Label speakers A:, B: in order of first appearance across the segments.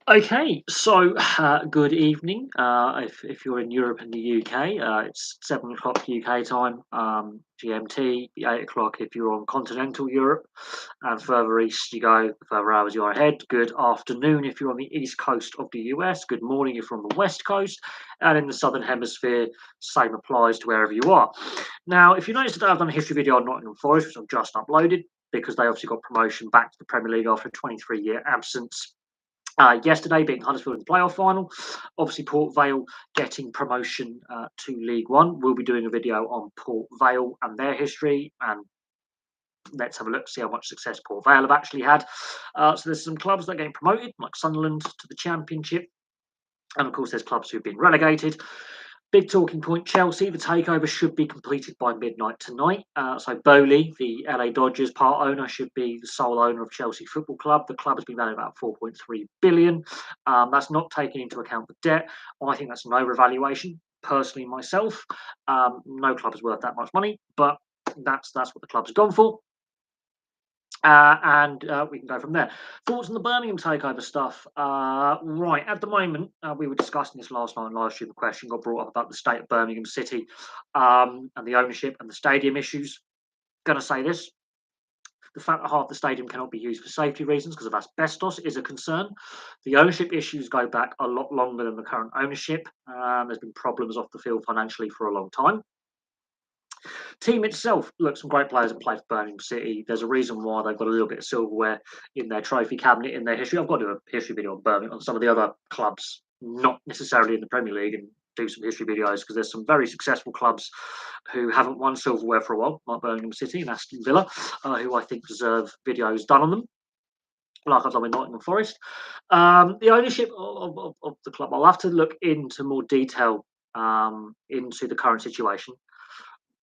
A: Okay, so good evening. If you're in Europe and the UK, it's 7 o'clock UK time, GMT. 8 o'clock if you're on continental Europe, and further east you go, the further hours you're ahead. Good afternoon if you're on the east coast of the US. Good morning if you're on the west coast, and in the southern hemisphere, same applies to wherever you are. Now, if you notice today, I've done a history video on Nottingham Forest, which I've just uploaded because they obviously got promotion back to the Premier League after a 23-year absence. Yesterday being Huddersfield in the playoff final. Obviously, Port Vale getting promotion to League One. We'll be doing a video on Port Vale and their history, and let's have a look, see how much success Port Vale have actually had. So there's some clubs that are getting promoted, like Sunderland to the Championship, and of course there's clubs who've been relegated. Big talking point, Chelsea, the takeover should be completed by midnight tonight. So Bowley, the LA Dodgers part owner, should be the sole owner of Chelsea Football Club. The club has been valued about 4.3 billion. That's not taking into account the debt. I think that's an overvaluation, personally myself. No club is worth that much money, but that's what the club's gone for. And we can go from there. Thoughts on the Birmingham takeover stuff? Right, at the moment, we were discussing this last night in live stream. A question got brought up about the state of Birmingham City and the ownership and the stadium issues. Going to say this: the fact that half the stadium cannot be used for safety reasons because of asbestos is a concern. The ownership issues go back a lot longer than the current ownership. There's been problems off the field financially for a long time. Team itself, look, some great players have played for Birmingham City. There's a reason why they've got a little bit of silverware in their trophy cabinet, in their history. I've got to do a history video on Birmingham, on some of the other clubs, not necessarily in the Premier League, and do some history videos because there's some very successful clubs who haven't won silverware for a while, like Birmingham City and Aston Villa, who I think deserve videos done on them, like I've done with Nottingham Forest. The ownership of the club, I'll have to look into more detail into the current situation.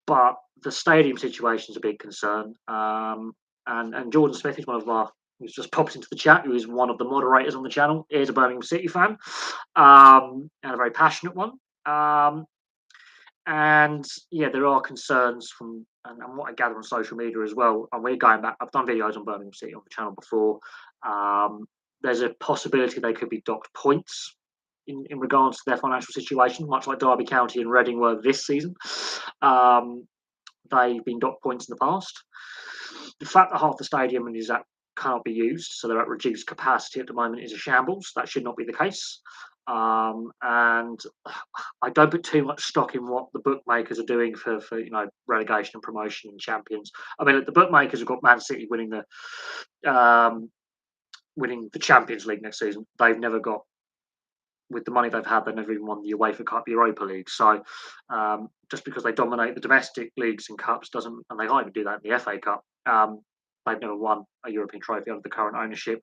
A: But the stadium situation is a big concern. And Jordan Smith is one of our, who's just popped into the chat, who is one of the moderators on the channel, is a Birmingham City fan, and a very passionate one. And yeah, there are concerns from, and what I gather on social media as well. And we're going back, I've done videos on Birmingham City on the channel before. There's a possibility they could be docked points in regards to their financial situation, much like Derby County and Reading were this season. They've been docked points in the past. The fact that half the stadium is at cannot be used, so they're at reduced capacity at the moment, is a shambles. That should not be the case. And I don't put too much stock in what the bookmakers are doing for relegation and promotion and champions. I mean, the bookmakers have got Man City winning the Champions League next season. They've never got, with the money they've had, they've never even won the UEFA Cup, Europa League. So just because they dominate the domestic leagues and cups doesn't, and they can't even do that in the FA Cup. They've never won a European trophy under the current ownership.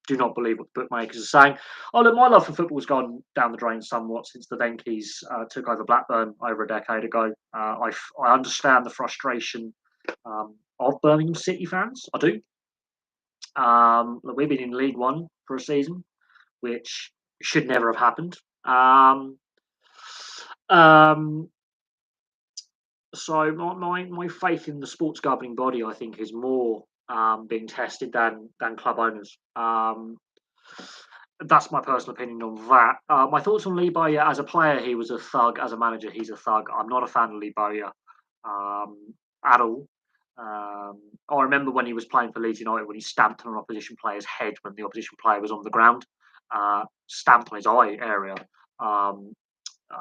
A: Do not believe what the bookmakers are saying. Oh, look, my love for football's gone down the drain somewhat since the Venkies took over Blackburn over a decade ago. I understand the frustration of Birmingham City fans. I do. Look, we've been in League One for a season, which should never have happened. So my faith in the sports governing body, I think, is more being tested than club owners. That's my personal opinion on that. My thoughts on Lee Bowyer as a player: he was a thug. As a manager, he's a thug. I'm not a fan of Lee Bowyer at all. I remember when he was playing for Leeds United, when he stamped on an opposition player's head when the opposition player was on the ground, stamped on his eye area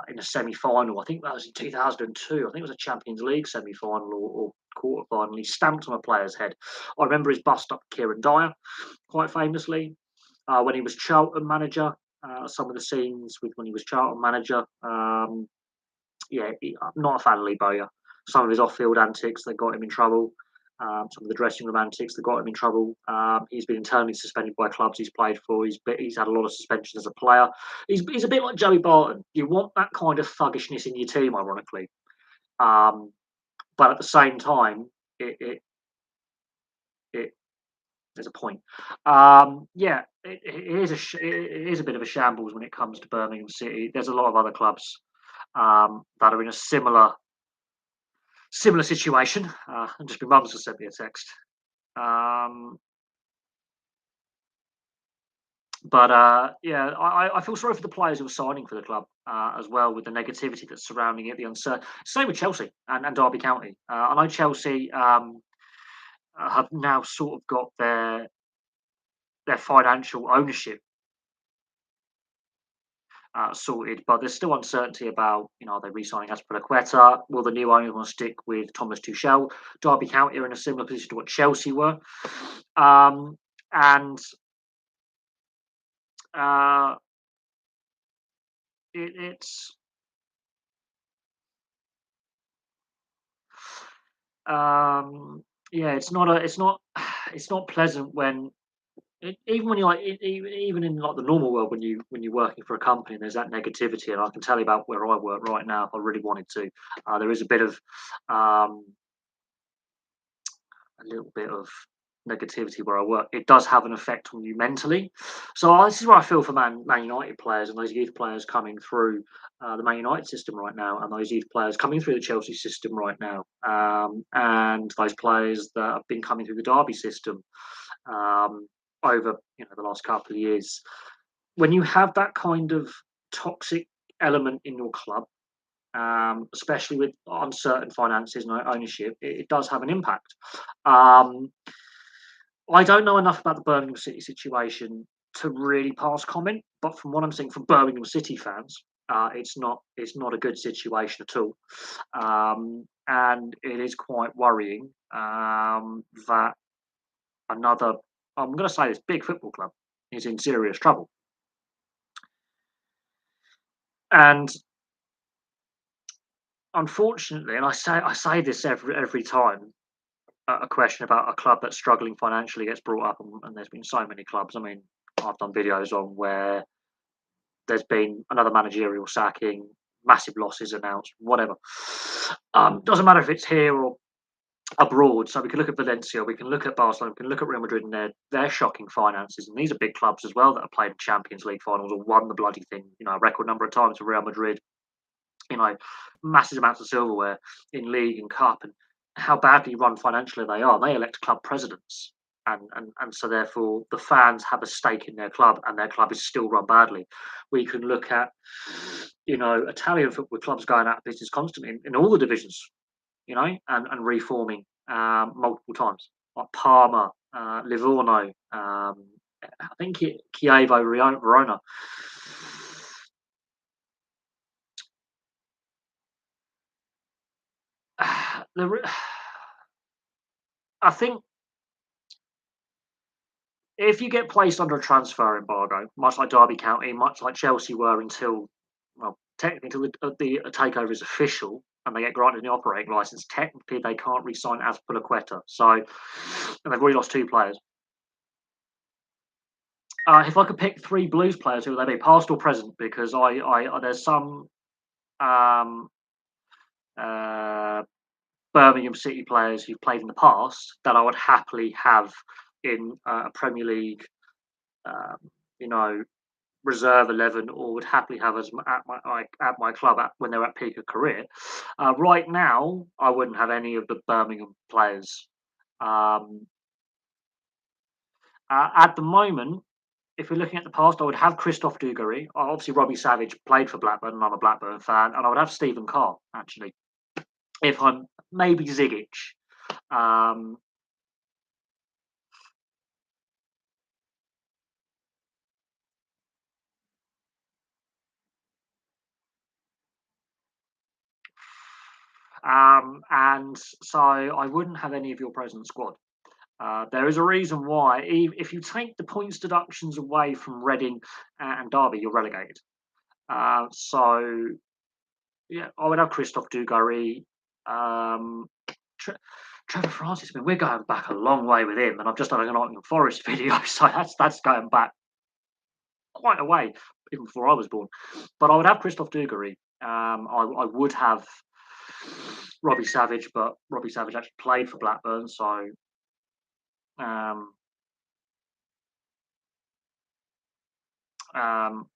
A: in a semi-final. I think that was in 2002. I think it was a Champions League semi-final or quarter-final. He stamped on a player's head. I remember his bust up Kieran Dyer, quite famously, when he was Charlton manager. Some of the scenes with when he was Charlton manager. I'm not a fan of Lee Bowyer. Some of his off-field antics that got him in trouble. Some of the dressing room antics that got him in trouble. He's been internally suspended by clubs he's played for. He's had a lot of suspension as a player. He's a bit like Joey Barton. You want that kind of thuggishness in your team, ironically, but at the same time, it there's a point. It is a bit of a shambles when it comes to Birmingham City. There's a lot of other clubs that are in a similar situation. And just my mum's just sent me a text. But yeah, I feel sorry for the players who are signing for the club as well, with the negativity that's surrounding it. The uncertain. Same with Chelsea and Derby County. I know Chelsea have now sort of got their financial ownership sorted, but there's still uncertainty about, are they re-signing Azpilicueta? Will the new owner want to stick with Thomas Tuchel? Derby County are in a similar position to what Chelsea were, and uh, it's yeah, it's not pleasant when even when you're like even in like the normal world when you're working for a company and there's that negativity, and I can tell you about where I work right now if I really wanted to. There is um, a little bit of negativity where I work. It does have an effect on you mentally. So this is where I feel for Man United players and those youth players coming through the Man United system right now, and those youth players coming through the Chelsea system right now, and those players that have been coming through the Derby system over the last couple of years. When you have that kind of toxic element in your club, especially with uncertain finances and ownership, it does have an impact. Um, I don't know enough about the Birmingham City situation to really pass comment, but from what I'm seeing from Birmingham City fans, it's not a good situation at all, and it is quite worrying that another, I'm going to say this big football club is in serious trouble. And unfortunately, and I say this every time a question about a club that's struggling financially gets brought up, and there's been so many clubs. I mean, I've done videos on where there's been another managerial sacking, massive losses announced, whatever. Doesn't matter if it's here or abroad. So we can look at Valencia, we can look at Barcelona, we can look at Real Madrid and their shocking finances. And these are big clubs as well that have played Champions League finals or won the bloody thing, a record number of times for Real Madrid, you know, massive amounts of silverware in league and cup, and how badly run financially they are. They elect club presidents. And so therefore the fans have a stake in their club and their club is still run badly. We can look at, Italian football clubs going out of business constantly in all the divisions, and reforming multiple times, like Parma, Livorno, I think Chievo Verona. I think if you get placed under a transfer embargo, much like Derby County, much like Chelsea were until, well, technically until the takeover is official and they get granted an operating license, technically they can't re-sign Azpilicueta. So, and they've already lost two players. If I could pick three Blues players, who would they be, past or present? Because there's some um, uh, Birmingham City players who've played in the past that I would happily have in a Premier League, um, you know, reserve 11, or would happily have as at my club when they're at peak of career. Right now, I wouldn't have any of the Birmingham players. Um, at the moment, if we're looking at the past, I would have Christophe Dugarry. Obviously, Robbie Savage played for Blackburn, and I'm a Blackburn fan, and I would have Stephen Carr actually. If I'm maybe Zigic. Um, and so I wouldn't have any of your present squad. There is a reason why. If you take the points deductions away from Reading and Derby, you're relegated. So yeah, I would have Christophe Dugarry, um, Tre- Trevor Francis. I mean, we're going back a long way with him, and I've just done an Nottingham Forest video, so that's going back quite a way, even before I was born. But I would have Christophe Dugarry. I would have Robbie Savage, but Robbie Savage actually played for Blackburn, so um, um,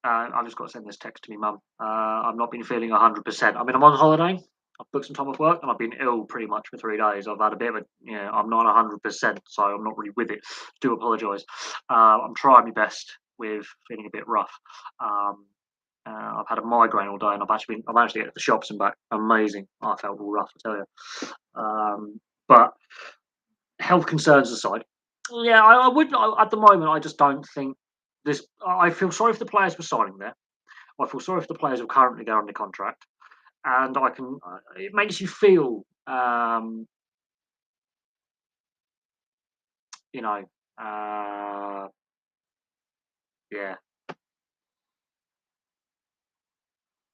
A: I've just got to send this text to me mum. I've not been feeling 100%. I mean, I'm on holiday. I've book some time off work, and I've been ill pretty much for 3 days. I've had a bit of I'm not 100%, so I'm not really with it. Do apologise. I'm trying my best with feeling a bit rough. Um, I've had a migraine all day, and I managed to get to the shops and back. Amazing. I felt all rough, I tell you. But health concerns aside, yeah, I would. At the moment, I just don't think this. I feel sorry for the players for signing there. I feel sorry for the players who are currently there under contract, and I can. It makes you feel, you know, uh, yeah,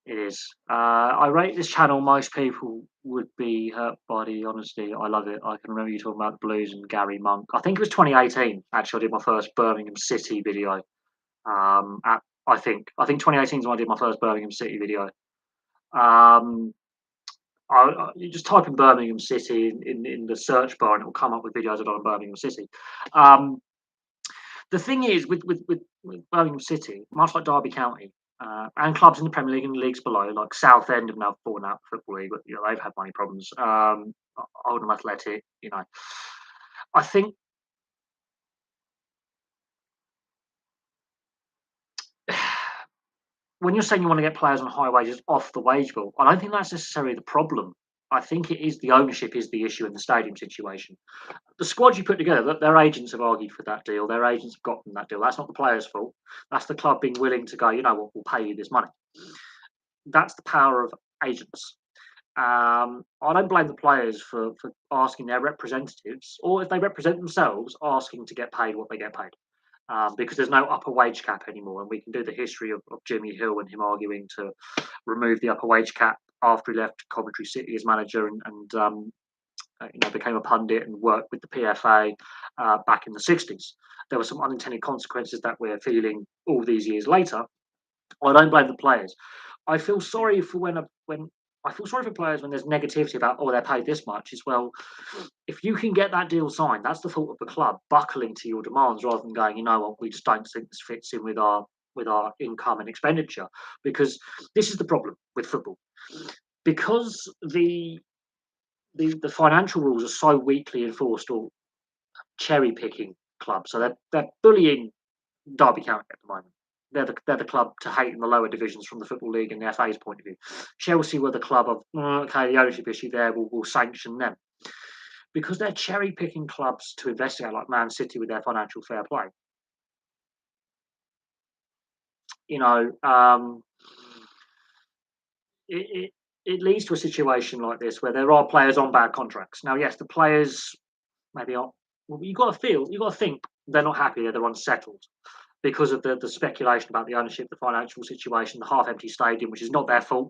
A: it is. I rate this channel. Most people would be hurt by the honesty. I love it. I can remember you talking about the Blues and Gary Monk. I think it was 2018. Actually, I did my first Birmingham City video. I think 2018 is when I did my first Birmingham City video. Um, you just type in Birmingham City in the search bar, and it will come up with videos I've done on Birmingham City. Um, the thing is, with Birmingham City, much like Derby County, and clubs in the Premier League and leagues below, like Southend have now fallen out of the Football League, but they've had money problems. Oldham Athletic, I think when you're saying you want to get players on high wages off the wage bill, I don't think that's necessarily the problem. I think it is the ownership is the issue in the stadium situation. The squad you put together, their agents have argued for that deal. Their agents have gotten that deal. That's not the players' fault. That's the club being willing to go, you know what, we'll pay you this money. That's the power of agents. I don't blame the players for asking their representatives, or if they represent themselves, asking to get paid what they get paid. Because there's no upper wage cap anymore. And we can do the history of Jimmy Hill and him arguing to remove the upper wage cap after he left Coventry City as manager and became a pundit and worked with the PFA back in the 60s. There were some unintended consequences that we're feeling all these years later. I don't blame the players. I feel sorry for when I feel sorry for players when there's negativity about they're paid this much. As well, if you can get that deal signed, that's the fault of the club buckling to your demands rather than going, you know what, we just don't think this fits in with our income and expenditure. Because this is the problem with football. Because the financial rules are so weakly enforced or cherry picking clubs. So they're bullying Derby County at the moment. They're the club to hate in the lower divisions from the Football League and the FA's point of view. Chelsea were the club of okay, the ownership issue there, we'll sanction them because they're cherry picking clubs to investigate, like Man City with their financial fair play. You know, it leads to a situation like this where there are players on bad contracts. Now, yes, the players maybe aren't. Well, you got to think they're not happy, they're unsettled because of the speculation about the ownership, the financial situation, the half-empty stadium, which is not their fault.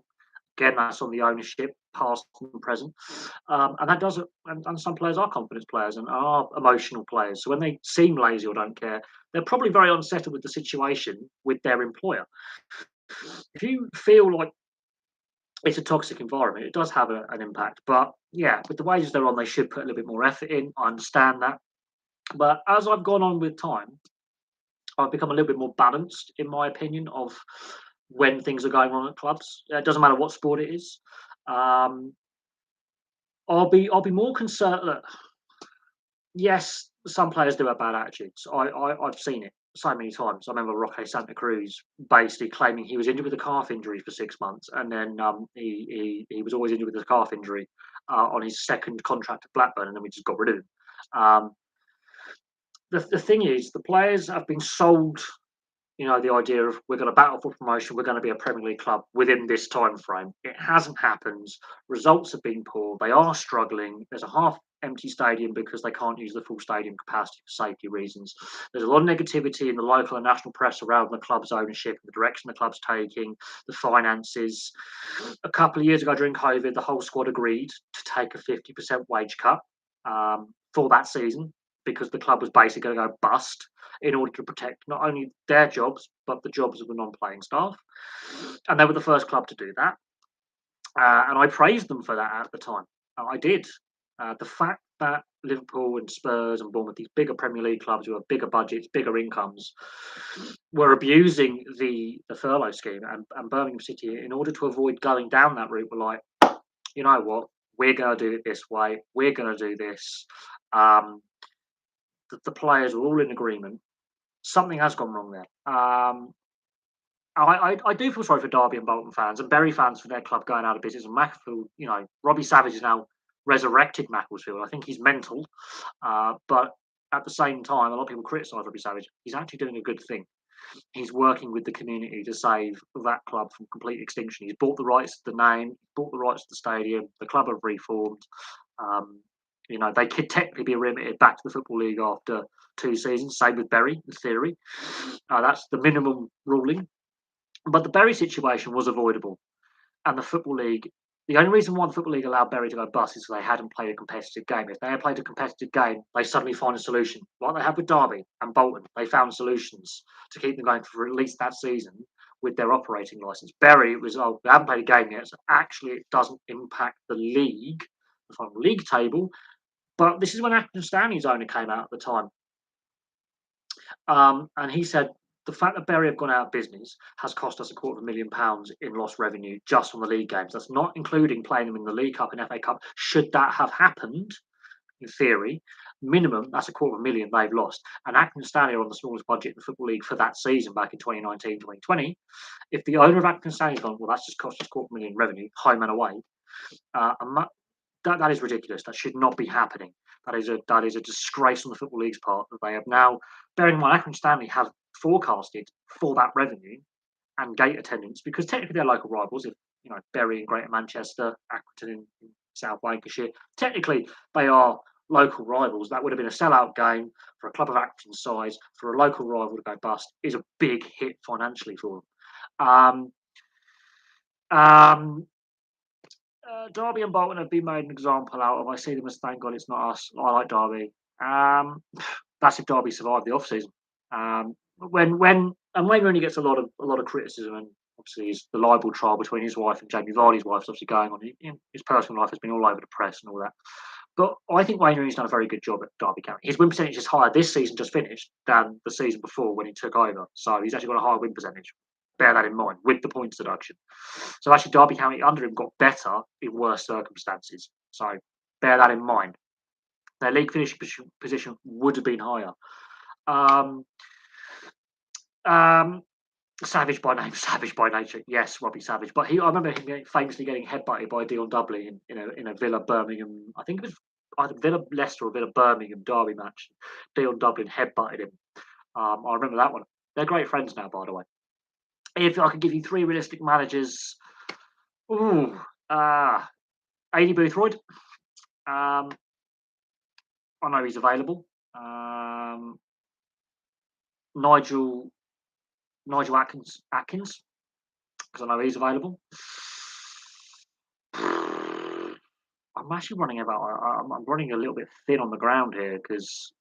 A: Again, that's on the ownership, past and present, and that doesn't. And some players are confidence players and are emotional players. So when they seem lazy or don't care, they're probably very unsettled with the situation with their employer. If you feel like it's a toxic environment, it does have an impact. But yeah, with the wages they're on, they should put a little bit more effort in. I understand that. But as I've gone on with time, I've become a little bit more balanced in my opinion of when things are going wrong at clubs. It doesn't matter what sport it is. Um, I'll be more concerned. Look, yes, some players do have bad attitudes. I've seen it so many times. I remember Roque Santa Cruz basically claiming he was injured with a calf injury for 6 months, and then he was always injured with a calf injury on his second contract at Blackburn, and then we just got rid of him. Um, the thing is, the players have been sold the idea of we're going to battle for promotion, we're going to be a Premier League club within this time frame. It hasn't happened. Results have been poor. They are struggling. There's a half empty stadium because they can't use the full stadium capacity for safety reasons. There's a lot of negativity in the local and national press around the club's ownership, the direction the club's taking, the finances. A couple of years ago during COVID, the whole squad agreed to take a 50% wage cut for that season because the club was basically going to go bust in order to protect not only their jobs but the jobs of the non-playing staff, and they were the first club to do that. And I praised them for that at the time. I did. The fact that Liverpool and Spurs and Bournemouth, these bigger Premier League clubs who have bigger budgets, bigger incomes, were abusing the furlough scheme, and Birmingham City, in order to avoid going down that route, were like, you know what, we're going to do it this way. We're going to do this. Um, the players were all in agreement. Something has gone wrong there. I do feel sorry for Derby and Bolton fans and Bury fans for their club going out of business. And Macclesfield, Robbie Savage is now resurrected Macclesfield. I think he's mental, but at the same time, a lot of people criticise Robbie Savage. He's actually doing a good thing. He's working with the community to save that club from complete extinction. He's bought the rights to the name, bought the rights to the stadium. The club have reformed. Um, they could technically be remitted back to the Football League after 2 seasons. Same with Bury, in theory. That's the minimum ruling. But the Bury situation was avoidable. And the Football League, the only reason why the Football League allowed Bury to go bust is because they hadn't played a competitive game. If they had played a competitive game, they suddenly find a solution. Like they had with Derby and Bolton, they found solutions to keep them going for at least that season with their operating license. Bury, it was, they haven't played a game yet, so actually it doesn't impact the league, the final league table. But this is when Accrington Stanley's owner came out at the time. And he said, the fact that Bury have gone out of business has cost us £250,000 in lost revenue just on the league games. That's not including playing them in the League Cup and FA Cup. Should that have happened, in theory, minimum, that's £250,000 they've lost. And Accrington Stanley are on the smallest budget in the Football League for that season back in 2019, 2020. If the owner of Accrington Stanley's gone, well, that's just cost us £250,000 revenue, home and away. That is ridiculous. That should not be happening. That is a disgrace on the Football League's part that they have now, bearing in mind, Accrington Stanley have forecasted for that revenue and gate attendance because technically they're local rivals. If Bury in Greater Manchester, Accrington in South Lancashire, technically they are local rivals. That would have been a sellout game for a club of Accrington's size. For a local rival to go bust is a big hit financially for them. Derby and Bolton have been made an example out of. I see them as thank God it's not us. I like Derby. That's if Derby survived the off season. When Wayne Rooney gets a lot of criticism, and obviously his the libel trial between his wife and Jamie Vardy's wife is obviously going on. His personal life has been all over the press and all that. But I think Wayne Rooney's done a very good job at Derby County. His win percentage is higher this season, just finished, than the season before when he took over. So he's actually got a higher win percentage. Bear that in mind with the points deduction. So actually, Derby County under him got better in worse circumstances. So bear that in mind. Their league finishing position would have been higher. Savage by name, savage by nature. Yes, Robbie Savage. But I remember him famously getting headbutted by Dion Dublin in a Villa Birmingham. I think it was either Villa Leicester or Villa Birmingham derby match. Dion Dublin headbutted him. I remember that one. They're great friends now, by the way. If I could give you 3 realistic managers, Aidy Boothroyd. I know he's available. Nigel Atkins, because I know he's available. I'm actually running I'm running a little bit thin on the ground here because.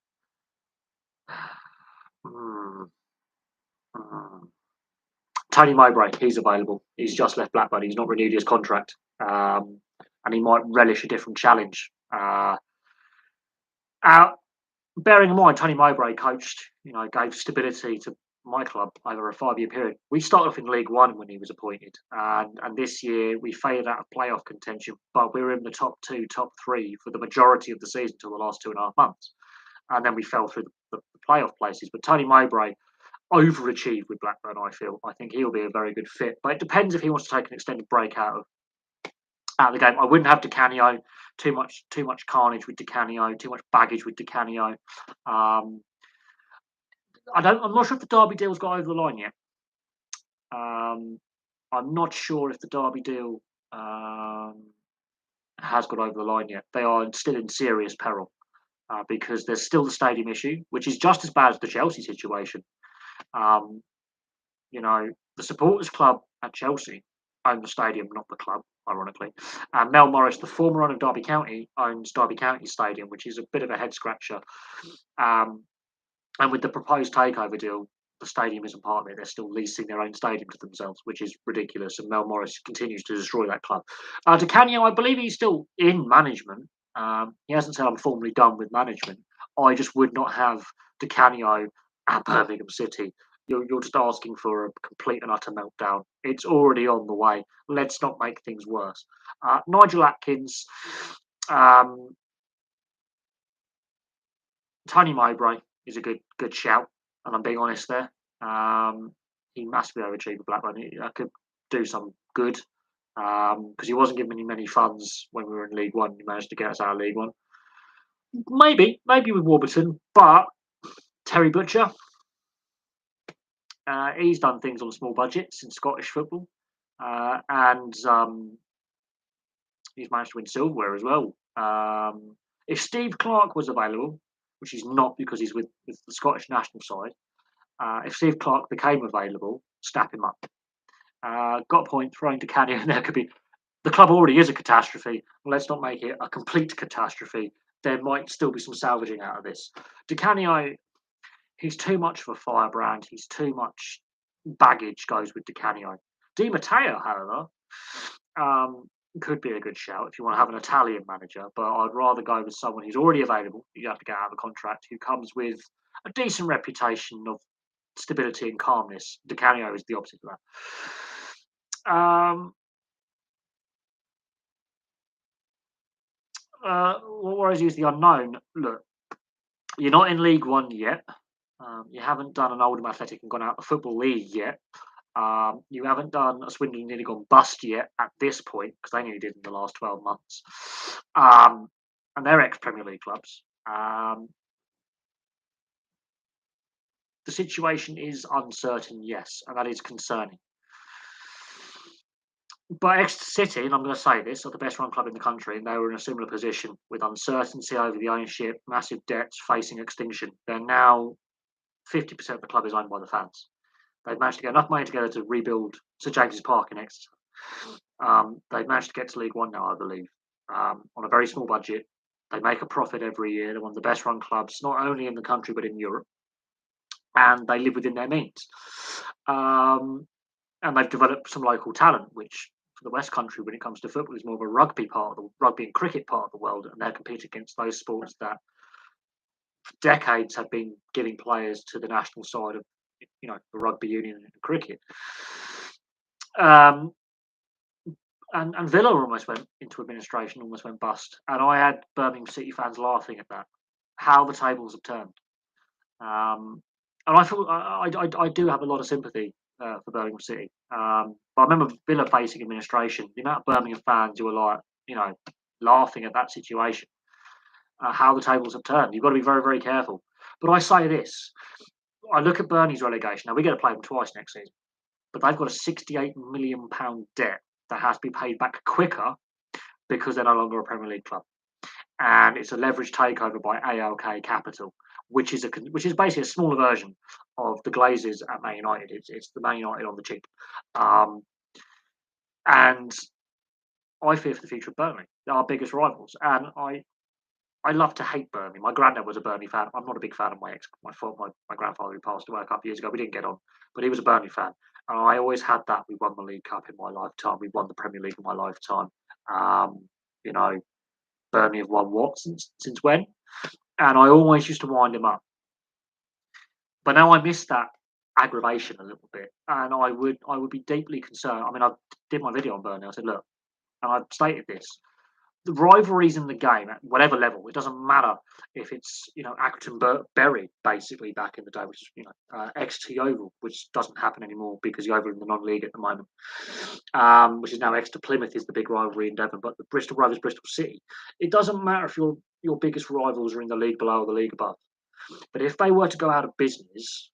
A: Tony Mowbray, he's available. He's just left Blackburn. He's not renewed his contract, and he might relish a different challenge. Bearing in mind, Tony Mowbray coached, gave stability to my club over a 5-year period. We started off in League One when he was appointed, and this year we faded out of playoff contention, but we were in the top 2, top 3 for the majority of the season till the last 2.5 months, and then we fell through the playoff places. But Tony Mowbray overachieved with Blackburn, I feel. I think he'll be a very good fit. But it depends if he wants to take an extended break out of the game. I wouldn't have Di Canio. Too much carnage with Di Canio, too much baggage with Di Canio. I'm not sure if the Derby deal's got over the line yet. I'm not sure if the Derby deal has got over the line yet. They are still in serious peril because there's still the stadium issue, which is just as bad as the Chelsea situation. The supporters club at Chelsea own the stadium, not the club, ironically. And Mel Morris, the former owner of Derby County, owns Derby County Stadium, which is a bit of a head scratcher. And with the proposed takeover deal, the stadium isn't part of it. They're still leasing their own stadium to themselves, which is ridiculous. And Mel Morris continues to destroy that club. Di Canio, I believe he's still in management. He hasn't said I'm formally done with management. I just would not have Di Canio at Birmingham City you're just asking for a complete and utter meltdown. It's already on the way. Let's not make things worse. Nigel Atkins, um, Tony Mowbray is a good shout, and I'm being honest there. He massively overachieved with Blackburn. I could do some good because he wasn't giving many funds when we were in League One. He managed to get us out of League One. Maybe with Warburton, but Terry Butcher, he's done things on small budgets in Scottish football, and he's managed to win silverware as well. If Steve Clarke was available, which he's not because he's with the Scottish national side, if Steve Clarke became available, snap him up. Got a point, throwing Di Canio in there could be. The club already is a catastrophe. Let's not make it a complete catastrophe. There might still be some salvaging out of this. Di Canio, he's too much of a firebrand. He's too much baggage goes with Di Canio. Di Matteo, however, could be a good shout if you want to have an Italian manager, but I'd rather go with someone who's already available. You have to get out of a contract, who comes with a decent reputation of stability and calmness. Di Canio is the opposite of that. What worries you is the unknown. Look, you're not in League One yet. You haven't done an Oldham Athletic and gone out the Football League yet. You haven't done a Swindon nearly gone bust yet at this point, because they nearly did in the last 12 months. And they're ex-Premier League clubs. The situation is uncertain, yes, and that is concerning. But Exeter City, and I'm going to say this, are the best run club in the country, and they were in a similar position with uncertainty over the ownership, massive debts, facing extinction. They're now 50% of the club is owned by the fans. They've managed to get enough money together to rebuild St James's Park in Exeter. They've managed to get to League One now, I believe, on a very small budget. They make a profit every year. They're one of the best run clubs, not only in the country, but in Europe. And they live within their means. And they've developed some local talent, which for the West Country, when it comes to football, is more of a rugby and cricket part of the world. And they're competing against those sports that for decades have been giving players to the national side of, the rugby union and cricket. And Villa almost went into administration, almost went bust. And I had Birmingham City fans laughing at that, how the tables have turned. And I feel I do have a lot of sympathy for Birmingham City. But I remember Villa facing administration. The amount of Birmingham fans who were like, laughing at that situation, how the tables have turned. You've got to be very, very careful. But I say this: I look at Burnley's relegation. Now we're going to play them twice next season, but they've got a £68 million debt that has to be paid back quicker because they're no longer a Premier League club, and it's a leveraged takeover by ALK Capital, which is basically a smaller version of the Glazers at Man United. It's the Man United on the cheap, and I fear for the future of Burnley. They're our biggest rivals, and I love to hate Burnley. My granddad was a Burnley fan. I'm not a big fan of my grandfather who passed away a couple of years ago. We didn't get on, but he was a Burnley fan, and I always had that. We won the League Cup in my lifetime. We won the Premier League in my lifetime. Burnley have won what since when? And I always used to wind him up. But now I miss that aggravation a little bit, and I would be deeply concerned. I mean, I did my video on Burnley. I said, look, and I've stated this: the rivalries in the game at whatever level, it doesn't matter if it's Accrington Bury basically back in the day, which is Exeter Yeovil, which doesn't happen anymore because Yeovil are in the non-league at the moment, which is now Exeter Plymouth is the big rivalry in Devon, but the Bristol Rovers Bristol City. It doesn't matter if your biggest rivals are in the league below or the league above, but if they were to go out of business,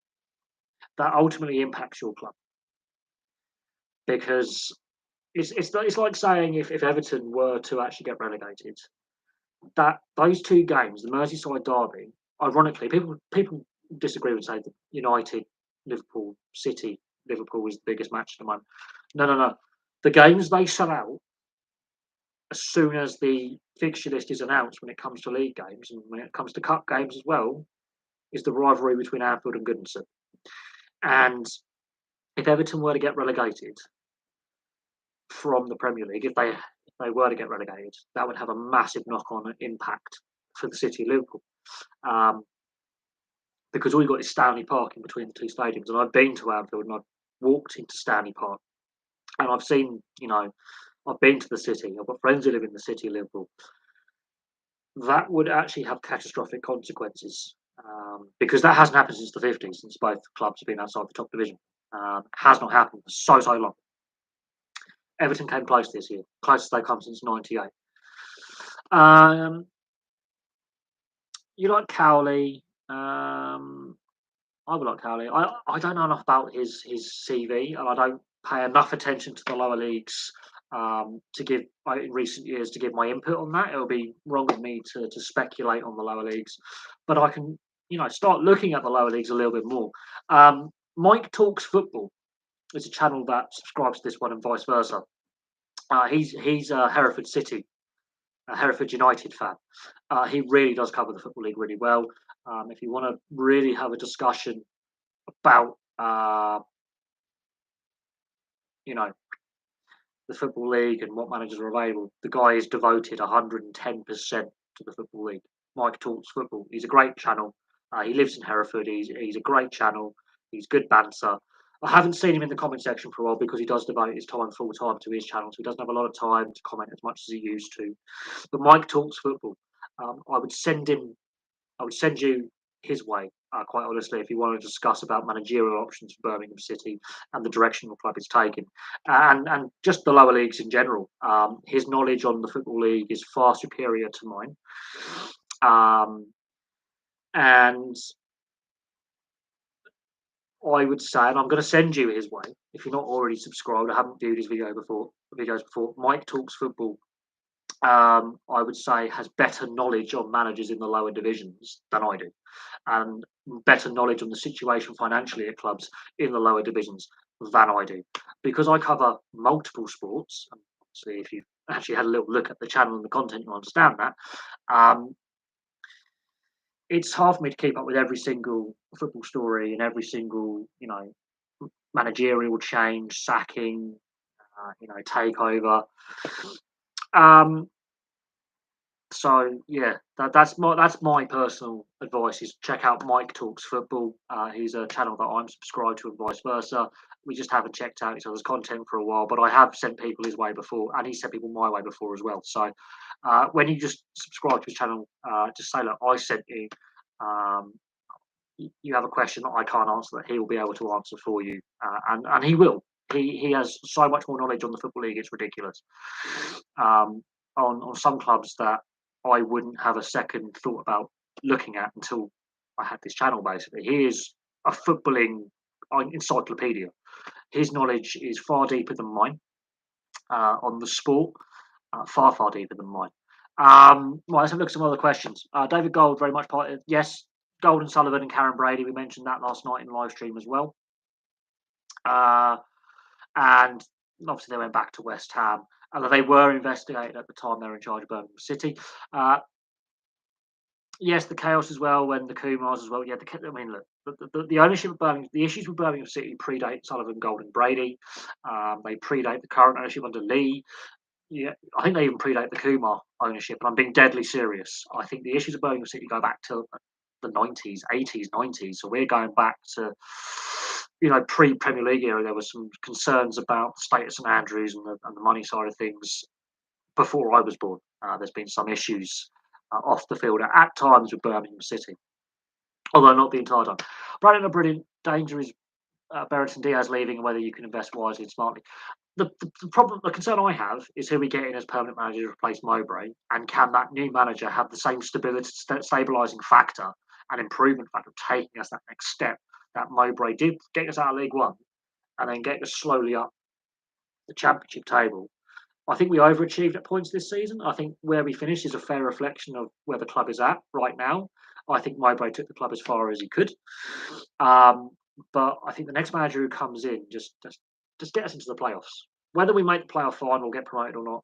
A: that ultimately impacts your club because it's like saying if Everton were to actually get relegated, that those two games, the Merseyside derby, ironically, people disagree and say that United, Liverpool, City, Liverpool is the biggest match at the moment. No. The games they sell out as soon as the fixture list is announced when it comes to league games and when it comes to cup games as well, is the rivalry between Anfield and Goodison. And if Everton were to get relegated from the Premier League, if they were to get relegated, that would have a massive knock-on impact for the City of Liverpool. because all you've got is Stanley Park in between the two stadiums. And I've been to Anfield and I've walked into Stanley Park and I've seen, I've been to the city. I've got friends who live in the city of Liverpool. That would actually have catastrophic consequences because that hasn't happened since the 50s, since both clubs have been outside the top division. Has not happened for so long. Everton came close this year, closest they've come since '98. You like Cowley? I would like Cowley. I don't know enough about his CV, and I don't pay enough attention to the lower leagues to give in recent years to give my input on that. It would be wrong of me to speculate on the lower leagues, but I can start looking at the lower leagues a little bit more. Mike Talks Football is a channel that subscribes to this one and vice versa. He's a Hereford City, a Hereford United fan. He really does cover the Football League really well. If you want to really have a discussion about the Football League and what managers are available, the guy is devoted 110% to the Football League. Mike Talks Football. He's a great channel. He lives in Hereford. He's a great channel. He's good banter. I haven't seen him in the comment section for a while because he does devote his time full time to his channel, so he doesn't have a lot of time to comment as much as he used to. But Mike Talks Football. I would send you his way, quite honestly, if you want to discuss about managerial options for Birmingham City and the direction the club is taking, and just the lower leagues in general. His knowledge on the Football League is far superior to mine, and I would say, and I'm going to send you his way if you're not already subscribed. I haven't viewed his videos before. Mike Talks Football. I would say has better knowledge on managers in the lower divisions than I do, and better knowledge on the situation financially at clubs in the lower divisions than I do, because I cover multiple sports. And obviously, if you actually had a little look at the channel and the content, you'll understand that. It's hard for me to keep up with every single football story and every single, managerial change, sacking, takeover. So yeah, that's my personal advice is check out Mike Talks Football. He's a channel that I'm subscribed to and vice versa. We just haven't checked out each other's content for a while, but I have sent people his way before, and he sent people my way before as well. So when you just subscribe to his channel, just say, look, I sent you. You have a question that I can't answer that he will be able to answer for you, and he will. He has so much more knowledge on the Football League, it's ridiculous. On some clubs that I wouldn't have a second thought about looking at until I had this channel. Basically, he is a footballing encyclopedia. His knowledge is far deeper than mine on the sport, far deeper than mine. Well, let's have a look at some other questions. David Gold, very much part of, yes, Gold and Sullivan and Karen Brady. We mentioned that last night in the live stream as well. And obviously they went back to West Ham. They were investigated at the time they were in charge of Birmingham City. Yes, the chaos as well when the Kumars as well. Yeah, I mean, look, the ownership of Birmingham, the issues with Birmingham City predate Sullivan, Gold, and Brady. They predate the current ownership under Lee. Yeah, I think they even predate the Kumar ownership. And I'm being deadly serious. I think the issues of Birmingham City go back to the 90s, 80s, 90s. So we're going back to pre-Premier League era. There were some concerns about the state of St Andrews and the money side of things before I was born. There's been some issues off the field at times with Birmingham City, although not the entire time. Brandon, a brilliant danger is Berrington Diaz leaving and whether you can invest wisely and smartly. The concern I have is who we get in as permanent manager to replace Mowbray, and can that new manager have the same stabilising factor and improvement factor of taking us that next step that Mowbray did, get us out of League One and then get us slowly up the Championship table. I think we overachieved at points this season. I think where we finished is a fair reflection of where the club is at right now. I think Mowbray took the club as far as he could. But I think the next manager who comes in just get us into the playoffs. Whether we make the playoff final or get promoted or not,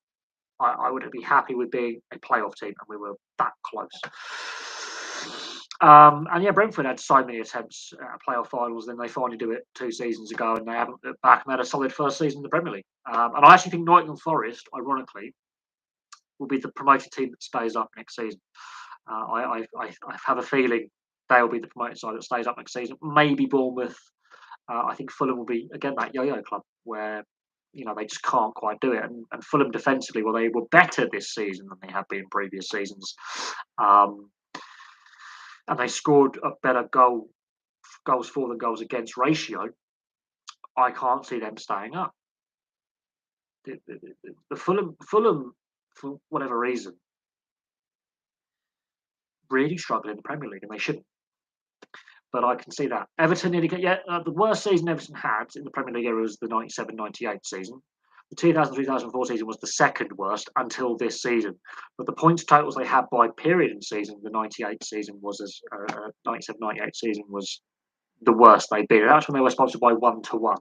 A: I would be happy with being a playoff team, and we were that close. And yeah, Brentford had so many attempts at playoff finals, then they finally do it 2 seasons ago, and they haven't looked back and had a solid first season in the Premier League. And I actually think Nottingham Forest, ironically, will be the promoted team that stays up next season. I have a feeling they'll be the promoted side that stays up next season. Maybe Bournemouth. I think Fulham will be again that yo-yo club where they just can't quite do it. And Fulham defensively, well, they were better this season than they have been in previous seasons, um, and they scored a better goals for than goals against ratio. I can't see them staying up. The Fulham, for whatever reason, really struggle in the Premier League, and they shouldn't. But I can see that. Everton nearly get the worst season Everton had in the Premier League era was the 97-98 season. The 2003-2004 season was the second worst until this season. But the points totals they had by period in season, the 98 season was 97-98 season was the worst they'd been. That's when they were sponsored by 1-1,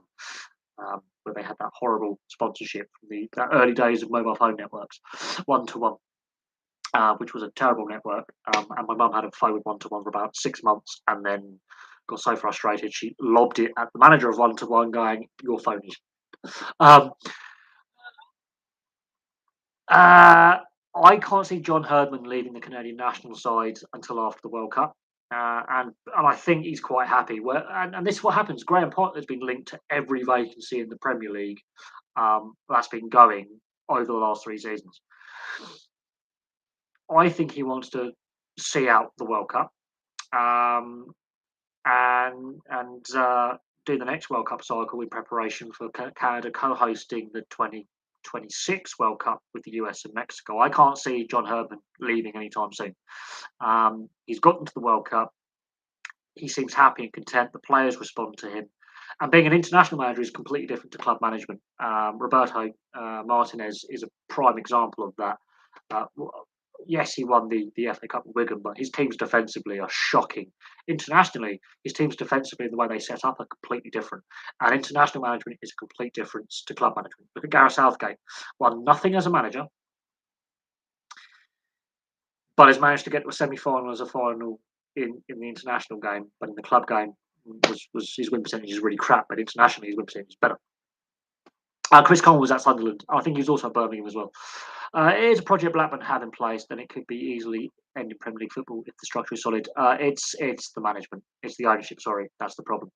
A: where they had that horrible sponsorship from the early days of mobile phone networks, 1-1. Which was a terrible network. And my mum had a phone with 1-1 for about 6 months, and then got so frustrated she lobbed it at the manager of 1-1, going, "Your phone is." Um, I can't see John Herdman leading the Canadian national side until after the World Cup. And I think he's quite happy. And this is what happens. Graham Potter has been linked to every vacancy in the Premier League that's been going over the last 3 seasons. I think he wants to see out the World Cup and do the next World Cup cycle in preparation for Canada co-hosting the 2026 World Cup with the US and Mexico. I can't see John Herdman leaving anytime soon. He's gotten to the World Cup. He seems happy and content. The players respond to him. And being an international manager is completely different to club management. Roberto Martinez is a prime example of that. Yes, he won the FA Cup with Wigan, but his teams defensively are shocking. Internationally, his teams defensively, the way they set up, are completely different. And international management is a complete difference to club management. Look at Gareth Southgate. Won nothing as a manager, but has managed to get to a semi-final as a final in the international game. But in the club game, was his win percentage is really crap, but internationally his win percentage is better. Chris Coleman was at Sunderland. I think he was also at Birmingham as well. It is a project Blackburn have in place, then it could be easily end in Premier League football if the structure is solid. It's the management, it's the ownership. Sorry, that's the problem.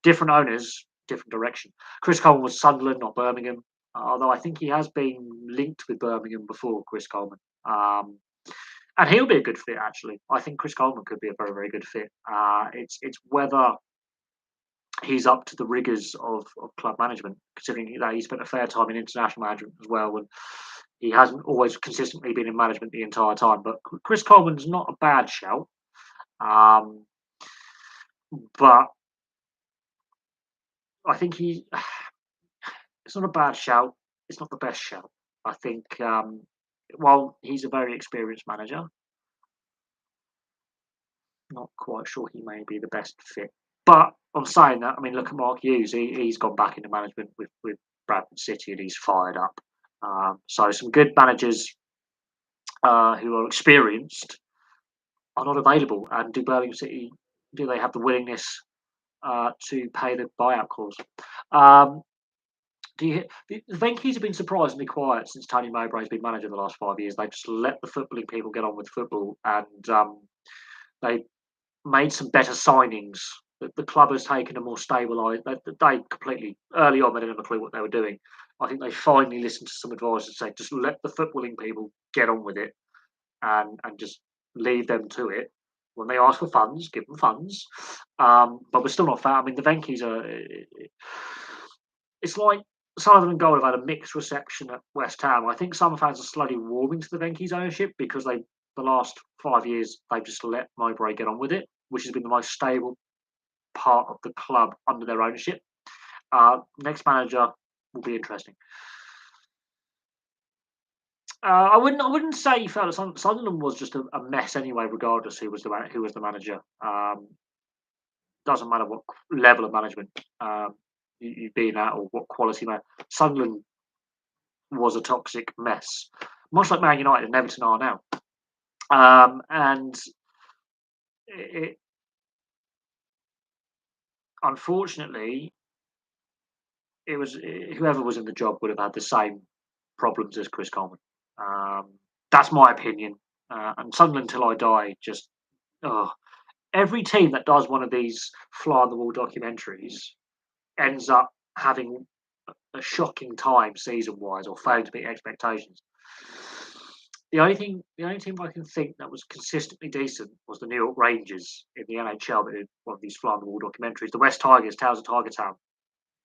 A: Different owners, different direction. Chris Coleman was Sunderland, not Birmingham. Although I think he has been linked with Birmingham before, Chris Coleman. And he'll be a good fit, actually. I think Chris Coleman could be a very, very good fit. It's whether he's up to the rigours of club management, considering that he spent a fair time in international management as well, and he hasn't always consistently been in management the entire time. But Chris Coleman's not a bad shout, but I think it's not a bad shout. It's not the best shout. I think while he's a very experienced manager, not quite sure he may be the best fit. But I'm saying that, I mean, look at Mark Hughes. He's gone back into management with Bradford City, and he's fired up. So some good managers who are experienced are not available. And do Birmingham City, do they have the willingness to pay the buyout clause? The Venkies have been surprisingly quiet since Tony Mowbray's been manager the last 5 years. They just let the footballing people get on with football, and they made some better signings. The club has taken a more stabilised. They completely early on they didn't have a clue what they were doing. I think they finally listened to some advice and said, just let the footballing people get on with it, and just leave them to it. When they ask for funds, give them funds. But we're still not fair. I mean, the Venkies are. It's like Sullivan and Gold have had a mixed reception at West Ham. I think some fans are slowly warming to the Venkies ownership because the last 5 years they've just let Mowbray get on with it, which has been the most stable part of the club under their ownership. Next manager will be interesting. I wouldn't say he felt that Sunderland was just a mess anyway, regardless who was the manager. Doesn't matter what level of management you've been at or what quality man. Sunderland was a toxic mess, much like Man United and Everton are now. And it unfortunately, it was whoever was in the job would have had the same problems as Chris Coleman. That's my opinion. And Sunderland till I die, just every team that does one of these fly on the wall documentaries ends up having a shocking time season wise or failing to meet expectations. The only team I can think that was consistently decent was the New York Rangers in the NHL that did one of these fly on the wall documentaries. The West Tigers, Tales of Tiger Town,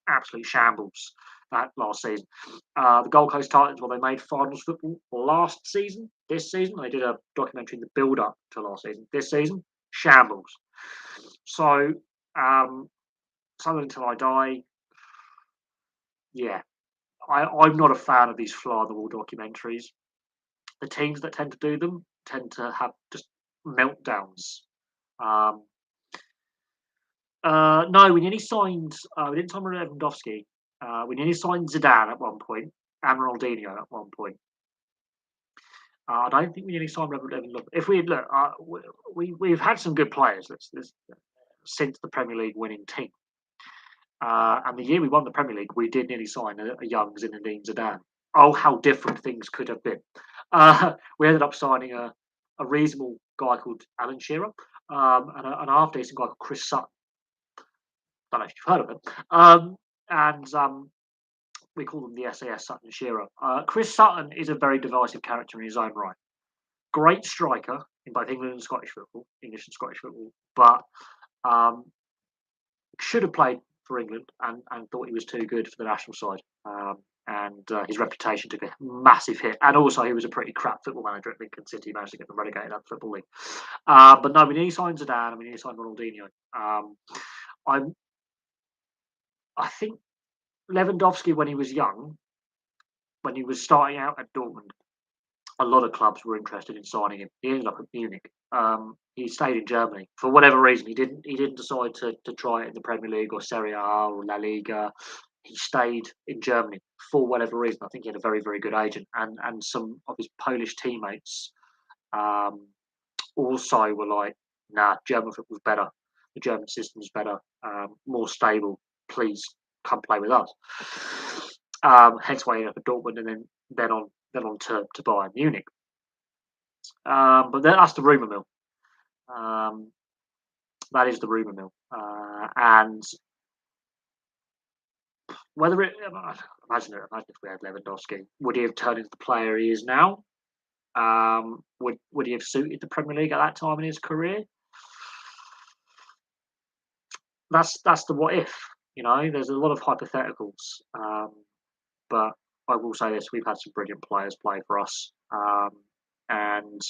A: absolute shambles that last season. The Gold Coast Titans, well, they made finals football last season. This season, they did a documentary in the build up to last season. This season, shambles. So, Southern Until I Die, yeah, I'm not a fan of these fly on the wall documentaries. The teams that tend to do them tend to have just meltdowns. Um, no, we nearly signed. We didn't sign Lewandowski. We nearly signed Zidane at one point and Ronaldinho at one point. I don't think we nearly signed Lewandowski. If we look, we've had some good players since the Premier League winning team. And the year we won the Premier League, we did nearly sign a young Zinedine Zidane. Oh, how different things could have been. We ended up signing a reasonable guy called Alan Shearer and an half decent guy called Chris Sutton. Don't know if you've heard of him. We call them the SAS Sutton and Shearer. Chris Sutton is a very divisive character in his own right. Great striker in both England and Scottish football, English and Scottish football, but should have played for England and thought he was too good for the national side. His reputation took a massive hit. And also, he was a pretty crap football manager at Lincoln City. He managed to get them relegated out of the Football League. But no, we need to sign Zidane and we need to sign Ronaldinho. I think Lewandowski, when he was young, when he was starting out at Dortmund, a lot of clubs were interested in signing him. He ended up at Munich. He stayed in Germany for whatever reason. He didn't decide to try it in the Premier League or Serie A or La Liga. He stayed in Germany for whatever reason. I think he had a very, very good agent, and some of his Polish teammates also were like, "Nah, German football's better. The German system's better, more stable. Please come play with us." Hence why he ended up at Dortmund, and then on to Bayern Munich. But that's the rumour mill. That is the rumour mill, and whether imagine if we had Lewandowski, would he have turned into the player he is now? Would he have suited the Premier League at that time in his career? That's the what if. There's a lot of hypotheticals, but I will say this: we've had some brilliant players play for us, and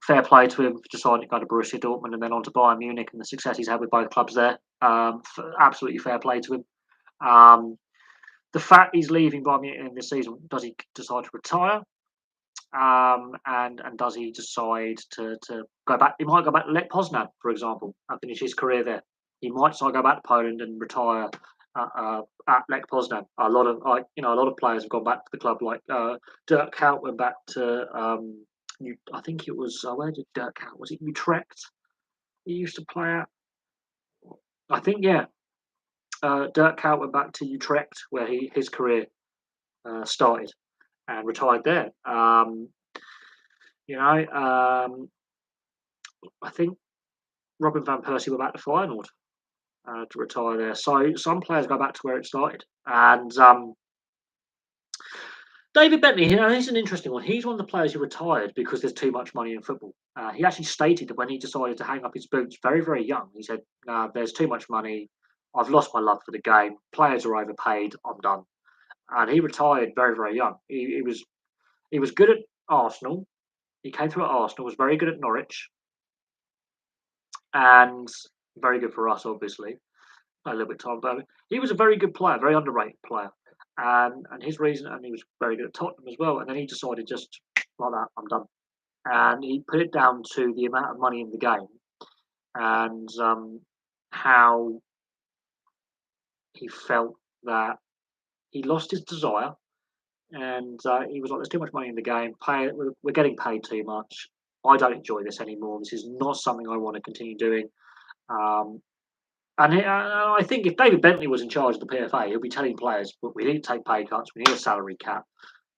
A: fair play to him for deciding to go to Borussia Dortmund and then on to Bayern Munich and the success he's had with both clubs there. Absolutely fair play to him. The fact he's leaving Bayern Munich in this season, does he decide to retire? And does he decide to go back? He might go back to Lech Poznan, for example, and finish his career there. He might decide to go back to Poland and retire at Lech Poznan. A lot of players have gone back to the club, like Dirk Kuyt went back to. I think it was where did Dirk Kuyt? Was it Utrecht? He used to play at. I think Dirk Kuyt went back to Utrecht, where his career started, and retired there. I think Robin van Persie went back to Feyenoord to retire there. So some players go back to where it started, and David Bentley, he's an interesting one. He's one of the players who retired because there's too much money in football. He actually stated that when he decided to hang up his boots very, very young, he said, "Nah, there's too much money. I've lost my love for the game. Players are overpaid. I'm done." And he retired very, very young. He was good at Arsenal. He came through at Arsenal, was very good at Norwich, and very good for us, obviously. A little bit time about it. He was a very good player, very underrated player. And his reason, and he was very good at Tottenham as well. And then he decided just like that, I'm done. And he put it down to the amount of money in the game and how he felt that he lost his desire. And he was like, "There's too much money in the game. We're getting paid too much. I don't enjoy this anymore. This is not something I want to continue doing." I think if David Bentley was in charge of the PFA, he'll be telling players, "But we need to take pay cuts. We need a salary cap.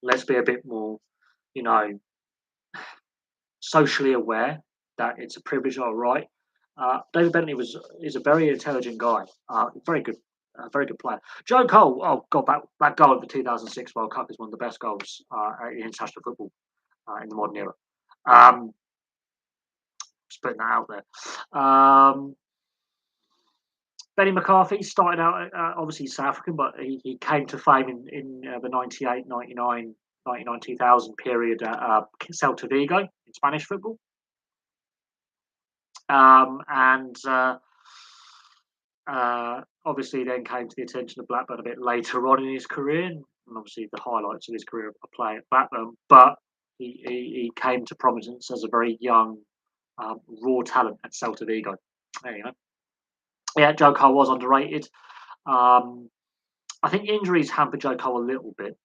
A: Let's be a bit more, socially aware that it's a privilege or a right. David Bentley is a very intelligent guy, very good player. Joe Cole, oh god, that goal of the 2006 World Cup is one of the best goals in international football in the modern era. Um, just putting that out there. Benny McCarthy started out obviously South African, but he came to fame in the 98, 99, 99, 2000 period at Celta Vigo in Spanish football. And obviously then came to the attention of Blackburn a bit later on in his career, and obviously the highlights of his career are playing at Blackburn. But he came to prominence as a very young, raw talent at Celta Vigo. There you go. Yeah, Joe Cole was underrated. Um, I think injuries hampered Joe Cole a little bit,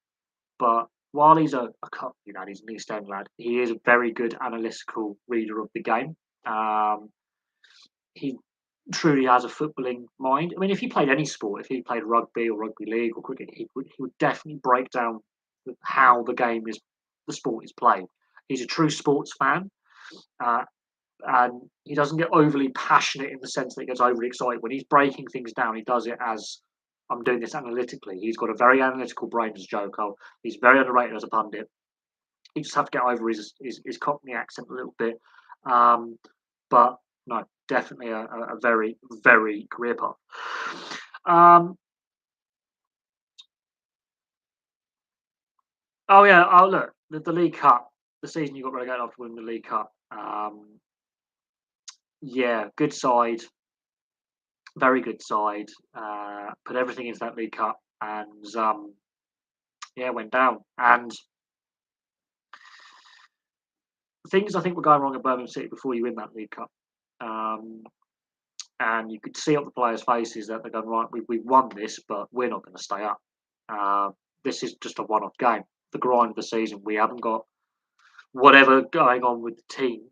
A: but while he's a Cockney lad, he's an East End lad, he is a very good analytical reader of the game. He truly has a footballing mind. I mean, if he played any sport, if he played rugby or rugby league or cricket, he would definitely break down how the sport is played. He's a true sports fan, uh, and he doesn't get overly passionate in the sense that he gets overly excited. When he's breaking things down, he does it as I'm doing this analytically. He's got a very analytical brain as Joe Cole. He's very underrated as a pundit. You just have to get over his Cockney accent a little bit. But no, definitely a very, very career path. Oh yeah, oh look, the League Cup, the season you got relegated after winning the League Cup. Yeah, good side, very good side. Put everything into that League Cup, and yeah, went down. And things I think were going wrong at Birmingham City before you win that League Cup. And you could see on the players' faces that they're going, right, we've won this, but we're not going to stay up. This is just a one-off game. The grind of the season, we haven't got whatever going on with the team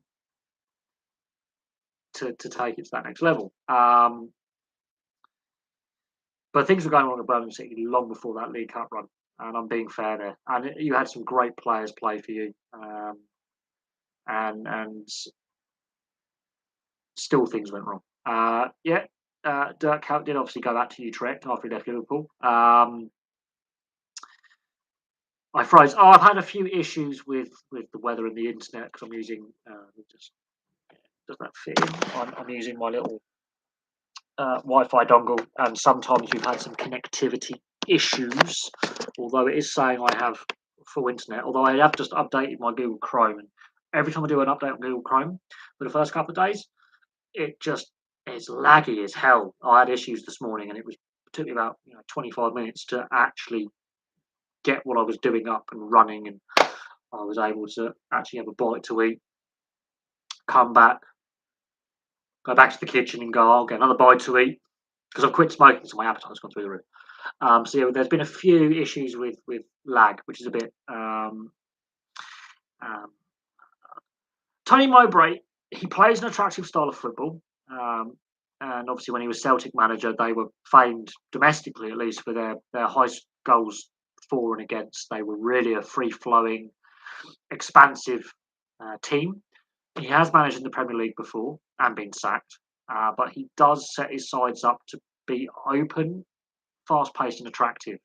A: to take it to that next level. But things were going wrong at Birmingham City long before that League Cup run, and I'm being fair there. And you had some great players play for you, and still things went wrong. Yeah, Dirk Kuyt did obviously go back to Utrecht after he left Liverpool. I froze. Oh, I've had a few issues with the weather and the internet because I'm using. Does that fit in? I'm using my little Wi-Fi dongle, and sometimes we've had some connectivity issues. Although it is saying I have full internet. Although I have just updated my Google Chrome, and every time I do an update on Google Chrome for the first couple of days, it's laggy as hell. I had issues this morning, and it took me about 25 minutes to actually get what I was doing up and running, and I was able to actually have a bite to eat, come back, go back to the kitchen and go, I'll get another bite to eat because I've quit smoking, so my appetite's gone through the roof. So yeah, there's been a few issues with lag, which is a bit. Tony Mowbray, he plays an attractive style of football, and obviously when he was Celtic manager, they were famed domestically at least for their high goals for and against. They were really a free flowing, expansive team. He has managed in the Premier League before and been sacked, but he does set his sides up to be open, fast-paced, and attractive,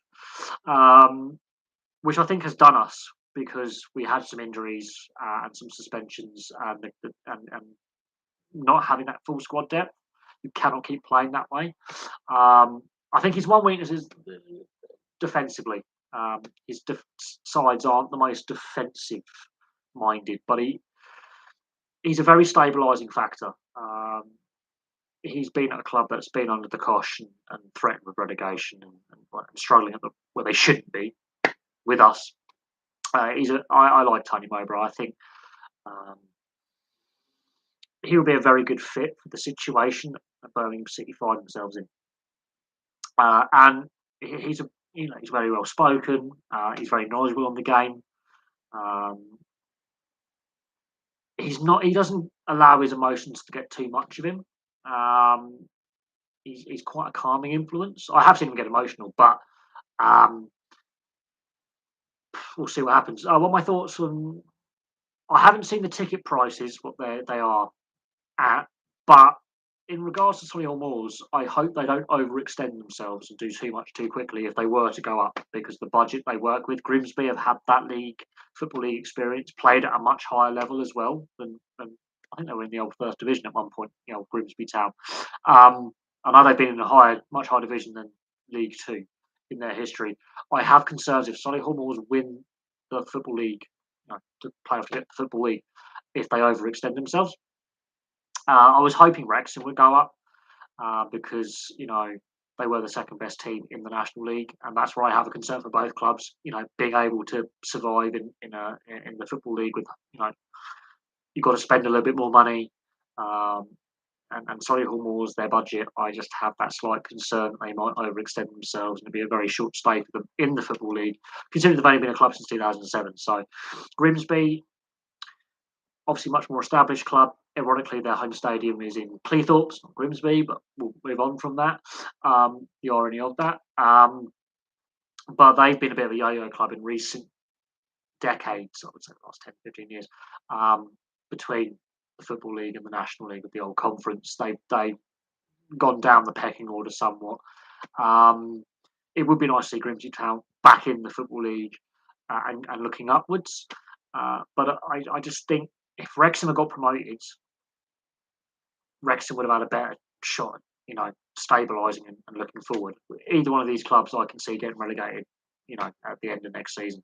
A: which I think has done us because we had some injuries and some suspensions, and not having that full squad depth. You cannot keep playing that way. I think his one weakness is defensively. His sides aren't the most defensive minded, but he's a very stabilising factor. He's been at a club that's been under the cosh and threatened with relegation and struggling where they shouldn't be with us. I like Tony Mowbray. I think he will be a very good fit for the situation that Birmingham City find themselves in. And he's he's very well spoken. He's very knowledgeable on the game. He doesn't allow his emotions to get too much of him. He's quite a calming influence. I have seen him get emotional, but we'll see what happens. What my thoughts on? I haven't seen the ticket prices, what they are But in regards to Solihull Moors, I hope they don't overextend themselves and do too much too quickly if they were to go up, because the budget they work with, Grimsby have had that football league experience, played at a much higher level as well than I think they were in the old first division at one point, the old Grimsby Town. I know they've been in a much higher division than League Two in their history. I have concerns if Solihull Moors win the football league, to play off the football league, if they overextend themselves. I was hoping Wrexham would go up because they were the second best team in the National League, and that's where I have a concern for both clubs. Being able to survive in the football league with you've got to spend a little bit more money. And Solihull Moors, their budget, I just have that slight concern they might overextend themselves and it'd be a very short stay for them in the football league, considering they've only been a club since 2007. So Grimsby, obviously much more established club. Ironically, their home stadium is in Cleethorpes, not Grimsby, but we'll move on from that. The irony of that. But they've been a bit of a yo-yo club in recent decades, I would say the last 10, 15 years, between the Football League and the National League with the old conference. They've gone down the pecking order somewhat. It would be nice to see Grimsby Town back in the Football League and looking upwards. But I just think if Wrexham had got promoted, Wrexham would have had a better shot, stabilising and looking forward. Either one of these clubs I can see getting relegated, at the end of next season.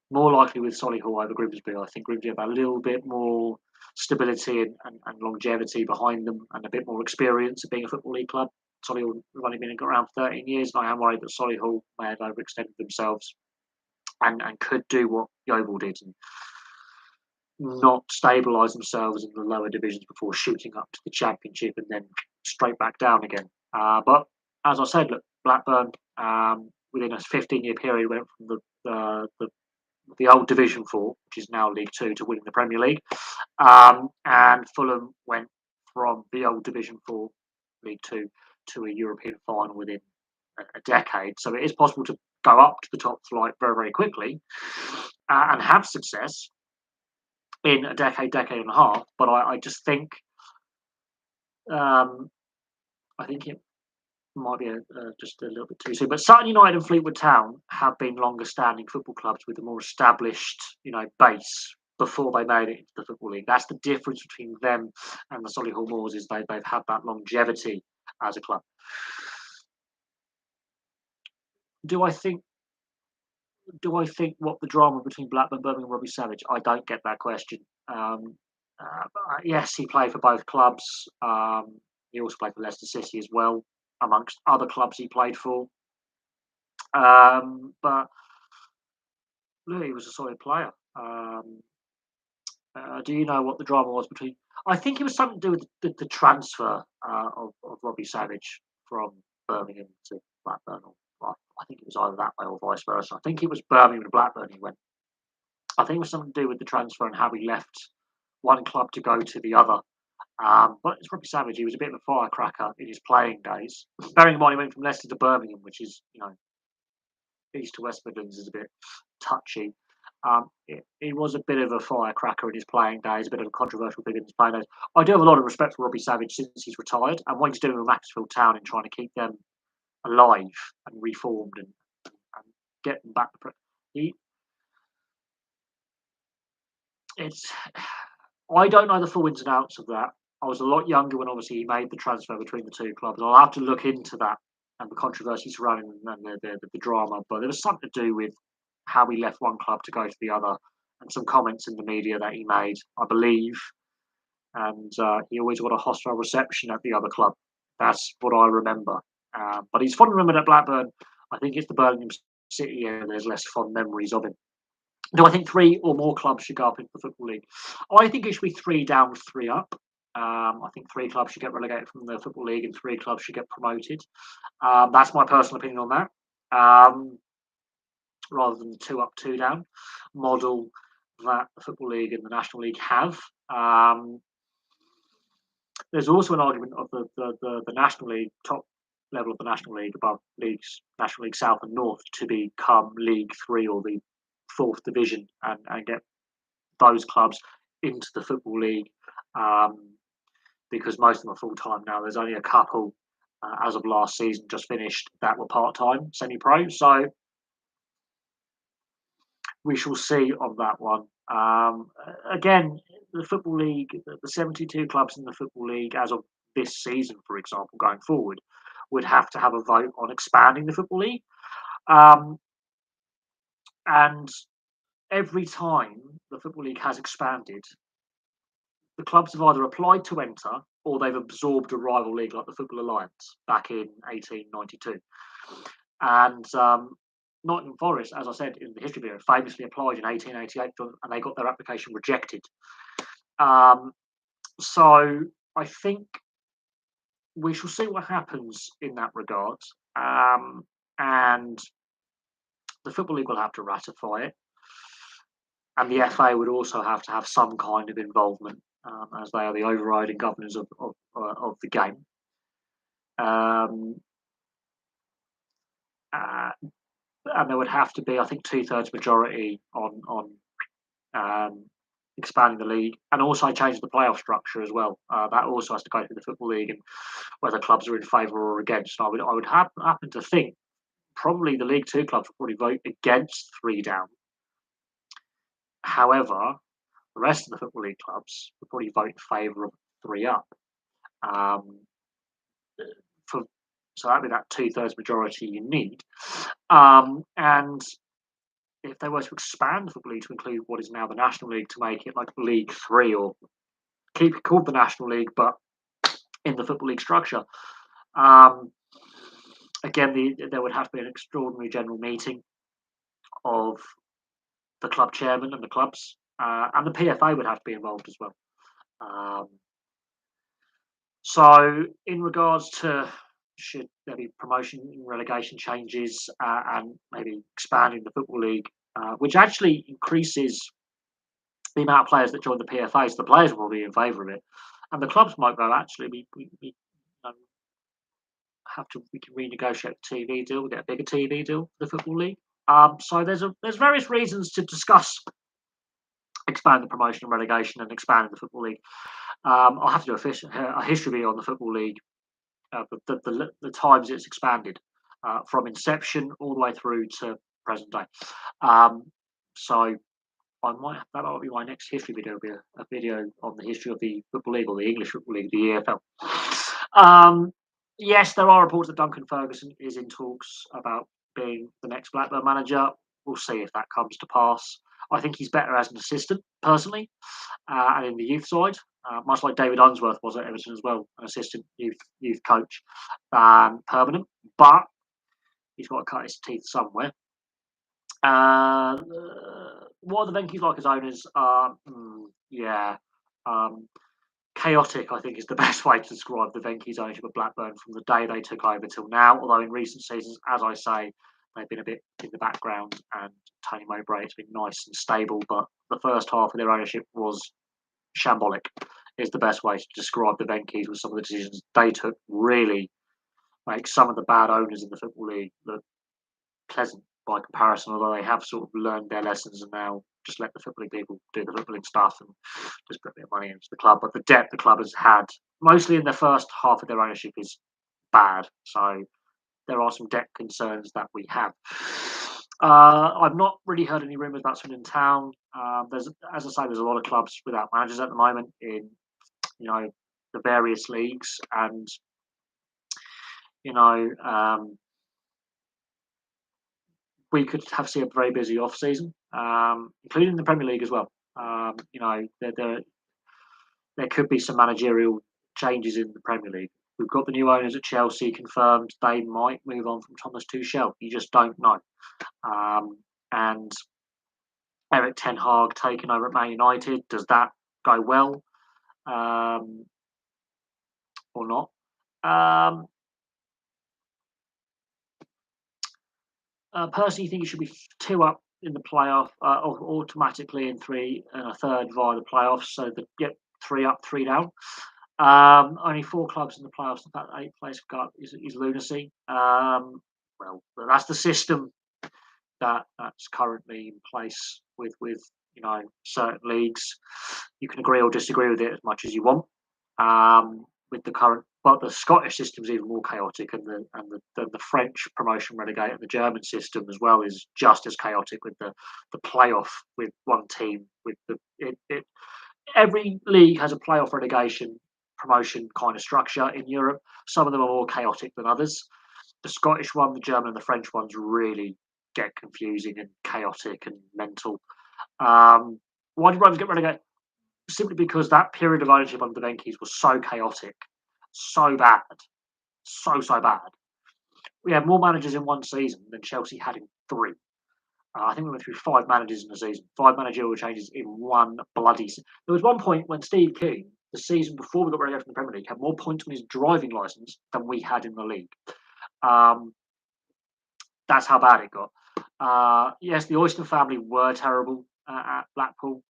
A: More likely with Solihull over Grimsby. I think Grimsby have a little bit more stability and longevity behind them and a bit more experience of being a Football League club. Solihull have only been around for 13 years, and I am worried that Solihull may have overextended themselves and could do what Yeovil did and not stabilise themselves in the lower divisions before shooting up to the Championship and then straight back down again. But as I said, look, Blackburn within a 15-year period went from the old Division 4, which is now League 2, to winning the Premier League. And Fulham went from the old Division 4, League 2, to a European final within a decade. So it is possible to go up to the top flight very, very quickly and have success in a decade and a half. But I just think I think it might be just a little bit too soon. But Sutton United and Fleetwood Town have been longer standing football clubs with a more established, base before they made it into the Football League. That's the difference between them and the Solihull Moors, is they've had that longevity as a club. Do I think what the drama between Blackburn, Birmingham, and Robbie Savage? I don't get that question. Yes, he played for both clubs. He also played for Leicester City as well, amongst other clubs he played for. But look, he was a solid player. Do you know what the drama was between? I think it was something to do with the transfer of Robbie Savage from Birmingham to Blackburn. I think it was either that way or vice versa. I think it was Birmingham to Blackburn he went. I think it was something to do with the transfer and how he left one club to go to the other. But it's Robbie Savage. He was a bit of a firecracker in his playing days. Bearing in mind he went from Leicester to Birmingham, which is, east to West Midlands is a bit touchy. He was a bit of a firecracker in his playing days, a bit of a controversial figure in his playing days. I do have a lot of respect for Robbie Savage since he's retired, and what he's doing with Macclesfield Town in trying to keep them alive and reformed and get them back. I don't know the full ins and outs of that. I was a lot younger when obviously he made the transfer between the two clubs. I'll have to look into that and the controversy surrounding and the drama. But there was something to do with how he left one club to go to the other, and some comments in the media that he made, I believe. And he always got a hostile reception at the other club. That's what I remember. But he's fond remembered at Blackburn. I think it's the Birmingham City area. There's less fond memories of him. Do I think 3 or more clubs should go up into the Football League? I think it should be 3 down, 3 up. I think 3 clubs should get relegated from the Football League and 3 clubs should get promoted. That's my personal opinion on that. Rather than the 2 up, 2 down model that the Football League and the National League have. There's also an argument of the National League, top level of the National League, above leagues, National League South and North, to become League 3 or the 4th division and get those clubs into the Football League. because most of them are full time now. There's only a couple as of last season just finished that were part time, semi pro. So we shall see on that one. Again, the Football League, the 72 clubs in the Football League as of this season, for example, going forward, would have to have a vote on expanding the Football League. And every time the Football League has expanded, the clubs have either applied to enter or they've absorbed a rival league like the Football Alliance back in 1892. And Nottingham Forest, as I said in the history video, famously applied in 1888 and they got their application rejected. So I think we shall see what happens in that regard. And the Football League will have to ratify it. And the FA would also have to have some kind of involvement, as they are the overriding governors of the game. And there would have to be, I think, 2/3 majority on expanding the league, and also change the playoff structure as well. That also has to go through the Football League, and whether clubs are in favour or against. I would happen to think probably the League Two clubs would probably vote against 3 down. However, the rest of the Football League clubs would probably vote in favour of 3 up. So that'd be that 2/3 majority you need. And if they were to expand the Football League to include what is now the National League, to make it like League 3 or keep it called the National League, but in the Football League structure, again, there would have to be an extraordinary general meeting of the club chairman and the clubs, and the PFA would have to be involved as well. So, in regards to should there be promotion and relegation changes, and maybe expanding the Football League, which actually increases the amount of players that join the PFA, so the players will be in favour of it, and the clubs might go, actually, we we can renegotiate the TV deal, we get a bigger TV deal for the Football League. So there's various reasons to discuss expanding the promotion and relegation and expanding the Football League. I'll have to do a history video on the Football League, the times it's expanded, from inception all the way through to present day. So that might be my next history video. Will be a video on the history of the Football League, or the English Football League, the EFL. Yes, there are reports that Duncan Ferguson is in talks about being the next Blackburn manager. We'll see if that comes to pass. I think he's better as an assistant, personally, and in the youth side, much like David Unsworth was at Everton as well, an assistant youth coach, permanent. But he's got to cut his teeth somewhere. What are the Venky's like as owners? Chaotic, I think, is the best way to describe the Venky's ownership of Blackburn from the day they took over till now. Although in recent seasons, as I say, they've been a bit in the background, and Tony Mowbray has been nice and stable. But the first half of their ownership was shambolic, is the best way to describe the Venky's, with some of the decisions they took really make some of the bad owners in the Football League look pleasant by comparison, although they have sort of learned their lessons and now just let the Football League people do the Football League stuff and just put a bit of money into the club. But the debt the club has had, mostly in the first half of their ownership, is bad. So there are some debt concerns that we have. I've not really heard any rumours about Swindon Town. As I say, there's a lot of clubs without managers at the moment in the various leagues, and we could see a very busy off season, including the Premier League as well. There could be some managerial changes in the Premier League. We've got the new owners at Chelsea confirmed. They might move on from Thomas Tuchel. You just don't know. And Eric Ten Hag taking over at Man United, does that go well or not? Personally, think it should be 2 up in the playoff, automatically, and 3 and a third via the playoffs. So 3 up, 3 down. Only 4 clubs in the playoffs. In fact, 8th place got is lunacy. Well, that's the system that's currently in place with certain leagues. You can agree or disagree with it as much as you want. With the current, but the Scottish system is even more chaotic, and the French promotion relegate and the German system as well is just as chaotic with the playoff with one team. With every league has a playoff relegation promotion kind of structure in Europe. Some of them are more chaotic than others. The Scottish one, the German, and the French ones really get confusing and chaotic and mental. Why did Rovers get relegated? Simply because that period of ownership under the Venkies was so chaotic, so bad, so bad. We had more managers in one season than Chelsea had in three. I think we went through five managers in the season, five managerial changes in one bloody season. There was one point when Steve Keane, the season before we got relegated from the Premier League, had more points on his driving licence than we had in the league. That's how bad it got. Yes, the Oyston family were terrible at Blackpool.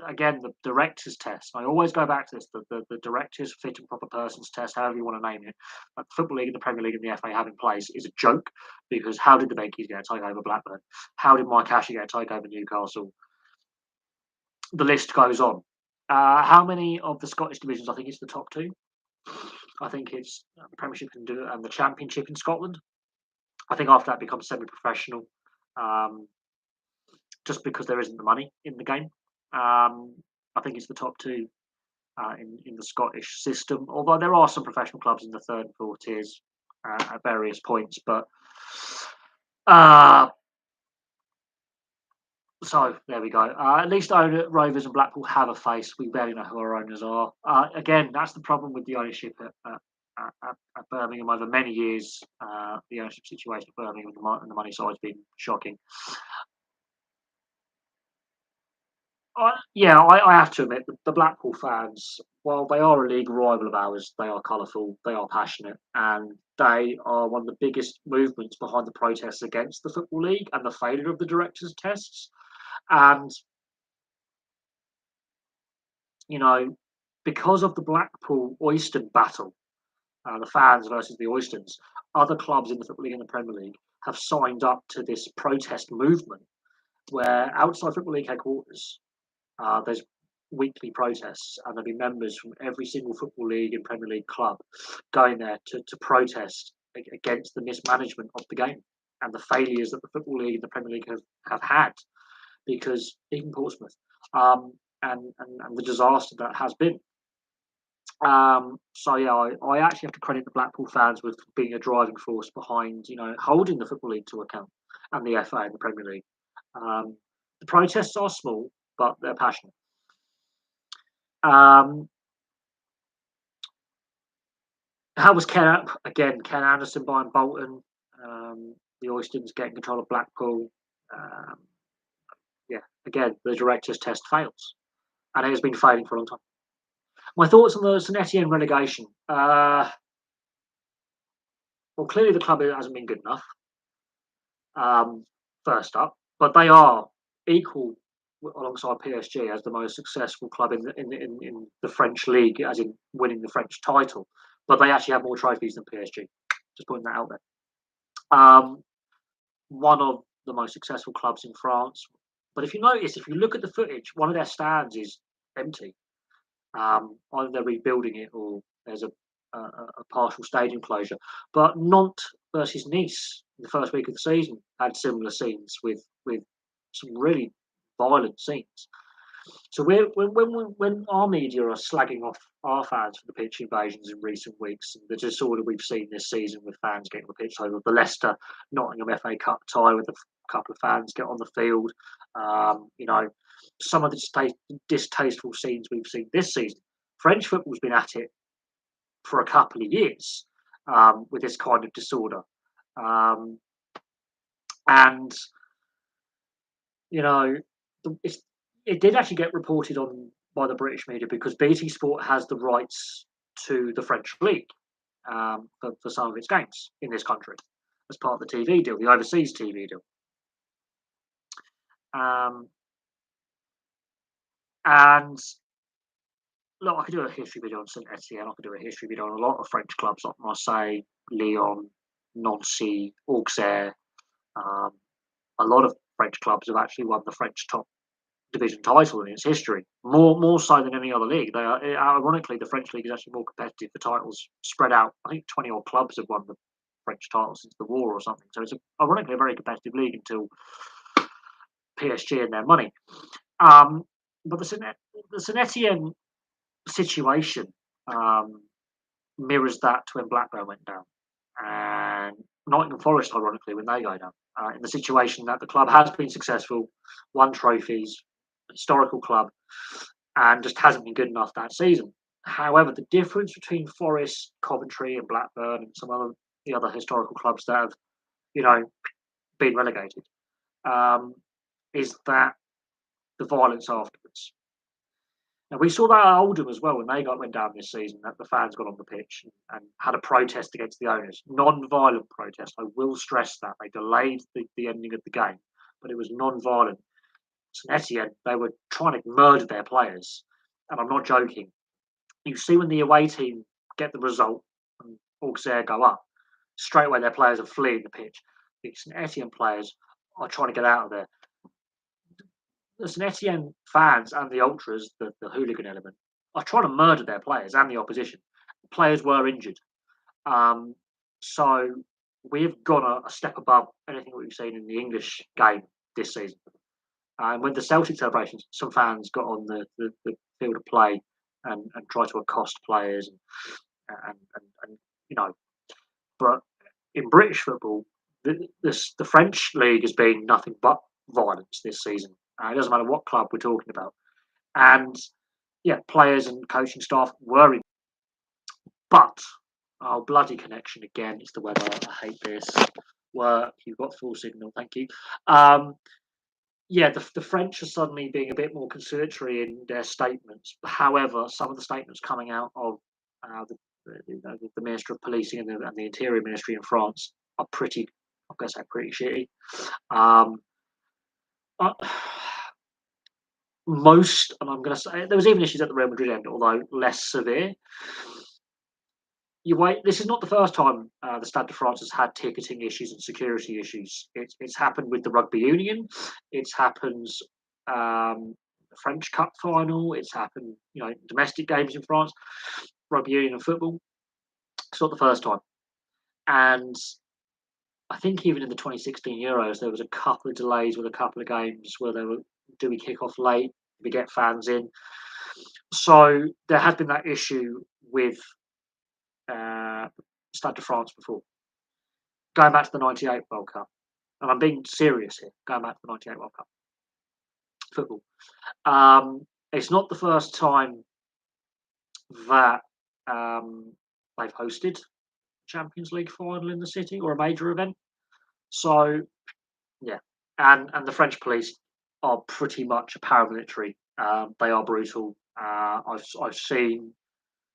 A: Again, the directors' test. I always go back to this: the directors' fit and proper persons test, however you want to name it. Like the Football League and the Premier League and the FA have in place is a joke, because how did the Venkies get a take over Blackburn? How did Mike Ashley get a take over Newcastle? The list goes on. How many of the Scottish divisions? I think it's the top two. I think it's the Premiership and the Championship in Scotland. I think after that becomes semi-professional, just because there isn't the money in the game. I think it's the top two in the Scottish system, although there are some professional clubs in the third and fourth tiers at various points. But so there we go. At least Rovers and Blackpool have a face. We barely know who our owners are. Again, that's the problem with the ownership at Birmingham over many years. The ownership situation at Birmingham and the money side has been shocking. I have to admit the Blackpool fans, while they are a league rival of ours, they are colourful, they are passionate, and they are one of the biggest movements behind the protests against the Football League and the failure of the directors' tests. And, because of the Blackpool Oyston battle, the fans versus the Oystons, other clubs in the Football League and the Premier League have signed up to this protest movement where outside Football League headquarters, there's weekly protests, and there'll be members from every single Football League and Premier League club going there to protest against the mismanagement of the game and the failures that the Football League and the Premier League have had, because even Portsmouth, and the disaster that has been. I actually have to credit the Blackpool fans with being a driving force behind, holding the Football League to account, and the FA and the Premier League. The protests are small, but they're passionate. How was Ken Anderson buying Bolton? The Oystons getting control of Blackpool. Again, the director's test fails, and it has been failing for a long time. My thoughts on the St Etienne relegation. Well, clearly the club hasn't been good enough. First up, but they are equal alongside PSG as the most successful club in the French league, as in winning the French title. But they actually have more trophies than PSG. Just putting that out there. One of the most successful clubs in France. But if you look at the footage, one of their stands is empty. Either they're rebuilding it or there's a partial stadium closure. But Nantes versus Nice in the first week of the season had similar scenes with some really violent scenes. So when our media are slagging off our fans for the pitch invasions in recent weeks, and the disorder we've seen this season with fans getting the pitch over, the Leicester Nottingham FA Cup tie with a couple of fans get on the field, some of the distasteful scenes we've seen this season. French football's been at it for a couple of years with this kind of disorder, and it did actually get reported on by the British media because BT Sport has the rights to the French league for some of its games in this country as part of the TV deal, the overseas TV deal. And look, I could do a history video on St Etienne. I could do a history video on a lot of French clubs like Marseille, Lyon, Nancy, Auxerre. A lot of French clubs have actually won the French top division title in its history, more so than any other league. They are, ironically, the French league is actually more competitive for titles spread out. I think 20 odd clubs have won the French title since the war or something. So it's ironically a very competitive league until PSG and their money. But the Saint Etienne situation mirrors that when Blackburn went down, and Nottingham Forest, ironically, when they go down. In the situation that the club has been successful, won trophies, historical club, and just hasn't been good enough that season. However, the difference between Forest, Coventry, and Blackburn, and some of the other historical clubs that have, been relegated, is that the violence afterwards. And we saw that at Oldham as well when they went down this season, that the fans got on the pitch and had a protest against the owners. Non-violent protest. I will stress that. They delayed the ending of the game, but it was non-violent. St Etienne, they were trying to murder their players. And I'm not joking. You see when the away team get the result and Auxerre go up, straight away their players are fleeing the pitch. The St Etienne players are trying to get out of there. The St Etienne fans and the ultras, the hooligan element, are trying to murder their players and the opposition. The players were injured. So we've gone a step above anything we've seen in the English game this season. And with the Celtic celebrations, some fans got on the field of play and tried to accost players and but in British football, the French league has been nothing but violence this season. It doesn't matter what club we're talking about. And yeah, players and coaching staff were in. But, bloody connection again. It's the weather. I hate this. Work. You've got full signal. Thank you. Yeah, the French are suddenly being a bit more conciliatory in their statements. However, some of the statements coming out of the Minister of Policing and the Interior Ministry in France are pretty, I'm going to say, pretty shitty. Most, and I'm going to say, there was even issues at the Real Madrid end, although less severe. This is not the first time the Stade de France has had ticketing issues and security issues. It's happened with the rugby union. It's happened the French Cup final. It's happened, domestic games in France, rugby union and football. It's not the first time. And I think even in the 2016 Euros, there was a couple of delays with a couple of games where they were, do we kick off late? Do we get fans in? So there has been that issue with Stade de France before. Going back to the 98 World Cup, and I'm being serious here, going back to the 98 World Cup football. It's not the first time that they've hosted Champions League final in the city or a major event. So, yeah. And the French police are pretty much a paramilitary. They are brutal. I've seen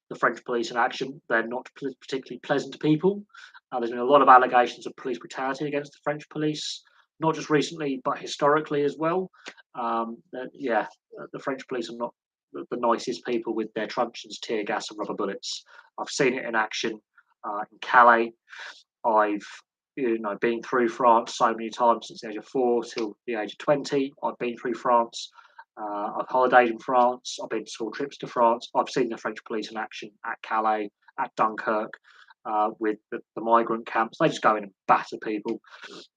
A: the French police in action. They're not particularly pleasant people. There's been a lot of allegations of police brutality against the French police, not just recently, but historically as well. The French police are not the nicest people with their truncheons, tear gas, and rubber bullets. I've seen it in action in Calais. I've been through France so many times since the age of 4 till the age of 20. I've been through France. I've holidayed in France. I've been to school trips to France. I've seen the French police in action at Calais, at Dunkirk, with the migrant camps. They just go in and batter people.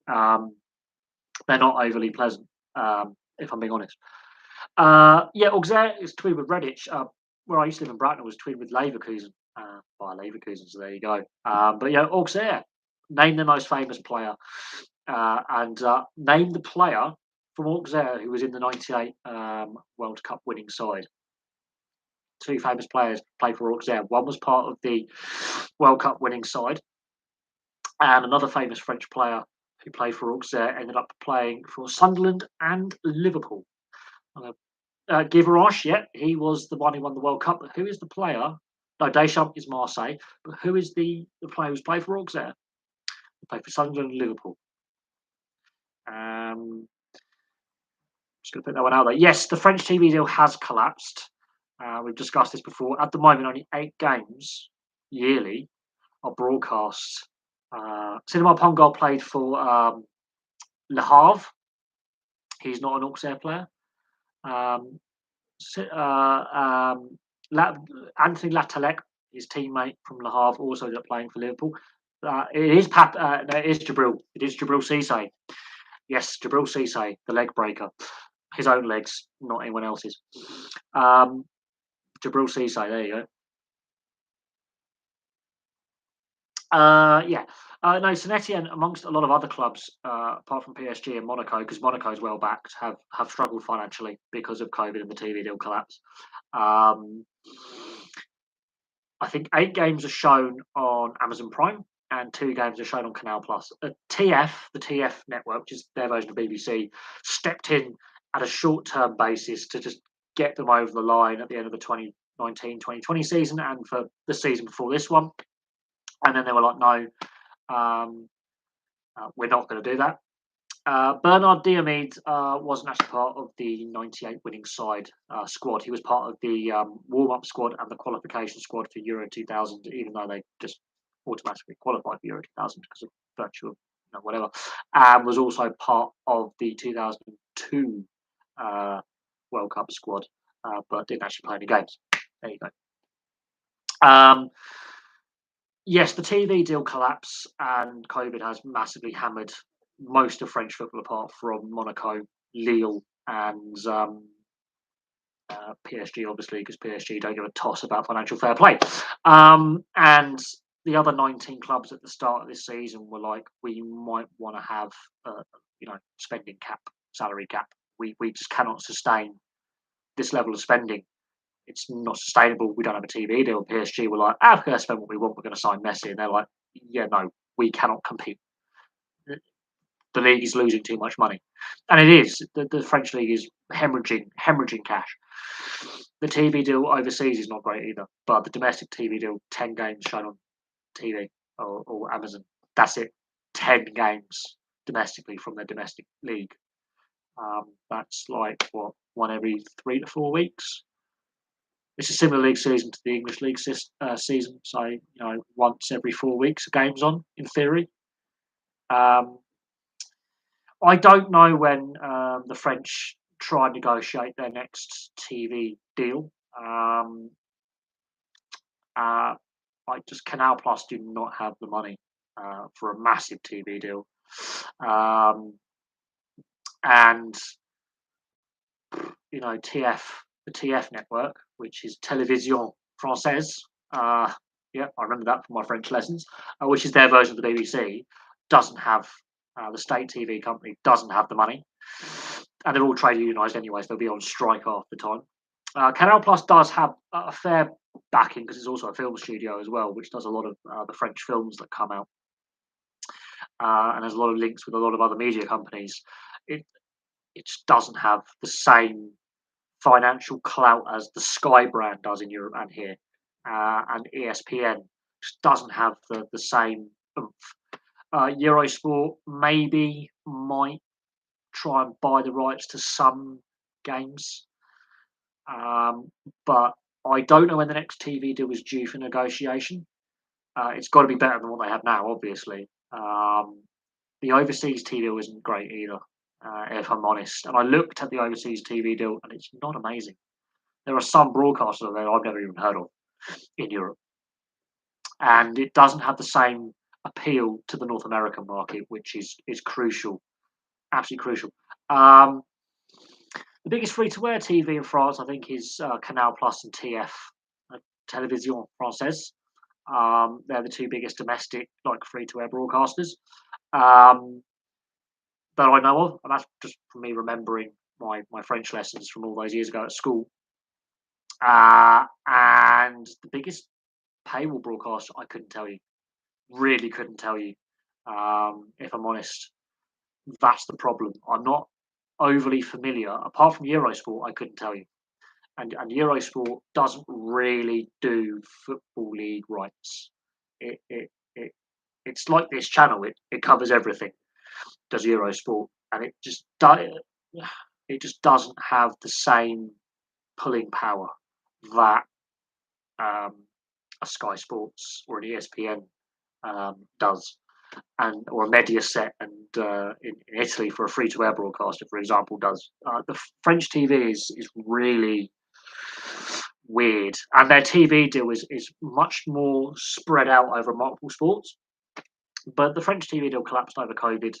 A: They're not overly pleasant, if I'm being honest. Auxerre is tweeted with Redditch. Where I used to live in Brighton was tweeted with Leverkusen. By Leverkusen, so there you go. Auxerre, name the most famous player, and name the player from Auxerre who was in the 98 World Cup winning side. 2 famous players played for Auxerre. One was part of the World Cup winning side, and another famous French player who played for Auxerre ended up playing for Sunderland and Liverpool. Guy Verhage, he was the one who won the World Cup. But who is the player? No, Deschamps is Marseille. But who is the player who's played for Auxerre? He played for Sunderland and Liverpool. Just going to put that one out there. Yes, the French TV deal has collapsed. We've discussed this before. At the moment, only 8 games yearly are broadcast. Cinema Pongolle played for Le Havre. He's not an Auxerre player. Um, La- Anthony Latalek, his teammate from Le Havre, also ended up playing for Liverpool. No, it is Jabril. It is Jabril Cisse. Yes, Jabril Cisse, the leg breaker. His own legs, not anyone else's. Um, Jabril Cisse, there you go. Yeah. No, Saint Etienne, amongst a lot of other clubs, apart from PSG and Monaco, because Monaco's well backed, have struggled financially because of COVID and the TV deal collapse. Um, I think 8 games are shown on Amazon Prime and 2 games are shown on Canal Plus. TF, the TF network, which is their version of BBC, stepped in at a short term basis to just get them over the line at the end of the 2019-2020 season and for the season before this one. And then they were like, no, um, we're not going to do that. Bernard Diomede wasn't actually part of the 98 winning side squad. He was part of the warm up squad and the qualification squad for Euro 2000, even though they just automatically qualified for Euro 2000 because of virtual, whatever. And was also part of the 2002 World Cup squad, but didn't actually play any games. There you go. Yes, the TV deal collapse and COVID has massively hammered most of French football apart from Monaco, Lille, and PSG, obviously, because PSG don't give a toss about financial fair play. And the other 19 clubs at the start of this season were like, we might want to have, spending cap, salary cap. We just cannot sustain this level of spending. It's not sustainable. We don't have a TV deal. PSG were like, we're going to spend what we want. We're going to sign Messi. And they're like, yeah, no, we cannot compete. The league is losing too much money. And it is. The French league is hemorrhaging cash. The TV deal overseas is not great either. But the domestic TV deal, 10 games shown on TV or Amazon. That's it. 10 games domestically from their domestic league. That's like, what, one every 3 to 4 weeks? It's a similar league season to the English league season, so once every 4 weeks, a game's on in theory. I don't know when the French try and negotiate their next TV deal. Canal Plus do not have the money for a massive TV deal, and the TF network, which is Télévision Française. Yeah, I remember that from my French lessons, which is their version of the BBC, doesn't have the state TV company doesn't have the money, and they're all trade unionised anyways. They'll be on strike half the time. Canal Plus does have a fair backing because it's also a film studio as well, which does a lot of the French films that come out, and has a lot of links with a lot of other media companies. It just doesn't have the same financial clout as the Sky brand does in Europe and here, and ESPN just doesn't have the same oomph. Eurosport maybe might try and buy the rights to some games, but I don't know when the next TV deal is due for negotiation. It's got to be better than what they have now, obviously. The overseas TV deal isn't great either, if I'm honest. And I looked at the overseas TV deal, and it's not amazing. There are some broadcasters there I've never even heard of in Europe, and it doesn't have the same appeal to the North American market, which is crucial, absolutely crucial. The biggest free-to-air TV in France, I think, is Canal Plus and TF, Télévision Française. They're the two biggest domestic, like free-to-air broadcasters that I know of, and that's just from me remembering my French lessons from all those years ago at school. And the biggest paywall broadcast, I couldn't tell you. Really couldn't tell you. If I'm honest, that's the problem. I'm not overly familiar. Apart from Eurosport, I couldn't tell you. And Eurosport doesn't really do football league rights. It's like this channel. It covers everything. Does Eurosport, and it just doesn't have the same pulling power that a Sky Sports or an ESPN does. or a Mediaset, and in Italy for a free-to-air broadcaster, for example, does. The French TV is really weird, and their TV deal is much more spread out over multiple sports. But the French TV deal collapsed over COVID,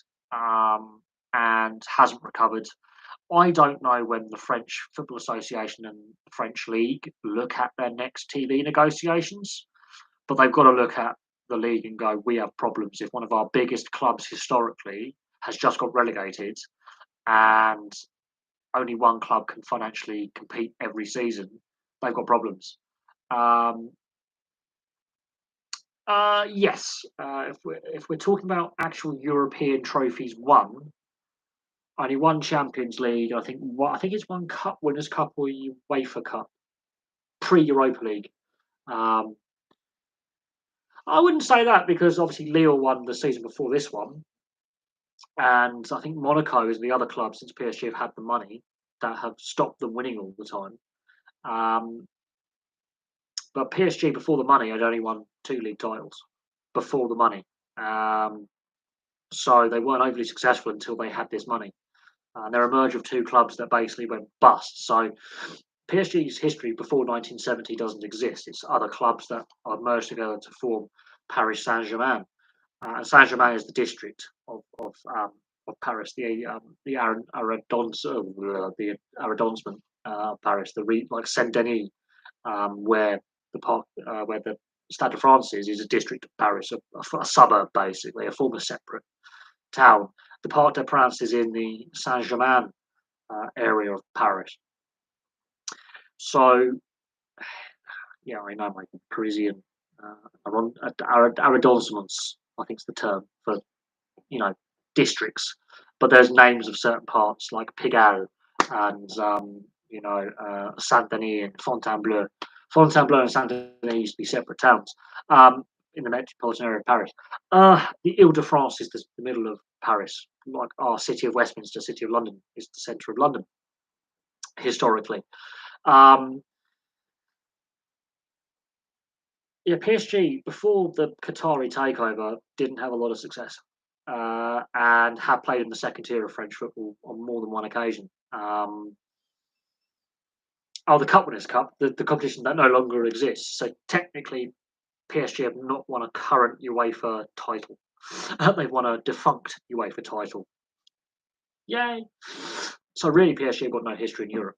A: and hasn't recovered. I don't know when the French Football Association and the French League look at their next TV negotiations, but they've got to look at the league and go, we have problems. If one of our biggest clubs historically has just got relegated and only one club can financially compete every season, they've got problems. Yes, if we're talking about actual European trophies won, only one Champions League. I think it's one Cup Winners' Cup or UEFA Cup, pre-Europa League. Um, I wouldn't say that because obviously Lille won the season before this one, and I think Monaco is the other club since PSG have had the money that have stopped them winning all the time. Um, but PSG before the money had only won 2 league titles before the money, so they weren't overly successful until they had this money. They're a merge of two clubs that basically went bust. So PSG's history before 1970 doesn't exist. It's other clubs that are merged together to form Paris Saint-Germain. Saint Germain is the district of Paris, the arrondissement Paris, like Saint Denis, where the Stade de France is a district of Paris, a suburb basically, a former separate town. The Parc des Princes is in the Saint Germain area of Paris. So yeah, I know my Parisian arrondissements, I think is the term for districts, but there's names of certain parts like Pigalle and Saint Denis and Fontainebleau. Fontainebleau and Saint Denis used to be separate towns in the metropolitan area of Paris. The Ile-de-France is the middle of Paris, like our city of Westminster, city of London is the centre of London historically. PSG before the Qatari takeover didn't have a lot of success, and have played in the second tier of French football on more than one occasion. The Cup Winners' Cup, the competition that no longer exists. So technically, PSG have not won a current UEFA title. They've won a defunct UEFA title. Yay! So really, PSG have got no history in Europe.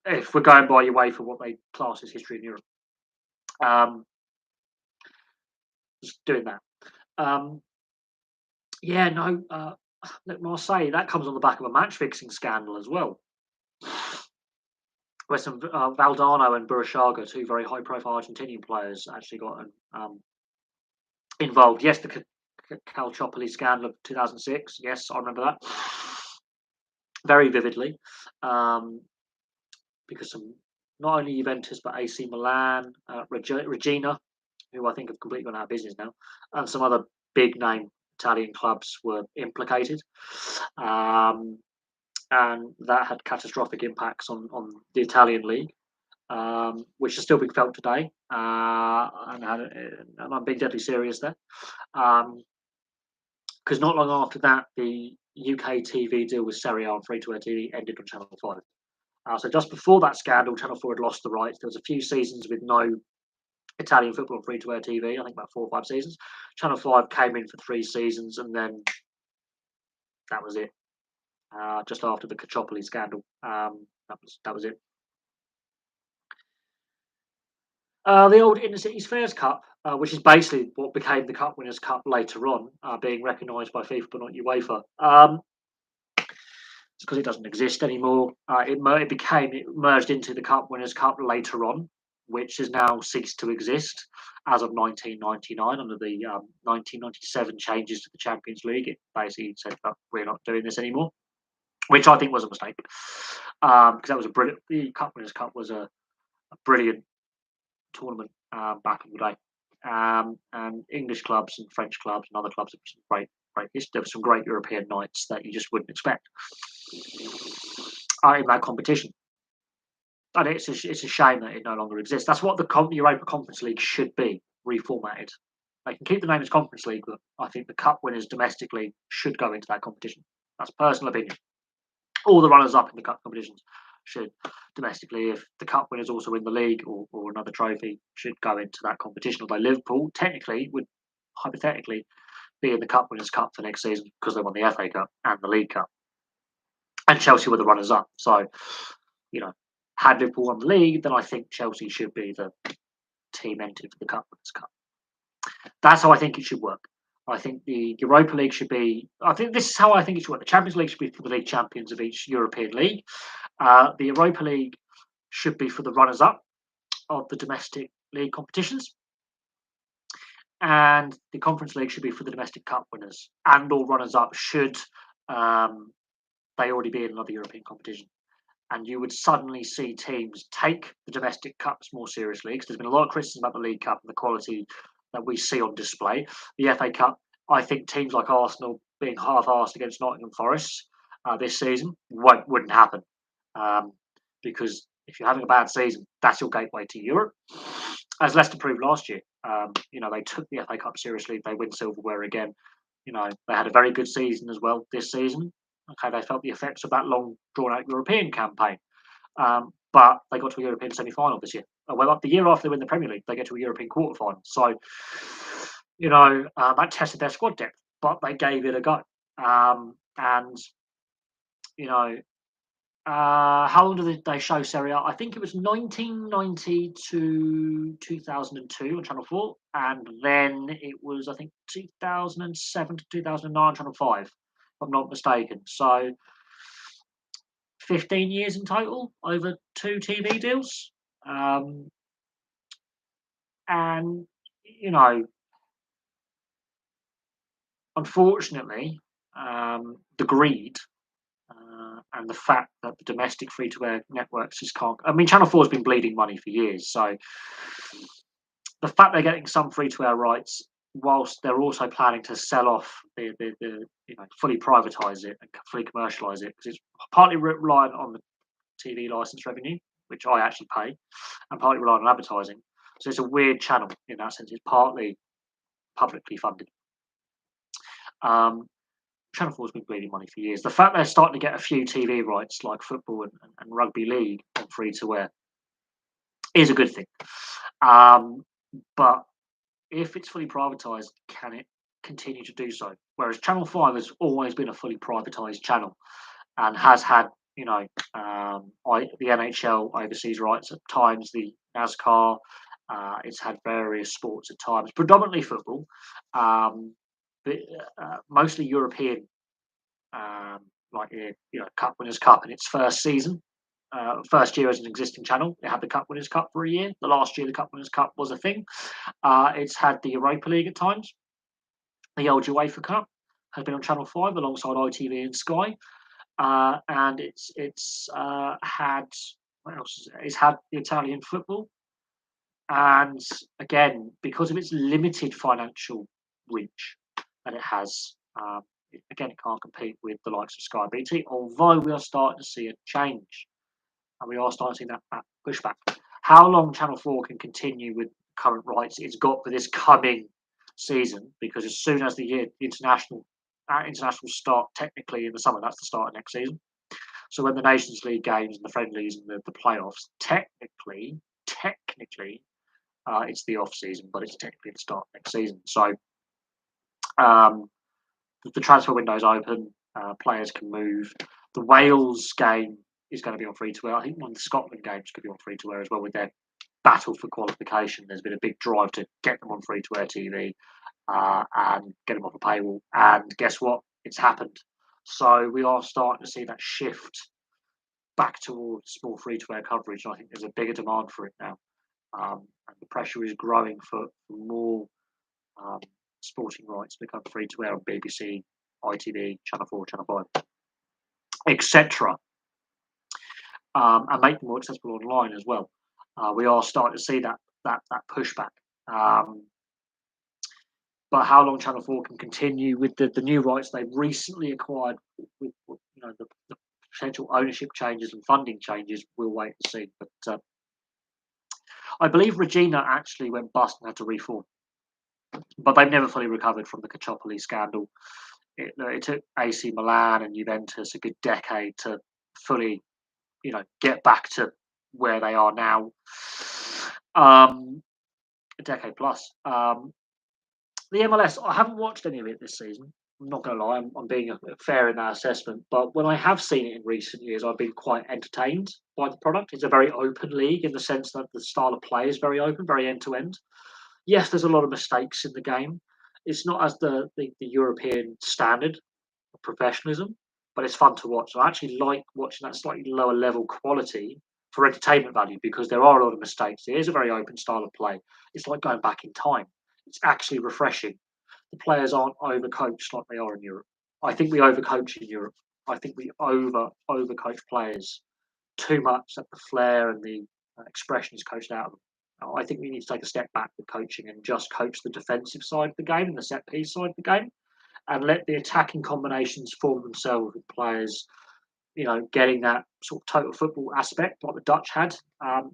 A: If we're going by UEFA, what they class as history in Europe. Just doing that. Look, Marseille, that comes on the back of a match fixing scandal as well. Where some Valdano and Burruchaga, two very high profile Argentinian players, actually got involved. Yes, the Calciopoli scandal of 2006. Yes, I remember that very vividly. Because not only Juventus, but AC Milan, Regina, who I think have completely gone out of business now, and some other big name Italian clubs were implicated. And that had catastrophic impacts on the Italian league, which is still being felt today. And I'm being deadly serious there. Because not long after that, the UK TV deal with Serie A and free-to-air TV ended on Channel 5. So just before that scandal, Channel 4 had lost the rights. There was a few seasons with no Italian football on free-to-air TV, I think about 4 or 5 seasons. Channel 5 came in for 3 seasons, and then that was it. Just after the Calciopoli scandal, that was it. The old Inner Cities Fairs Cup, which is basically what became the Cup Winners' Cup later on, being recognised by FIFA but not UEFA. It's because it doesn't exist anymore. It merged into the Cup Winners' Cup later on, which has now ceased to exist as of 1999 under the 1997 changes to the Champions League. It basically said that we're not doing this anymore, which I think was a mistake, because that was a brilliant. The Cup Winners' Cup was a brilliant tournament back in the day, and English clubs and French clubs and other clubs have some great history. There were some great European nights that you just wouldn't expect in that competition. And it's a shame that it no longer exists. That's what the Europa Conference League should be reformatted. They can keep the name as Conference League, but I think the cup winners domestically should go into that competition. That's personal opinion. All the runners-up in the cup competitions should domestically, if the cup winners also win the league or another trophy, should go into that competition. Although Liverpool technically would hypothetically be in the Cup Winners' Cup for next season because they won the FA Cup and the League Cup. And Chelsea were the runners-up. So, had Liverpool won the league, then I think Chelsea should be the team entered for the Cup Winners' Cup. That's how I think it should work. I think the Europa League should be. I think this is how I think it should work. The Champions League should be for the league champions of each European league. The Europa League should be for the runners-up of the domestic league competitions. And the Conference League should be for the domestic cup winners, and all runners-up should they already be in another European competition. And you would suddenly see teams take the domestic cups more seriously, because there's been a lot of criticism about the League Cup and the quality that we see on display. The FA Cup, I think teams like Arsenal being half-arsed against Nottingham Forest this season wouldn't happen, because if you're having a bad season, that's your gateway to Europe. As Leicester proved last year, they took the FA Cup seriously. They win silverware again. They had a very good season as well this season. Okay, they felt the effects of that long, drawn-out European campaign, but they got to a European semi-final this year. Well, the year after they win the Premier League, they get to a European quarter-final. So, that tested their squad depth, but they gave it a go. How long did they show Serie A? I think it was 1990 to 2002 on Channel 4, and then it was, I think, 2007 to 2009 on Channel 5, if I'm not mistaken. So 15 years in total over 2 TV deals. Unfortunately, the greed and the fact that the domestic free-to-air networks just can't. I mean, Channel 4 has been bleeding money for years, so the fact they're getting some free-to-air rights, whilst they're also planning to sell off the fully privatise it and fully commercialise it, because it's partly reliant on the TV license revenue, which I actually pay, and partly reliant on advertising. So it's a weird channel in that sense. It's partly publicly funded. Channel 4 has been bleeding money for years. The fact they're starting to get a few TV rights like football and rugby league on free to air is a good thing. But if it's fully privatised, can it continue to do so? Whereas Channel 5 has always been a fully privatised channel and has had, the NHL overseas rights at times, the NASCAR. It's had various sports at times, predominantly football. But mostly European, like Cup Winners' Cup in its first season, first year as an existing channel. It had the Cup Winners' Cup for a year. The last year, the Cup Winners' Cup was a thing. It's had the Europa League at times. The old UEFA Cup has been on Channel 5 alongside ITV and Sky, and it's had what else? It's had the Italian football, and again, because of its limited financial reach that it has, it can't compete with the likes of Sky BT, although we are starting to see a change, and we are starting to see that pushback. How long Channel 4 can continue with current rights it's got for this coming season, because as soon as the international start technically in the summer, that's the start of next season. So when the Nations League games and the friendlies and the playoffs, technically, it's the off season, but it's technically the start of next season. So the transfer window is open. Players can move. The Wales game is going to be on free to air. I think one of the Scotland games could be on free to air as well, with their battle for qualification. There's been a big drive to get them on free to air TV and get them off a paywall. And guess what? It's happened. So we are starting to see that shift back towards more free to air coverage. And I think there's a bigger demand for it now. And the pressure is growing for more sporting rights to become free to air on BBC, ITV, Channel 4, Channel 5, etc. And make them more accessible online as well. We are starting to see that pushback. But how long Channel 4 can continue with the new rights they've recently acquired, with the potential ownership changes and funding changes, we'll wait and see. But I believe Regina actually went bust and had to reform. but they've never fully recovered from the Calciopoli scandal. It took AC Milan and Juventus a good decade to fully, get back to where they are now. A decade plus. The MLS, I haven't watched any of it this season. I'm not going to lie, I'm being fair in that assessment. But when I have seen it in recent years, I've been quite entertained by the product. It's a very open league in the sense that the style of play is very open, very end to end. Yes, there's a lot of mistakes in the game. It's not as the European standard of professionalism, but it's fun to watch. I actually like watching that slightly lower level quality for entertainment value because there are a lot of mistakes. It is a very open style of play. It's like going back in time. It's actually refreshing. The players aren't overcoached like they are in Europe. I think we overcoach in Europe. I think we overcoach players too much that the flair and the expression is coached out of them. I think we need to take a step back with coaching and just coach the defensive side of the game and the set piece side of the game, and let the attacking combinations form themselves with players, getting that sort of total football aspect like the Dutch had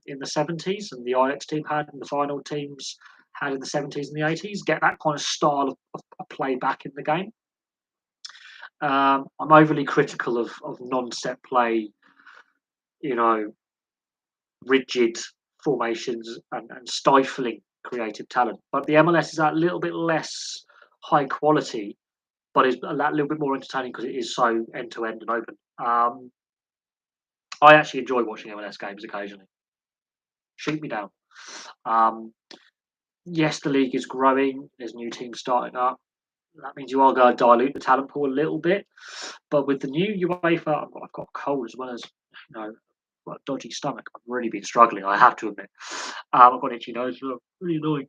A: in the 70s and the Ajax team had and the final teams had in the 70s and the 80s. Get that kind of style of play back in the game. I'm overly critical of non-set play, you know, rigid formations and stifling creative talent. But the MLS is that little bit less high quality, but is that little bit more entertaining because it is so end to end and open. I actually enjoy watching MLS games occasionally. Shoot me down. Um, yes, the league is growing. There's new teams starting up. That means you are going to dilute the talent pool a little bit. But with the new UEFA, I've got a cold as well as got a dodgy stomach. I've really been struggling. I have to admit. I've got itchy nose. So really annoying.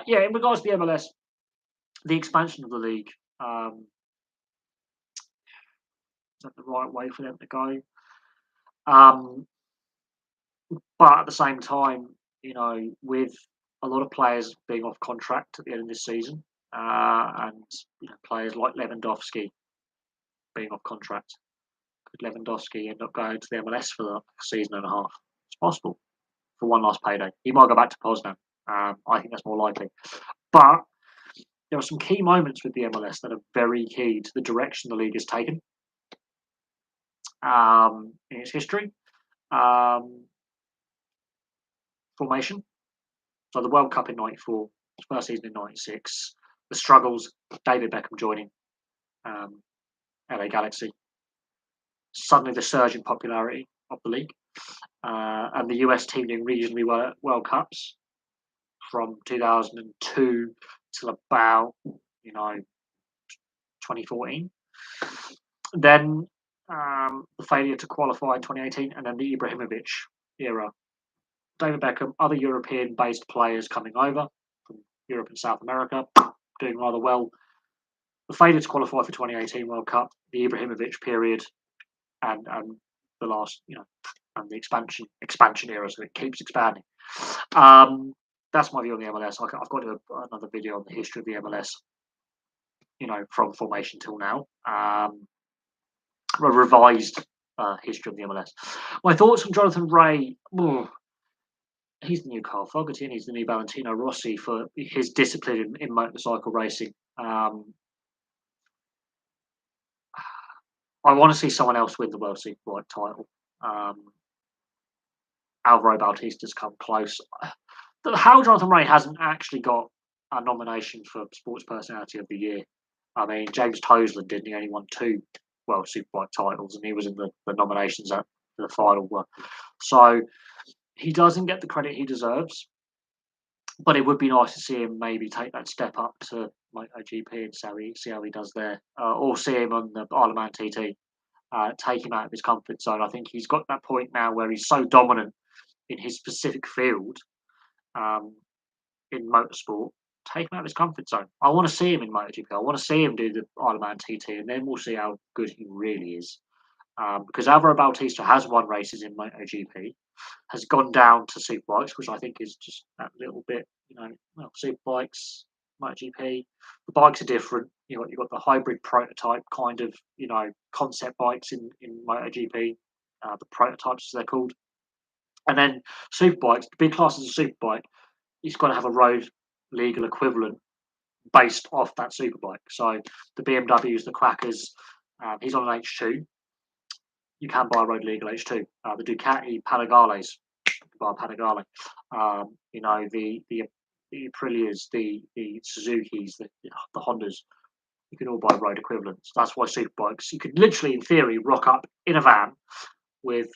A: Yeah, in regards to the MLS, the expansion of the league, is that the right way for them to go? Um, but at the same time, with a lot of players being off contract at the end of this season, and players like Lewandowski being off contract, could Lewandowski end up going to the MLS for the season and a half? It's possible for one last payday. He might go back to Poznan. I think that's more likely. But there are some key moments with the MLS that are very key to the direction the league has taken in its history. Formation. So the World Cup in '94, first season in '96, the struggles, David Beckham joining LA Galaxy, suddenly the surge in popularity of the league, and the US team doing regionally World Cups from 2002 till about 2014. Then the failure to qualify in 2018, and then the Ibrahimovic era. David Beckham, other European-based players coming over from Europe and South America, doing rather well. The failure to qualify for 2018 World Cup, the Ibrahimovic period, and the last, and the expansion era, so it keeps expanding. That's my view on the MLS. I've got another video on the history of the MLS, from formation till now. A revised history of the MLS. My thoughts on Jonathan Ray. He's the new Carl Fogarty and he's the new Valentino Rossi for his discipline in motorcycle racing. I want to see someone else win the World Superbike title. Alvaro Bautista's come close. How Jonathan Ray hasn't actually got a nomination for Sports Personality of the Year. I mean, James Toseland didn't. He only won 2 World Superbike titles, and he was in the nominations at the final one. So he doesn't get the credit he deserves. But it would be nice to see him maybe take that step up to MotoGP and see how he does there, or see him on the Isle of Man TT. Take him out of his comfort zone. I think he's got that point now where he's so dominant in his specific field, in motorsport. Take him out of his comfort zone. I want to see him in MotoGP. I want to see him do the Isle of Man TT, and then we'll see how good he really is. Because Alvaro Bautista has won races in MotoGP, has gone down to superbikes, which I think is just that little bit, superbikes, MotoGP. The bikes are different. You've got the hybrid prototype kind of, concept bikes in MotoGP, the prototypes as they're called. And then superbikes, the big class is a superbike. It's got to have a road legal equivalent based off that superbike. So the BMWs, the Quackers, he's on an H2. You can buy a road legal H2. The Ducati Panigales, you can buy a Panigale. The Aprilias, the Suzukis, the Hondas, you can all buy road equivalents. That's why superbikes, you could literally, in theory, rock up in a van with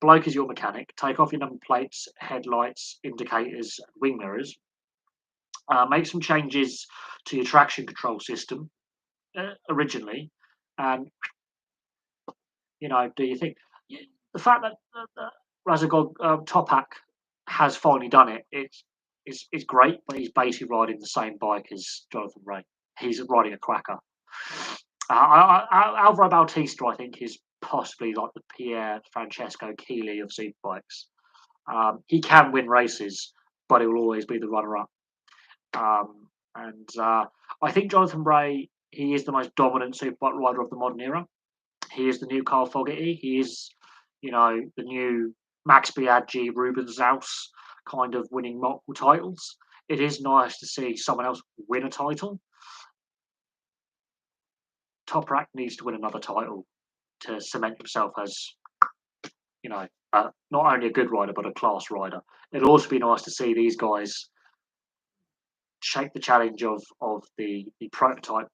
A: bloke as your mechanic, take off your number plates, headlights, indicators, wing mirrors, make some changes to your traction control system originally, and do you think the fact that Razagog Topak has finally done it? It's great, but he's basically riding the same bike as Jonathan Ray. He's riding a Quacker. Alvaro Bautista, I think, is possibly like the Pierre Francesco Keeley of superbikes. He can win races, but he will always be the runner-up. And I think Jonathan Ray, he is the most dominant superbike rider of the modern era. He is the new Carl Fogarty. He is, the new Max Biaggi, Ruben Zaus, kind of winning multiple titles. It is nice to see someone else win a title. Toprak needs to win another title to cement himself as, not only a good rider but a class rider. It'll also be nice to see these guys shake the challenge of the prototype,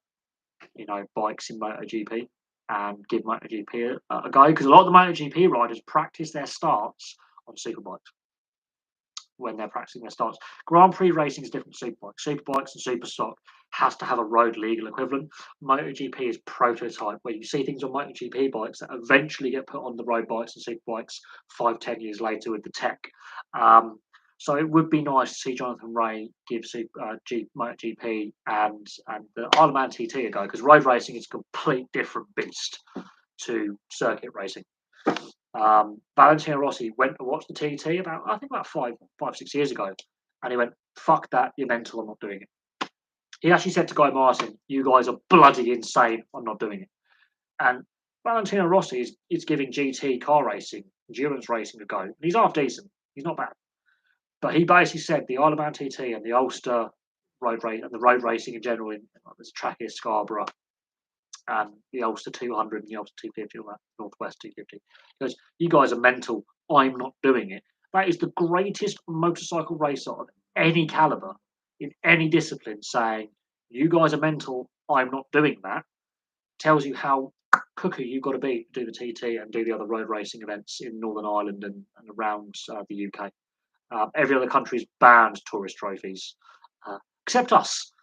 A: bikes in MotoGP and give MotoGP a go, because a lot of the MotoGP riders practice their starts on superbikes when they're practicing their starts. Grand Prix racing is different to superbikes. Superbikes and super stock has to have a road legal equivalent. MotoGP is prototype, where you see things on MotoGP bikes that eventually get put on the road bikes and superbikes 5-10 years later with the tech. So it would be nice to see Jonathan Ray give MotoGP and the Isle of Man TT a go, because road racing is a complete different beast to circuit racing. Valentino Rossi went to watch the TT about 5-6 years ago, and he went, "Fuck that, you're mental, I'm not doing it." He actually said to Guy Martin, "You guys are bloody insane, I'm not doing it." And Valentino Rossi is giving GT car racing, endurance racing a go. And he's half decent, he's not bad. But he basically said the Isle of Man TT and the Ulster road race and the road racing in general, there's a track here, Scarborough, and the Ulster 200 and the Ulster 250, or that Northwest 250. He goes, "You guys are mental. I'm not doing it." That is the greatest motorcycle racer of any caliber in any discipline saying, "You guys are mental. I'm not doing that." Tells you how cuckoo you've got to be to do the TT and do the other road racing events in Northern Ireland and around the UK. Every other country's banned tourist trophies, except us,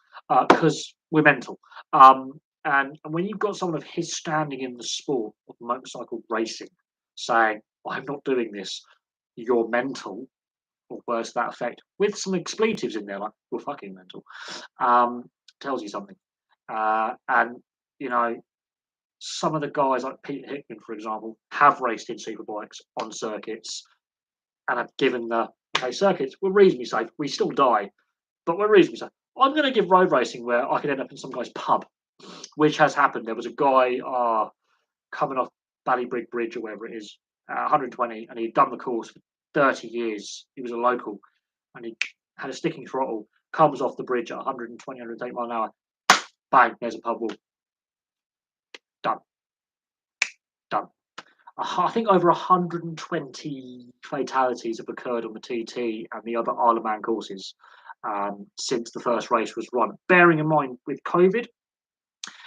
A: because we're mental. And when you've got someone of his standing in the sport of motorcycle racing saying, "I'm not doing this, you're mental," or words to that effect, with some expletives in there, like, "You're fucking mental," tells you something. And, some of the guys like Peter Hickman, for example, have raced in superbikes on circuits and have given circuits, we're reasonably safe. We still die, but we're reasonably safe. I'm going to give road racing where I could end up in some guy's pub, which has happened. There was a guy coming off Ballybrig Bridge or wherever it is, 120, and he'd done the course for 30 years. He was a local, and he had a sticking throttle, comes off the bridge at 120, 130 mile an hour. Bang, there's a pub wall. Done. I think over 120 fatalities have occurred on the TT and the other Isle of Man courses since the first race was run. Bearing in mind, with COVID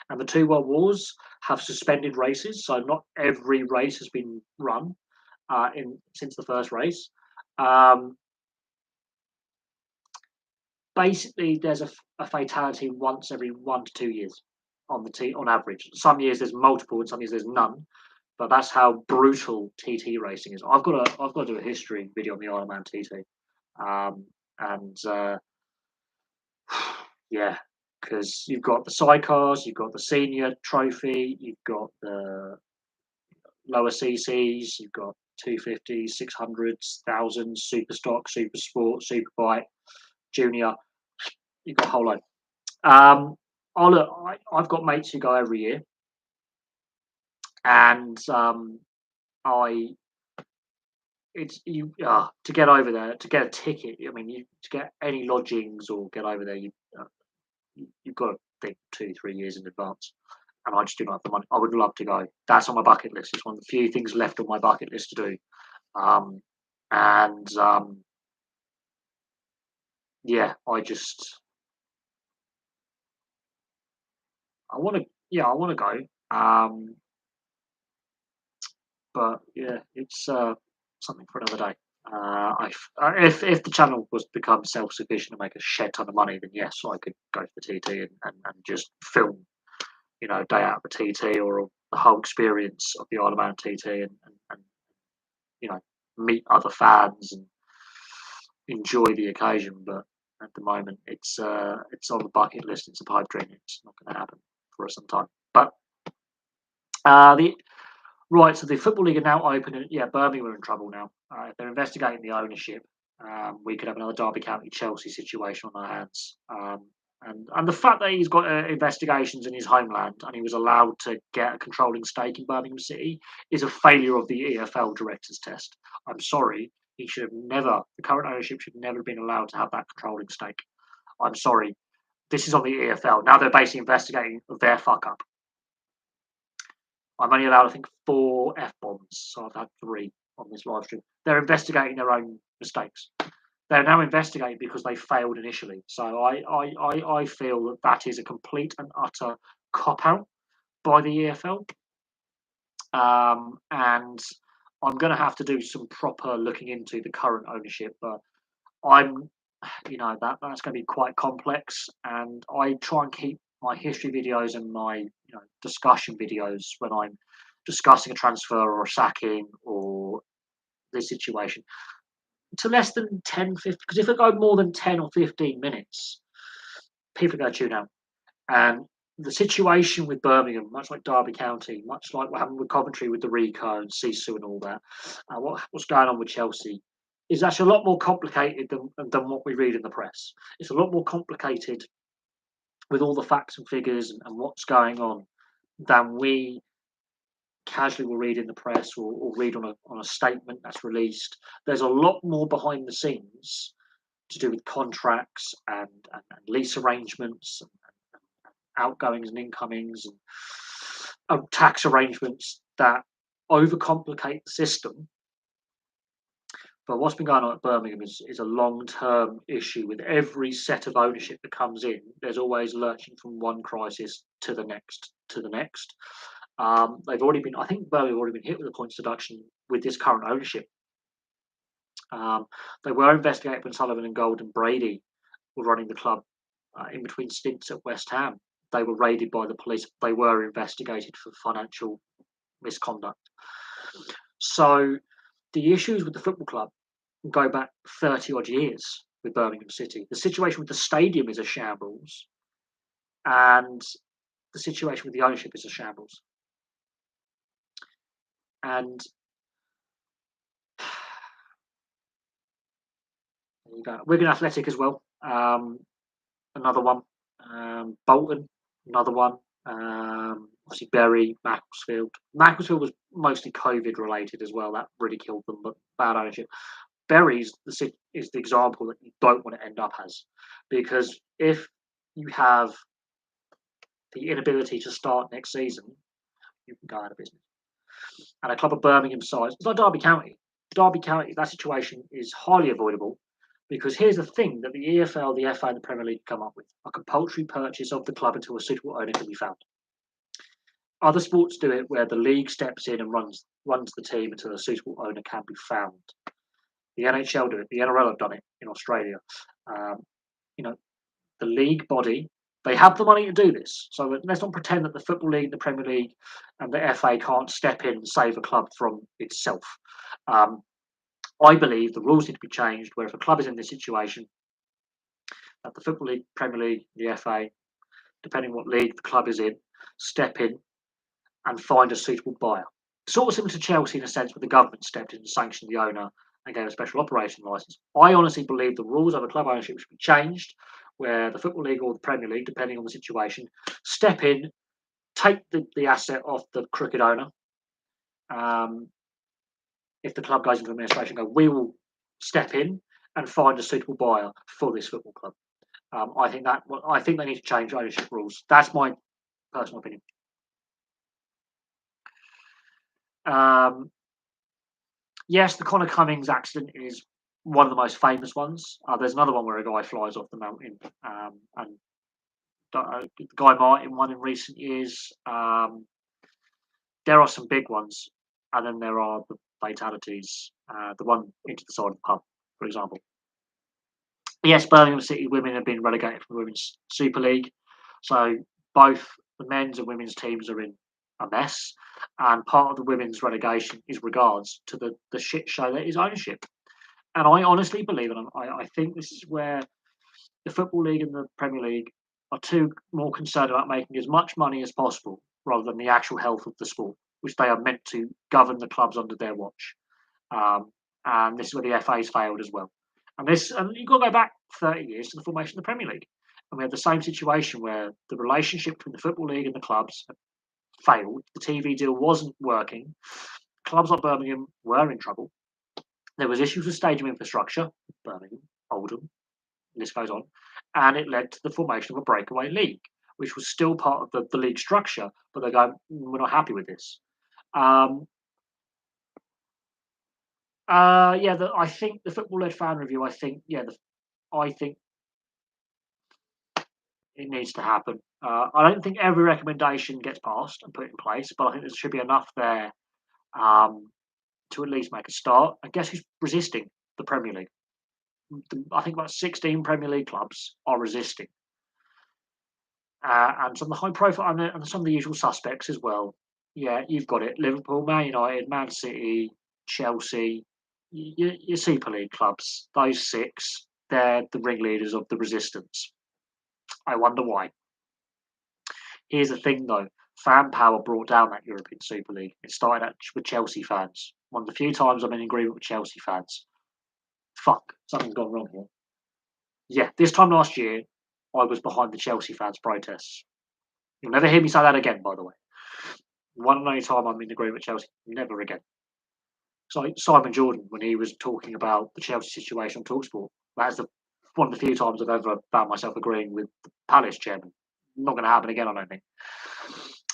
A: and the two world wars have suspended races, so not every race has been run since the first race. Basically, there's a fatality once every 1 to 2 years on average. Some years there's multiple, and some years there's none. But that's how brutal TT racing is. I've got to do a history video on the Isle of Man TT, yeah, because you've got the sidecars, you've got the senior trophy, you've got the lower CCs, you've got 250s, 600s, 1000s, super stock, super sport, super bike, junior. You've got a whole load. I've got mates who go every year, and it's you to get over there, to get a ticket. I mean, to get any lodgings or get over there, you've got to think 2, 3 years in advance. And I just do not have the money. I would love to go. That's on my bucket list. It's one of the few things left on my bucket list to do. Um, and yeah, I want to, yeah, I want to go. But yeah, it's something for another day. If the channel was to become self sufficient and make a shed ton of money, then yes, I could go to the TT and just film, day out of the TT or the whole experience of the Isle of Man TT and you know meet other fans and enjoy the occasion. But at the moment, it's on the bucket list. It's a pipe dream. It's not going to happen for some time. But the right, so the Football League are now open, and yeah, Birmingham are in trouble now. If they're investigating the ownership, we could have another Derby County Chelsea situation on our hands. And the fact that he's got investigations in his homeland and he was allowed to get a controlling stake in Birmingham City is a failure of the EFL directors test. I'm sorry, he should have never. The current ownership should never have been allowed to have that controlling stake. I'm sorry. This is on the EFL. Now they're basically investigating their fuck up. I'm only allowed, I think, 4 F bombs, so I've had 3 on this live stream. They're investigating their own mistakes. They're now investigating because they failed initially. So I feel that that is a complete and utter cop out by the EFL. And I'm going to have to do some proper looking into the current ownership, but I'm, that's going to be quite complex. And I try and keep my history videos and my discussion videos when I'm discussing a transfer or a sacking or this situation to less than 10, 15. Because if it go more than 10 or 15 minutes, people are going to tune out. And the situation with Birmingham, much like Derby County, much like what happened with Coventry with the Rico and Sisu and all that, what's going on with Chelsea is actually a lot more complicated than what we read in the press. It's a lot more complicated with all the facts and figures and what's going on than we casually will read in the press or read on a statement that's released. There's a lot more behind the scenes to do with contracts and lease arrangements and outgoings and incomings and tax arrangements that overcomplicate the system. But what's been going on at Birmingham is a long-term issue with every set of ownership that comes in. There's always lurching from one crisis to the next, to the next. They've already been, I think Birmingham have already been hit with a points deduction with this current ownership. They were investigated when Sullivan and Gold and Brady were running the club in between stints at West Ham. They were raided by the police. They were investigated for financial misconduct. So the issues with the football club go back 30 odd years with Birmingham City. The situation with the stadium is a shambles, and the situation with the ownership is a shambles. And there you go. Wigan Athletic as well. Another one. Bolton, another one. Obviously Bury, Macclesfield. Macclesfield was mostly COVID related as well. That really killed them, but bad ownership. Bury is the example that you don't want to end up as, because if you have the inability to start next season, you can go out of business. And a club of Birmingham size, it's like Derby County. Derby County, that situation is highly avoidable, because here's the thing that the EFL, the FA, and the Premier League come up with: a compulsory purchase of the club until a suitable owner can be found. Other sports do it where the league steps in and runs the team until a suitable owner can be found. The NHL do it. The NRL have done it in Australia. The league body, they have the money to do this. So let's not pretend that the Football League, the Premier League, and the FA can't step in and save a club from itself. I believe the rules need to be changed where if a club is in this situation, that the Football League, Premier League, the FA, depending what league the club is in, step in and find a suitable buyer. Sort of similar to Chelsea in a sense, where the government stepped in and sanctioned the owner and gave a special operation license. I honestly believe the rules of a club ownership should be changed, where the Football League or the Premier League, depending on the situation, step in, take the asset off the crooked owner. If the club goes into administration, we will step in and find a suitable buyer for this football club. I think they need to change ownership rules. That's my personal opinion. Um, yes, the Connor Cummings accident is one of the most famous ones. There's another one where a guy flies off the mountain, and Guy Martin one in recent years. There are some big ones, and then there are the fatalities. The one into the side of the pub, for example. Yes, Birmingham City women have been relegated from the Women's Super League, so both the men's and women's teams are in a mess. And part of the women's relegation is regards to the shit show that is ownership. And I honestly believe, and I think this is where the Football League and the Premier League are too more concerned about making as much money as possible rather than the actual health of the sport, which they are meant to govern the clubs under their watch. Um, and this is where the FA's failed as well. And you've got to go back 30 years to the formation of the Premier League. And we had the same situation where the relationship between the Football League and the clubs failed. The TV deal wasn't working. Clubs like Birmingham were in trouble. There was issues with stadium infrastructure, Birmingham, Oldham, list goes on, and it led to the formation of a breakaway league, which was still part of the league structure, but they're going, we're not happy with this. Um, I think the football-led fan review. I think it needs to happen. I don't think every recommendation gets passed and put in place, but I think there should be enough there um, to at least make a start. And guess who's resisting the Premier League? I think about 16 Premier League clubs are resisting, and some of the high profile and some of the usual suspects as well. Yeah, you've got it: Liverpool, Man United, Man City, Chelsea, your Super League clubs. Those six, they're the ringleaders of the resistance. I wonder why. Here's the thing, though: fan power brought down that European Super League. It started with Chelsea fans. One of the few times I'm in agreement with Chelsea fans. Fuck, something's gone wrong here. Yeah, this time last year, I was behind the Chelsea fans' protests. You'll never hear me say that again, by the way. One and only time I'm in agreement with Chelsea, never again. So Simon Jordan, when he was talking about the Chelsea situation on Talksport, that's one of the few times I've ever found myself agreeing with the Palace chairman. Not going to happen again, I don't think.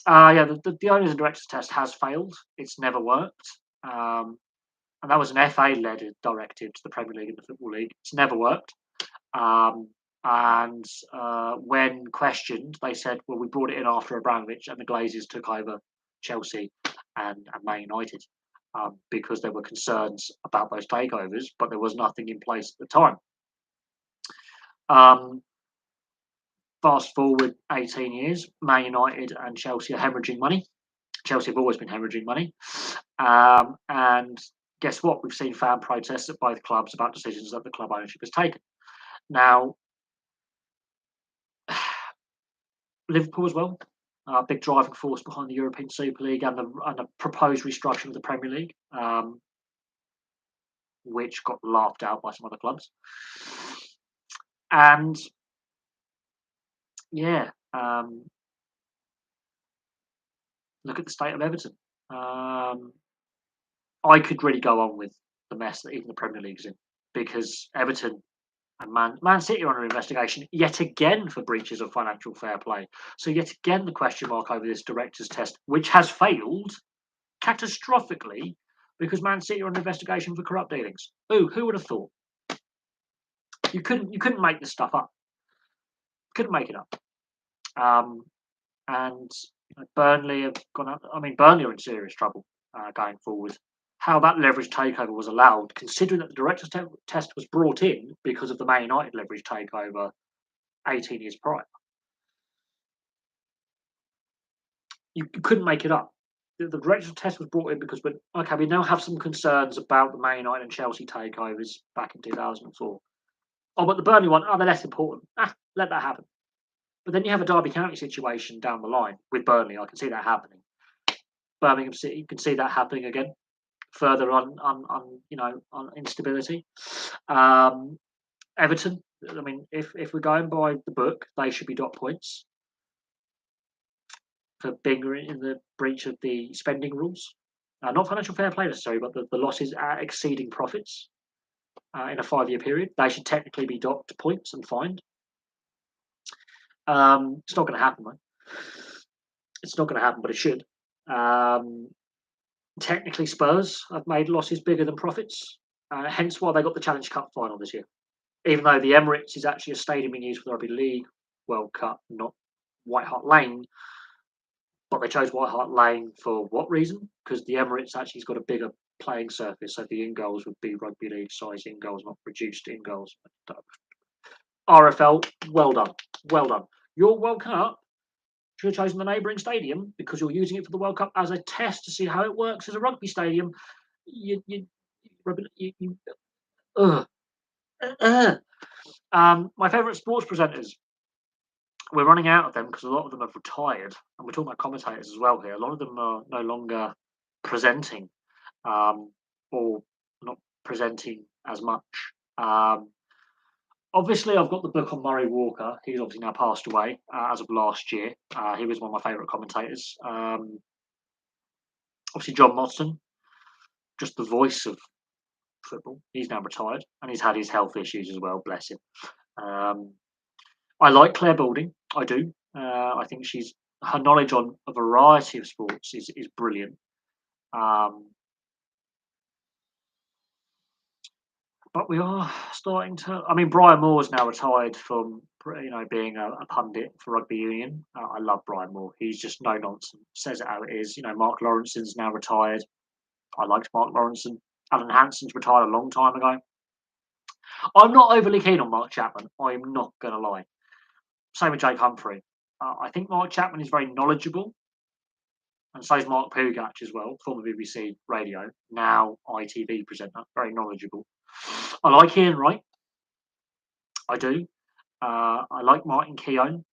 A: The owners and directors test has failed. It's never worked. And that was an FA-led directive to the Premier League and the Football League. It's never worked. Um, and when questioned, they said, well, we brought it in after Abramovich and the Glazers took over Chelsea and Man United because there were concerns about those takeovers, but there was nothing in place at the time. Fast forward 18 years, Man United and Chelsea are hemorrhaging money. Chelsea have always been hemorrhaging money. And guess what? We've seen fan protests at both clubs about decisions that the club ownership has taken. Now, Liverpool as well, a big driving force behind the European Super League and the proposed restructuring of the Premier League, which got laughed out by some other clubs. And yeah, look at the state of Everton. I could really go on with the mess that even the Premier League's in because Everton and Man City are under investigation yet again for breaches of financial fair play. So yet again, the question mark over this director's test, which has failed catastrophically because Man City are under investigation for corrupt dealings. Who would have thought? You couldn't make this stuff up. Couldn't make it up. And Burnley have gone up. I mean, Burnley are in serious trouble going forward. How that leverage takeover was allowed, considering that the director's test was brought in because of the Man United leverage takeover 18 years prior. You couldn't make it up. The director's test was brought in because we now have some concerns about the Man United and Chelsea takeovers back in 2004. Oh, but the Burnley one, they're less important. Let that happen. But then you have a Derby County situation down the line with Burnley. I can see that happening. Birmingham City, you can see that happening again. Further on instability. Everton. I mean, if we're going by the book, they should be dot points for being in the breach of the spending rules. Not financial fair play necessarily, but the losses are exceeding profits in a 5-year period. They should technically be docked points and fined. It's not going to happen, though. It's not going to happen, but it should. Um, Technically, Spurs have made losses bigger than profits, hence why they got the Challenge Cup final this year. Even though the Emirates is actually a stadium in use for the Rugby League World Cup, not White Hart Lane, but they chose White Hart Lane for what reason? Because the Emirates actually has got a bigger playing surface, so the in goals would be Rugby League size in goals, not reduced in goals. RFL, well done, well done. Your World Cup should have chosen the neighbouring stadium because you're using it for the World Cup as a test to see how it works as a rugby stadium. You, you, you ugh. My favourite sports presenters. We're running out of them because a lot of them have retired, and we're talking about commentators as well here. A lot of them are no longer presenting, um, or not presenting as much. Um, Obviously, I've got the book on Murray Walker. He's obviously now passed away as of last year. He was one of my favourite commentators. Obviously, John Motson, just the voice of football. He's now retired, and he's had his health issues as well. Bless him. Um, I like Claire Balding. I do. I think her knowledge on a variety of sports is brilliant. Um, but we are starting to. I mean, Brian Moore's now retired from being a pundit for rugby union. I love Brian Moore. He's just no nonsense. Says it how it is. Mark Lawrenson's now retired. I liked Mark Lawrenson. Alan Hansen's retired a long time ago. I'm not overly keen on Mark Chapman. I'm not going to lie. Same with Jake Humphrey. I think Mark Chapman is very knowledgeable, and so is Mark Pugach as well, former BBC Radio, now ITV presenter, very knowledgeable. I like Ian Wright. I do. I like Martin Keown.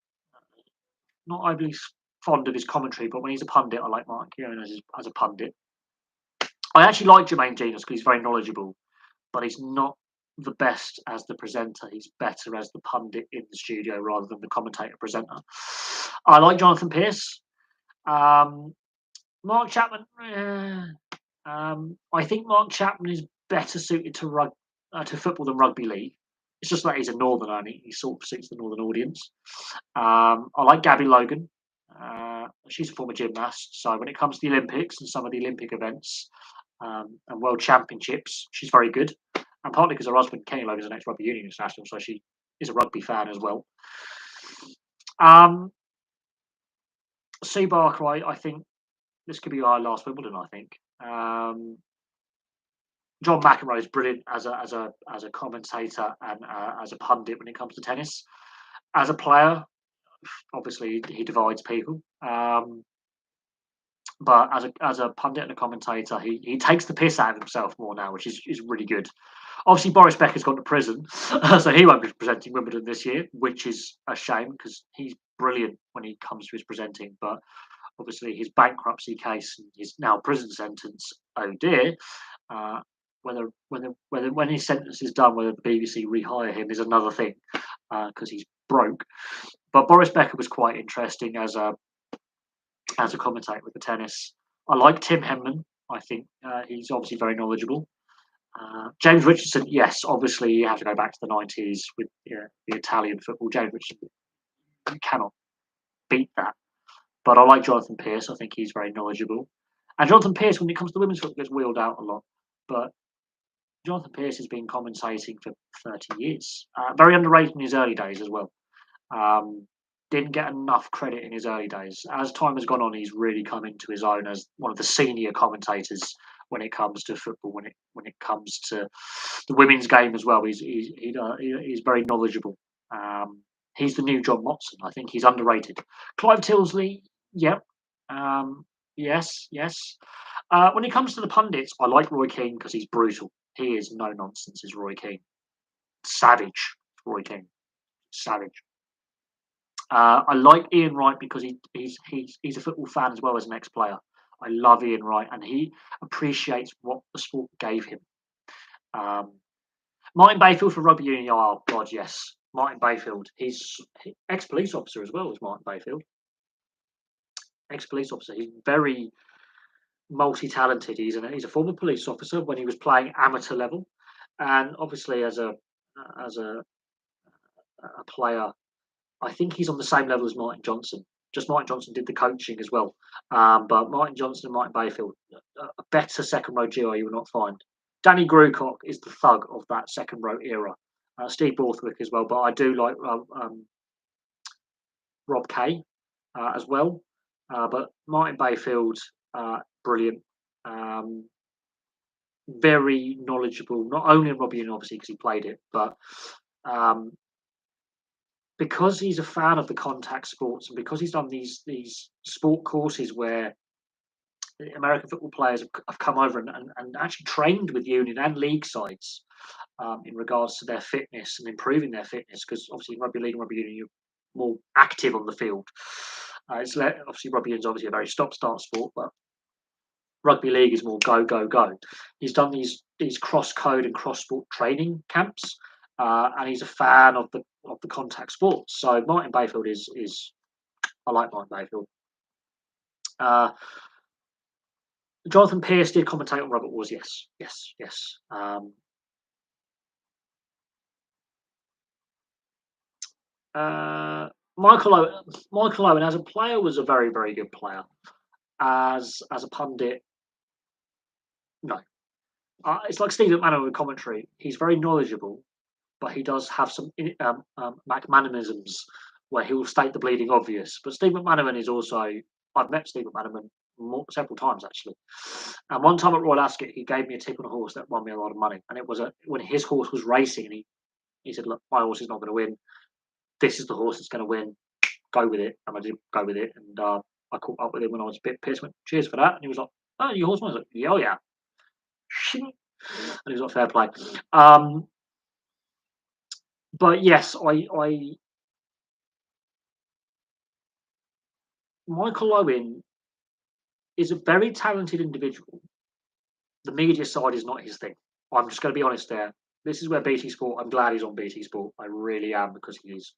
A: Not overly fond of his commentary, but when he's a pundit, I like Martin Keown as a pundit. I actually like Jermaine Genius because he's very knowledgeable, but he's not the best as the presenter. He's better as the pundit in the studio rather than the commentator presenter. I like Jonathan Pearce. Mark Chapman. I think Mark Chapman is better suited to football than rugby league. It's just that he's a northerner and he sort of suits the northern audience. I like Gabby Logan. She's a former gymnast, so when it comes to the Olympics and some of the Olympic events and World Championships, she's very good. And partly because her husband Kenny Logan is an ex-rugby union international, so she is a rugby fan as well. Sue Barker, I think this could be our last Wimbledon. I think John McEnroe is brilliant as a commentator and as a pundit when it comes to tennis. As a player, obviously he divides people. But as a pundit and a commentator, he takes the piss out of himself more now, which is really good. Obviously, Boris Becker's gone to prison, so he won't be presenting Wimbledon this year, which is a shame because he's brilliant when he comes to his presenting. But obviously, his bankruptcy case and his now prison sentence, oh dear. Whether when his sentence is done, whether the BBC rehire him is another thing because he's broke. But Boris Becker was quite interesting as a commentator with the tennis. I like Tim Henman. I think he's obviously very knowledgeable. James Richardson, yes, obviously you have to go back to the 90s with the Italian football. James Richardson, you cannot beat that. But I like Jonathan Pearce. I think he's very knowledgeable. And Jonathan Pearce, when it comes to women's football, gets wheeled out a lot. But Jonathan Pearce has been commentating for 30 years. Very underrated in his early days as well. Didn't get enough credit in his early days. As time has gone on, he's really come into his own as one of the senior commentators when it comes to football. When it comes to the women's game as well, he's very knowledgeable. He's the new John Motson. I think he's underrated. Clive Tilsley, yep, yes. When it comes to the pundits, I like Roy Keane because he's brutal. He is no nonsense. Is Roy Keane savage? Roy Keane savage. I like Ian Wright because he's a football fan as well as an ex-player. I love Ian Wright, and he appreciates what the sport gave him. Martin Bayfield for rugby union. Oh God, yes, Martin Bayfield. He's ex-police officer as well as Martin Bayfield. Ex-police officer. He's very multi-talented. He's a former police officer when he was playing amateur level, and obviously as a player I think he's on the same level as Martin Johnson. Just Martin Johnson did the coaching as well. But Martin Johnson and Martin Bayfield, a better second row duo you will not find. Danny Grucock is the thug of that second row era. Steve Borthwick as well, but I do like Rob Kay as well. But Martin Bayfield, brilliant. Um, very knowledgeable, not only in rugby union, obviously, because he played it, but um, because he's a fan of the contact sports and because he's done these sport courses where American football players have come over and actually trained with union and league sides in regards to their fitness and improving their fitness, because obviously in rugby league and rugby union you're more active on the field. Obviously rugby union is obviously a very stop-start sport, but rugby league is more go go go. He's done these cross code and cross sport training camps, and he's a fan of the contact sports. So Martin Bayfield is I like Martin Bayfield. Jonathan Pearce did commentate on Robert Wars. Yes, yes, yes. Michael Owen as a player was a very very good player. As a pundit, no. It's like Steve McManaman with commentary. He's very knowledgeable, but he does have some McMananisms where he will state the bleeding obvious. But Steve McManaman is also, I've met Steve McManaman several times actually. And one time at Royal Ascot, he gave me a tip on a horse that won me a lot of money. And it was when his horse was racing, and he said, "Look, my horse is not going to win. This is the horse that's going to win. Go with it." And I did go with it. And I caught up with him when I was a bit pissed. Went, "Cheers for that." And he was like, "Oh, your horse won." I was like, "Yeah, oh, yeah." And he was like, "Fair play." But yes, Michael Owen is a very talented individual. The media side is not his thing. I'm just going to be honest there. This is where BT Sport, I'm glad he's on BT Sport. I really am, because he is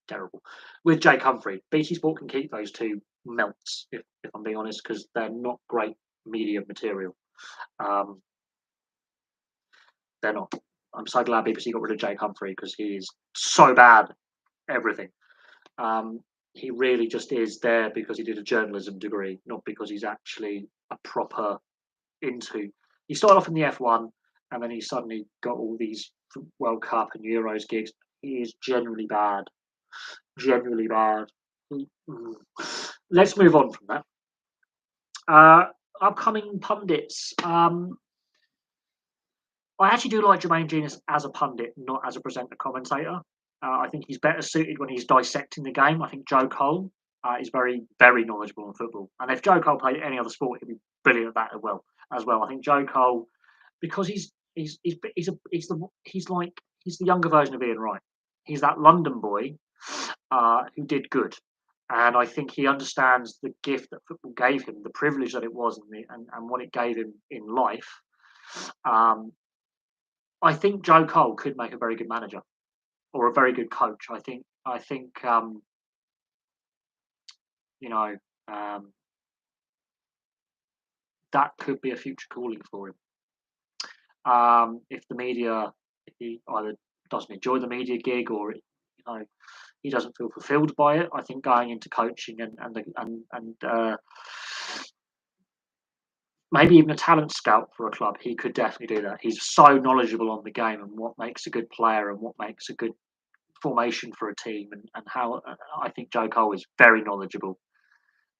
A: terrible. With Jake Humphrey, BT Sport can keep those two melts, if I'm being honest, because they're not great media material. They're not. I'm so glad BBC got rid of Jake Humphrey, because he is so bad at everything. He really just is there because he did a journalism degree, not because he's actually a proper into. He started off in the F1, and then he suddenly got all these World Cup and Euros gigs. He is genuinely bad. Genuinely bad. Let's move on from that. Upcoming pundits. I actually do like Jermaine Genius as a pundit, not as a presenter commentator. I think he's better suited when he's dissecting the game. I think Joe Cole is very, very knowledgeable in football. And if Joe Cole played any other sport, he'd be brilliant at that as well. I think Joe Cole, because he's the younger version of Ian Wright. He's that London boy who did good. And I think he understands the gift that football gave him, the privilege that it was, and what it gave him in life. I think Joe Cole could make a very good manager or a very good coach. I think that could be a future calling for him. If he either doesn't enjoy the media gig, or he doesn't feel fulfilled by it, I think going into coaching and maybe even a talent scout for a club, he could definitely do that. He's so knowledgeable on the game and what makes a good player and what makes a good formation for a team, and how I think Joe Cole is very knowledgeable.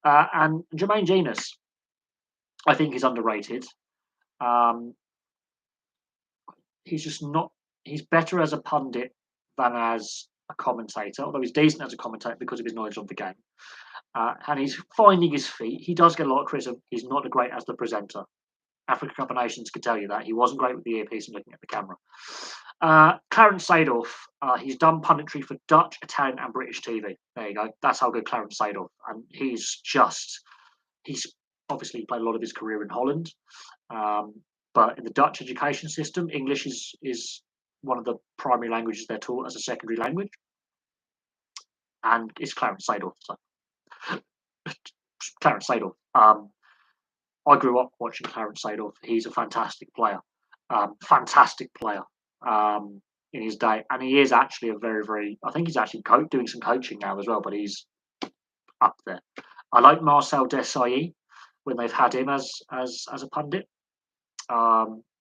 A: And Jermaine Genius, I think, is underrated. He's just not. He's better as a pundit than as a commentator, although he's decent as a commentator because of his knowledge of the game. And he's finding his feet. He does get a lot of criticism. He's not as great as the presenter. African Cup of Nations could tell you that. He wasn't great with the earpiece and looking at the camera. Clarence Seedorf, he's done punditry for Dutch, Italian, and British TV. There you go. That's how good Clarence Seedorf. And he's obviously played a lot of his career in Holland. But in the Dutch education system, English is one of the primary languages they're taught as a secondary language. And it's Clarence Seedorf. So. Clarence Seedorf. I grew up watching Clarence Seedorf. He's a fantastic player. in his day, and he is actually a very, very. I think he's actually doing some coaching now as well, but he's up there. I like Marcel Desailly when they've had him as a pundit.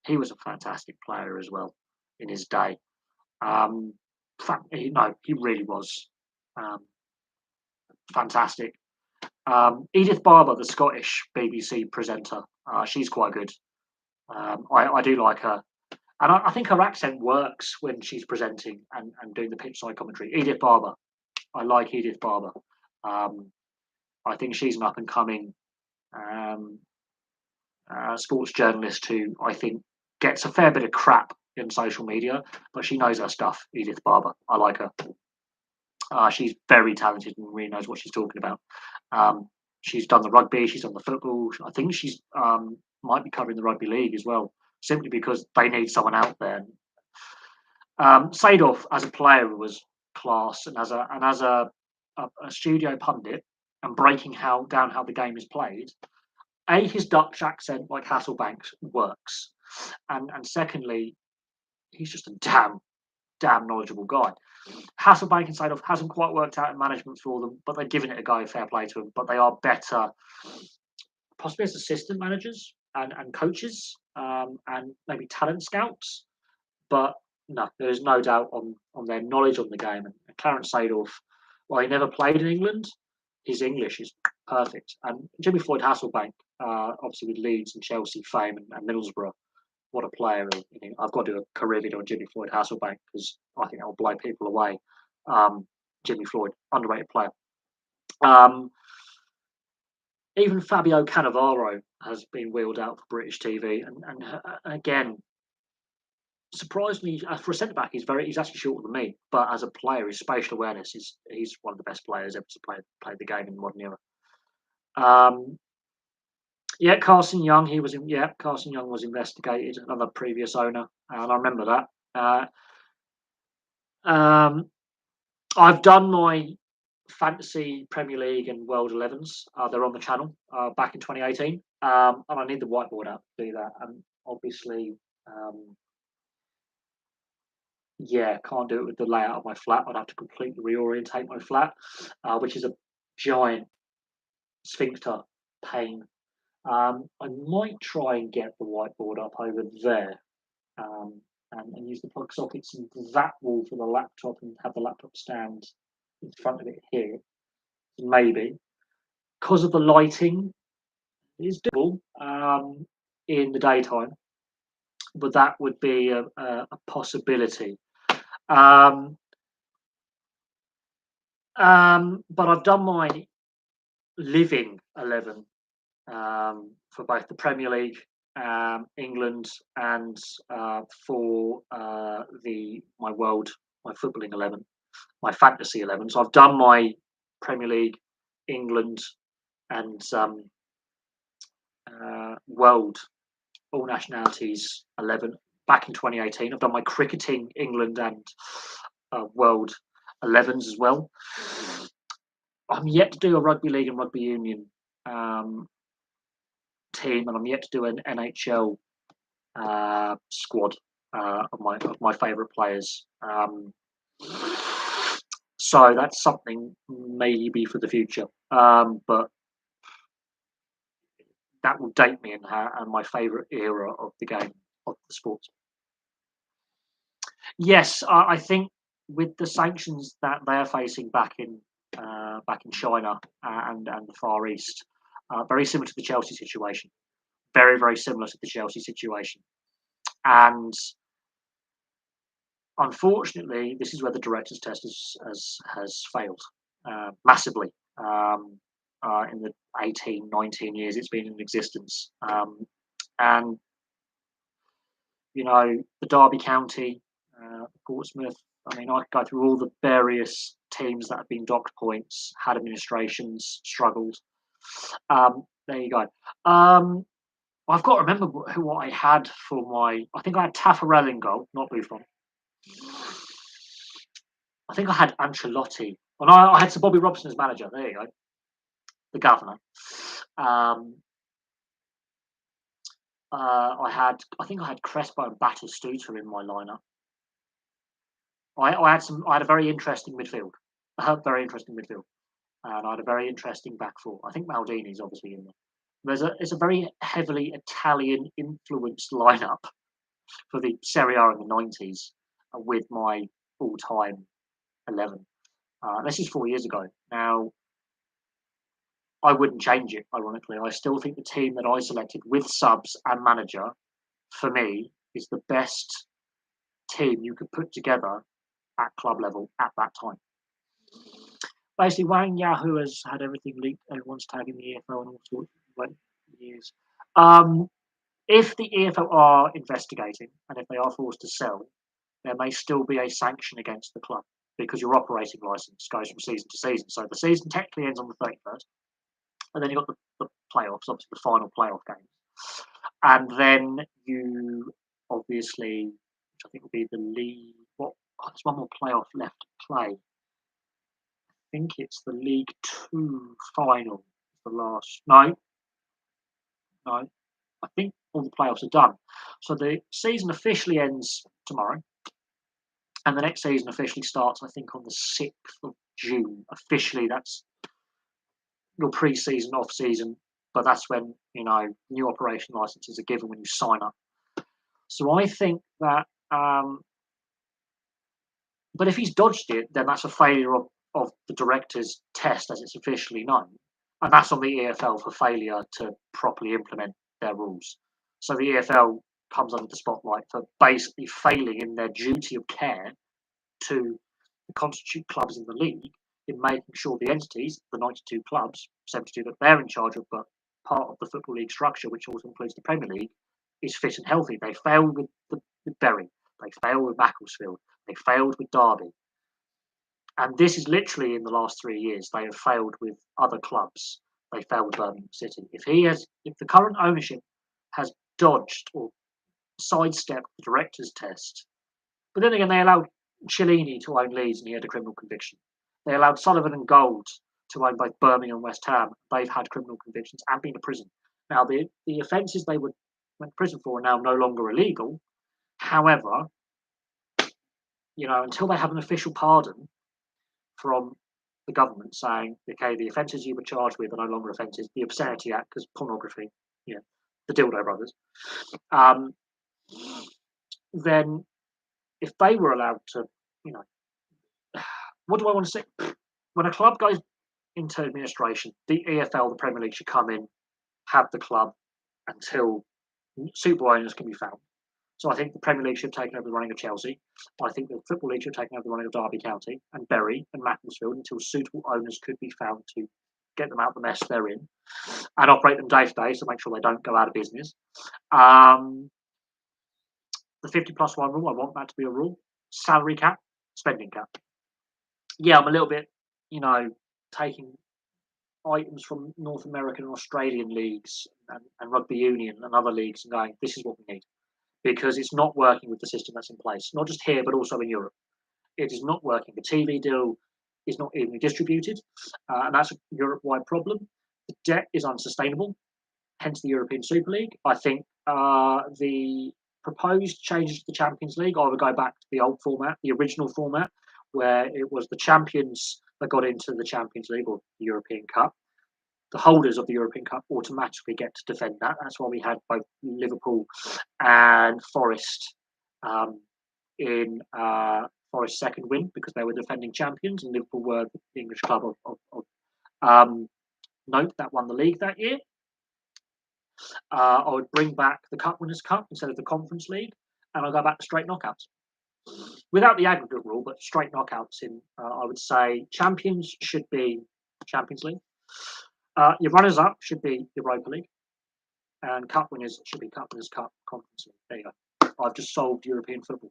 A: He was a fantastic player as well in his day. Um, no, he really was um, fantastic. Edith Barber, the Scottish BBC presenter, she's quite good. I do like her. And I think her accent works when she's presenting and doing the pitch side commentary. Edith Barber. I like Edith Barber. Um, I think she's an up and coming um, sports journalist who I think gets a fair bit of crap in social media, but she knows her stuff. Edith Barber. I like her. She's very talented and really knows what she's talking about. Um, she's done the rugby, she's done the football. I think she's might be covering the rugby league as well, simply because they need someone out there. Seedorf as a player was class, and as a studio pundit and breaking down how the game is played. His Dutch accent, like Hasselbank, works, and secondly, he's just a damn knowledgeable guy. Hasselbank and Seedorf hasn't quite worked out in management for them, but they're giving it a go. Fair play to them, but they are better, possibly as assistant managers and coaches, and maybe talent scouts. But no, there is no doubt on their knowledge on the game. And Clarence Seedorf, while he never played in England, his English is perfect. And Jimmy Floyd Hasselbank, obviously with Leeds and Chelsea fame and Middlesbrough, what a player! I've got to do a career video on Jimmy Floyd Hasselbank because I think that will blow people away. Jimmy Floyd, underrated player. Even Fabio Cannavaro has been wheeled out for British TV, and again, surprisingly, for a centre back, he's actually shorter than me. But as a player, his spatial awareness he's one of the best players ever to play the game in the modern era. Yeah, Carson Young, Carson Young was investigated, another previous owner, and I remember that. I've done my fantasy Premier League and World 11s. They're on the channel back in 2018, and I need the whiteboard out to do that. And obviously, can't do it with the layout of my flat. I'd have to completely reorientate my flat, which is a giant sphincter pain. I might try and get the whiteboard up over there and use the plug sockets in that wall for the laptop and have the laptop stand in front of it here. Maybe. Because of the lighting, it is doable in the daytime, but that would be a possibility. But I've done my living 11 for both the Premier League, England, and for my footballing 11, my fantasy 11. So I've done my Premier League, England, and world all nationalities 11 back in 2018. I've done my cricketing England and world 11s as well. I'm yet to do a rugby league and rugby union team, and I'm yet to do an NHL squad of my favourite players. So that's something maybe for the future, but that will date me in my favourite era of the game of the sport. Yes, I think with the sanctions that they're facing back in China and the Far East, very similar to the Chelsea situation. Very, very similar to the Chelsea situation. And unfortunately, this is where the director's test has failed massively in the 18, 19 years it's been in existence. And, the Derby County, Portsmouth, I mean, I could go through all the various teams that have been docked points, had administrations, struggled. There you go. I've got to remember who I had for I think I had Taffarel in goal, not Buffon. I think I had Ancelotti. Well, no, I had Sir Bobby Robson as manager. There you go. The governor. I think I had Crespo and Batistuta in my lineup. I had a very interesting midfield, very interesting midfield, and I had a very interesting back four. I think Maldini's obviously in there. It's a very heavily Italian influenced lineup for the Serie A in the 90s with my all time 11. This is 4 years ago. Now, I wouldn't change it, ironically. I still think the team that I selected with subs and manager, for me, is the best team you could put together at club level at that time. Basically, Wang Yahoo has had everything leaked. Everyone's tagging the EFL and all sorts of years. If the EFL are investigating and if they are forced to sell, there may still be a sanction against the club because your operating license goes from season to season. So the season technically ends on the 31st, and then you've got the playoffs, obviously the final playoff games. And then you obviously, which I think will be the league. There's one more playoff left to play. I think it's the League Two final. The last no. I think all the playoffs are done. So the season officially ends tomorrow, and the next season officially starts, I think, on the 6th of June. Officially, that's your pre-season, off-season, but that's when new operation licenses are given when you sign up. So I think that, but if he's dodged it, then that's a failure of the director's test, as it's officially known, and that's on the EFL for failure to properly implement their rules. So the EFL comes under the spotlight for basically failing in their duty of care to constitute clubs in the league in making sure the entities, the 92 clubs, 72 that they're in charge of, but part of the Football League structure, which also includes the Premier League, is fit and healthy. They failed with Bury. They failed with Macclesfield. They failed with Derby. And this is literally in the last 3 years. They have failed with other clubs. They failed with Birmingham City. If the current ownership has dodged or sidestepped the director's test, but then again, they allowed Cellini to own Leeds and he had a criminal conviction. They allowed Sullivan and Gold to own both Birmingham and West Ham. They've had criminal convictions and been to prison. Now, the offences they went to prison for are now no longer illegal. However, until they have an official pardon from the government saying, okay, the offences you were charged with are no longer offences, the Obscenity Act, because pornography, the Dildo Brothers, then if they were allowed to, what do I want to say? When a club goes into administration, the EFL, the Premier League, should come in, have the club until suitable owners can be found. So I think the Premier League should have taken over the running of Chelsea. I think the Football League should have taken over the running of Derby County and Bury and Macclesfield until suitable owners could be found to get them out of the mess they're in and operate them day to day to make sure they don't go out of business. The 50+1 rule, I want that to be a rule. Salary cap, spending cap. Yeah, I'm a little bit, taking items from North American and Australian leagues and rugby union and other leagues and going, this is what we need. Because it's not working with the system that's in place, not just here, but also in Europe. It is not working. The TV deal is not evenly distributed, and that's a Europe-wide problem. The debt is unsustainable, hence the European Super League. I think the proposed changes to the Champions League, I would go back to the old format, the original format, where it was the champions that got into the Champions League or the European Cup. The holders of the European Cup automatically get to defend that. That's why we had both Liverpool and Forest in Forest's second win because they were defending champions, and Liverpool were the English club of note that won the league that year. I would bring back the Cup Winners' Cup instead of the Conference League, and I'll go back to straight knockouts. Without the aggregate rule, but straight knockouts I would say champions should be Champions League. Your runners-up should be Europa League, and cup winners should be Cup Winners' Cup, Conference League. There you go. I've just solved European football.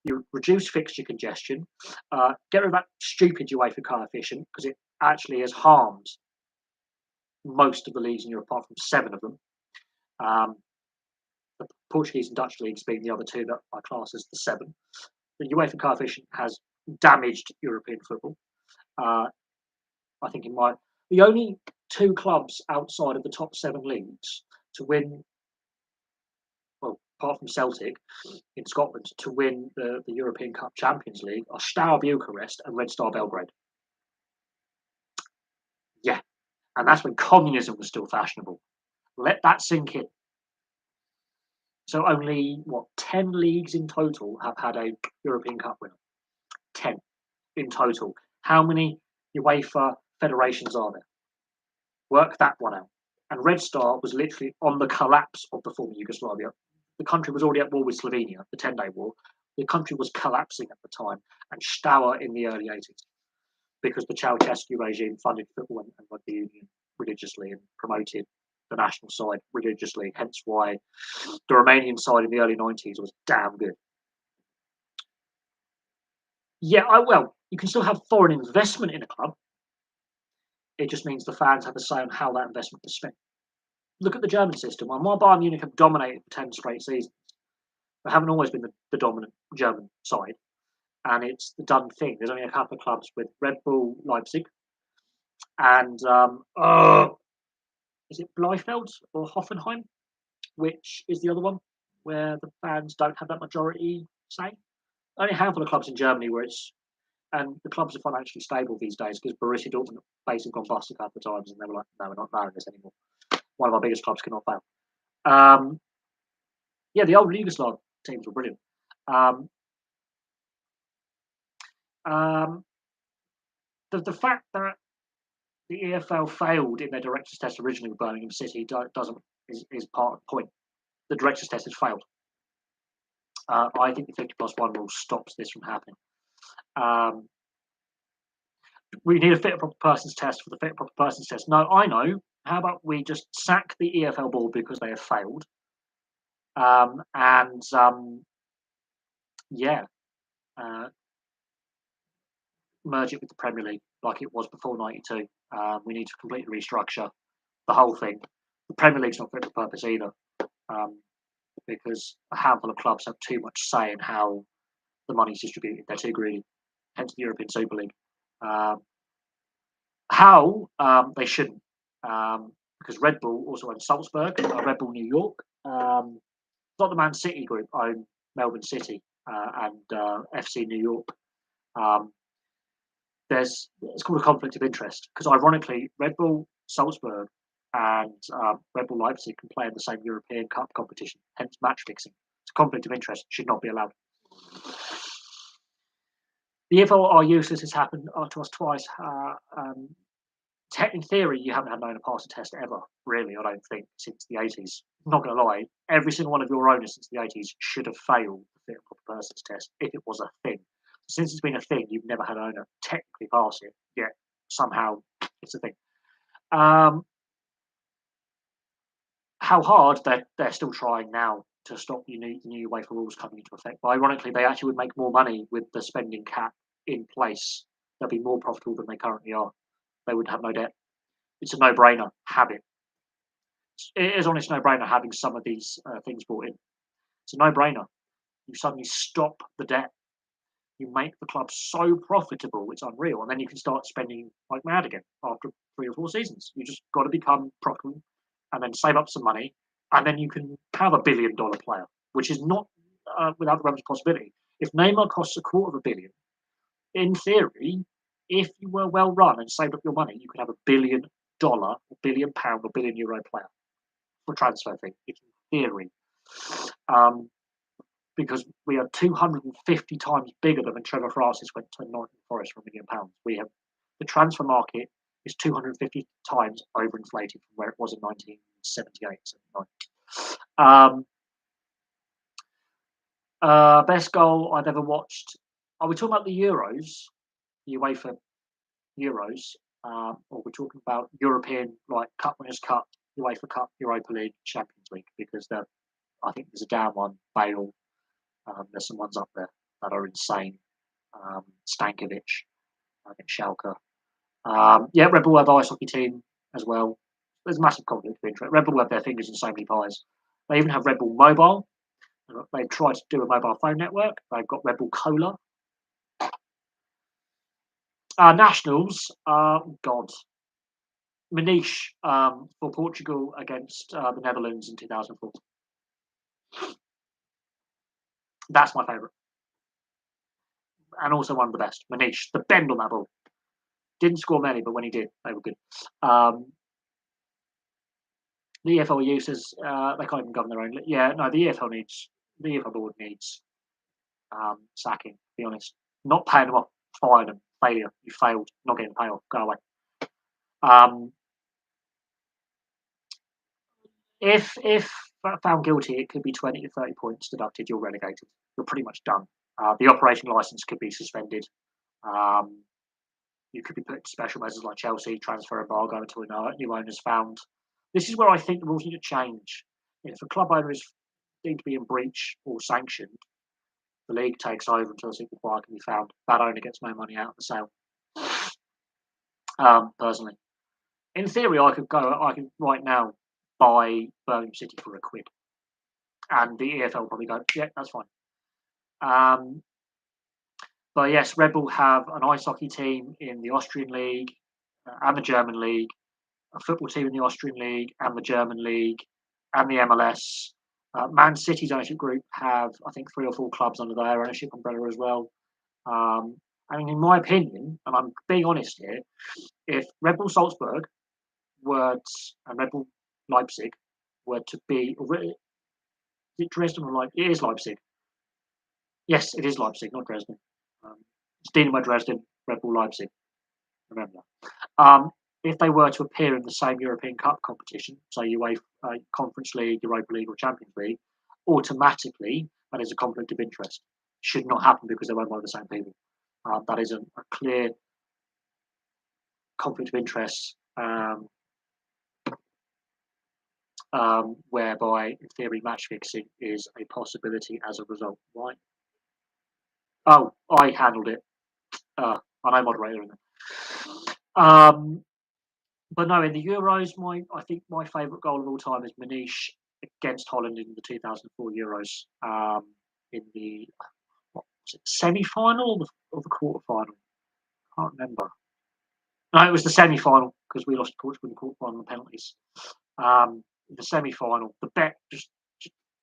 A: You reduce fixture congestion, get rid of that stupid UEFA coefficient because it actually has harmed most of the leagues in Europe, apart from 7 of them. The Portuguese and Dutch leagues being the other 2 that I class as the 7. The UEFA coefficient has damaged European football. I think the only 2 clubs outside of the top 7 leagues to win, well, apart from Celtic in Scotland, to win the European Cup Champions League are Steaua Bucharest and Red Star Belgrade. Yeah, and that's when communism was still fashionable. Let that sink in. So only 10 leagues in total have had a European Cup winner. 10 in total. How many UEFA federations are there? Work that one out. And Red Star was literally on the collapse of the former Yugoslavia. The country was already at war with Slovenia, the 10-day war. The country was collapsing at the time, and Steaua in the early 80s, because the Ceausescu regime funded football and rugby union religiously and promoted the national side religiously, hence why the Romanian side in the early 90s was damn good. Yeah, well, you can still have foreign investment in a club. It just means the fans have a say on how that investment is spent. Look at the German system. While Bayern Munich have dominated for 10 straight seasons, they haven't always been the dominant German side, and it's the done thing. There's only a couple of clubs with Red Bull Leipzig and is it Bielefeld or Hoffenheim, which is the other one where the fans don't have that majority say. Only a handful of clubs in Germany where it's, and the clubs are financially stable these days because Borussia Dortmund basically gone bust a couple of times and they were like, no, we're not allowing this anymore. One of our biggest clubs cannot fail. Yeah, the old Yugoslav teams were brilliant. The fact that the EFL failed in their director's test originally with Birmingham City is part of the point. The director's test has failed. I think the 50+1 rule stops this from happening. We need a fit and proper persons test for the fit and proper persons test. No, I know. How about we just sack the EFL board because they have failed? Merge it with the Premier League like it was before '92. We need to completely restructure the whole thing. The Premier League's not fit for purpose either, because a handful of clubs have too much say in how the money's distributed. They're too greedy. Hence the European Super League. They shouldn't, because Red Bull also owns Salzburg, Red Bull New York. Not the Man City group own Melbourne City and FC New York. It's called a conflict of interest because ironically, Red Bull Salzburg and Red Bull Leipzig can play in the same European Cup competition, hence match fixing. It's a conflict of interest, should not be allowed. The EFL are useless. It's happened to us twice. In theory, you haven't had known to pass a test ever, really, I don't think, since the 80s. I'm not going to lie, every single one of your owners since the 80s should have failed the fit and proper persons test if it was a thing. Since it's been a thing, you've never had an owner technically pass it, yet somehow it's a thing. How hard they're still trying now to stop the new UEFA rules coming into effect. But ironically, they actually would make more money with the spending cap in place. They'll be more profitable than they currently are. They would have no debt. It's a no-brainer. Have it. It is honest no-brainer having some of these things brought in. It's a no-brainer. You suddenly stop the debt. You make the club so profitable, it's unreal. And then you can start spending like mad again after 3 or 4 seasons. You just got to become profitable and then save up some money. And then you can have $1 billion player, which is not without the realms of possibility. If Neymar costs $250 million, in theory, if you were well run and saved up your money, you could have $1 billion, £1 billion, £1 billion player for transfer fee. It's in theory. Because we are 250 times bigger than when Trevor Francis went to Nottingham Forest for £1 million. We have the transfer market is 250 times overinflated from where it was in 1978, 79. Best goal I've ever watched. Are we talking about the Euros, the UEFA Euros, or we're talking about European like Cup Winners' Cup, UEFA Cup, Europa League, Champions League? Because I think there's a down one, Bale. There's some ones up there that are insane. Stankovic, I think Schalke. Red Bull have an ice hockey team as well. There's a massive conflict of interest. Red Bull have their fingers in so many pies. They even have Red Bull Mobile. They've tried to do a mobile phone network. They've got Red Bull Cola. Nationals, God. Maniche for Portugal against the Netherlands in 2004. That's my favourite, and also one of the best. Manish, the bend on that ball. Didn't score many, but when he did, they were good. Um, the EFL uses they can't even govern their own. Yeah, no, the EFL board needs sacking. To be honest, not paying them off, fire them. Failure. You failed. Not getting the payoff. Go away. Um, if found guilty, it could be 20 to 30 points deducted. You're relegated. You're pretty much done. The operation license could be suspended. Um, you could be put into special measures like Chelsea, transfer embargo until a new owner's found. This is where I think the rules need to change. If a club owner is deemed to be in breach or sanctioned, the league takes over until a single buyer can be found. That owner gets no money out of the sale. Personally, in theory, I could right now buy Birmingham City for £1, and the EFL probably go, yeah, that's fine. But yes, Red Bull have an ice hockey team in the Austrian league and the German league, a football team in the Austrian league and the German league and the MLS. Man City's ownership group have, I think, 3 or 4 clubs under their ownership umbrella as well. I mean, in my opinion, and I'm being honest here, if Red Bull Salzburg and Red Bull Leipzig were to be, is it Dresden or Leipzig? It is Leipzig. Yes, it is Leipzig, not Dresden. It's Dynamo Dresden, Red Bull Leipzig. Remember that. If they were to appear in the same European Cup competition, so UEFA Conference League, Europa League, or Champions League, automatically that is a conflict of interest. Should not happen because they're owned by the same people. That is a clear conflict of interest, whereby, in theory, match fixing is a possibility as a result. Right? Oh, I handled it. I know moderator in there. But no, in the Euros, I think my favourite goal of all time is Manish against Holland in the 2004 Euros. In the semi-final or the quarter-final? Can't remember. No, it was the semi-final because we lost to Portugal in the quarter-final on penalties. The semi-final, the bet,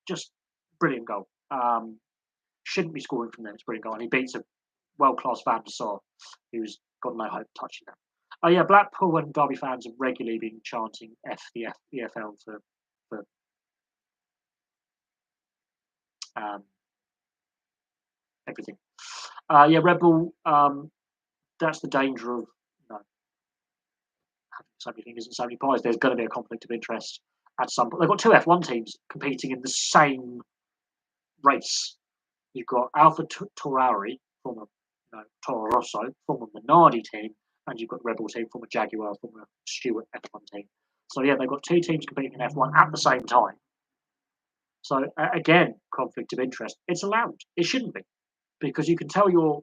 A: just brilliant goal. Shouldn't be scoring from there. It's brilliant goal, and he beats a world-class Van der Sar, who's got no hope of touching that. Oh yeah, Blackpool and Derby fans have regularly been chanting F the EFL for everything. Yeah, Red Bull. That's the danger of having so many fingers and so many pies. There's going to be a conflict of interest at some point. They've got 2 F1 teams competing in the same race. You've got Alpha Tauri from a Toro Rosso from a Minardi team, and you've got the Red Bull team from a Jaguar from a Stewart F1 team. So yeah, they've got 2 teams competing in F1 at the same time. So again, conflict of interest. It's allowed. It shouldn't be, because you can tell your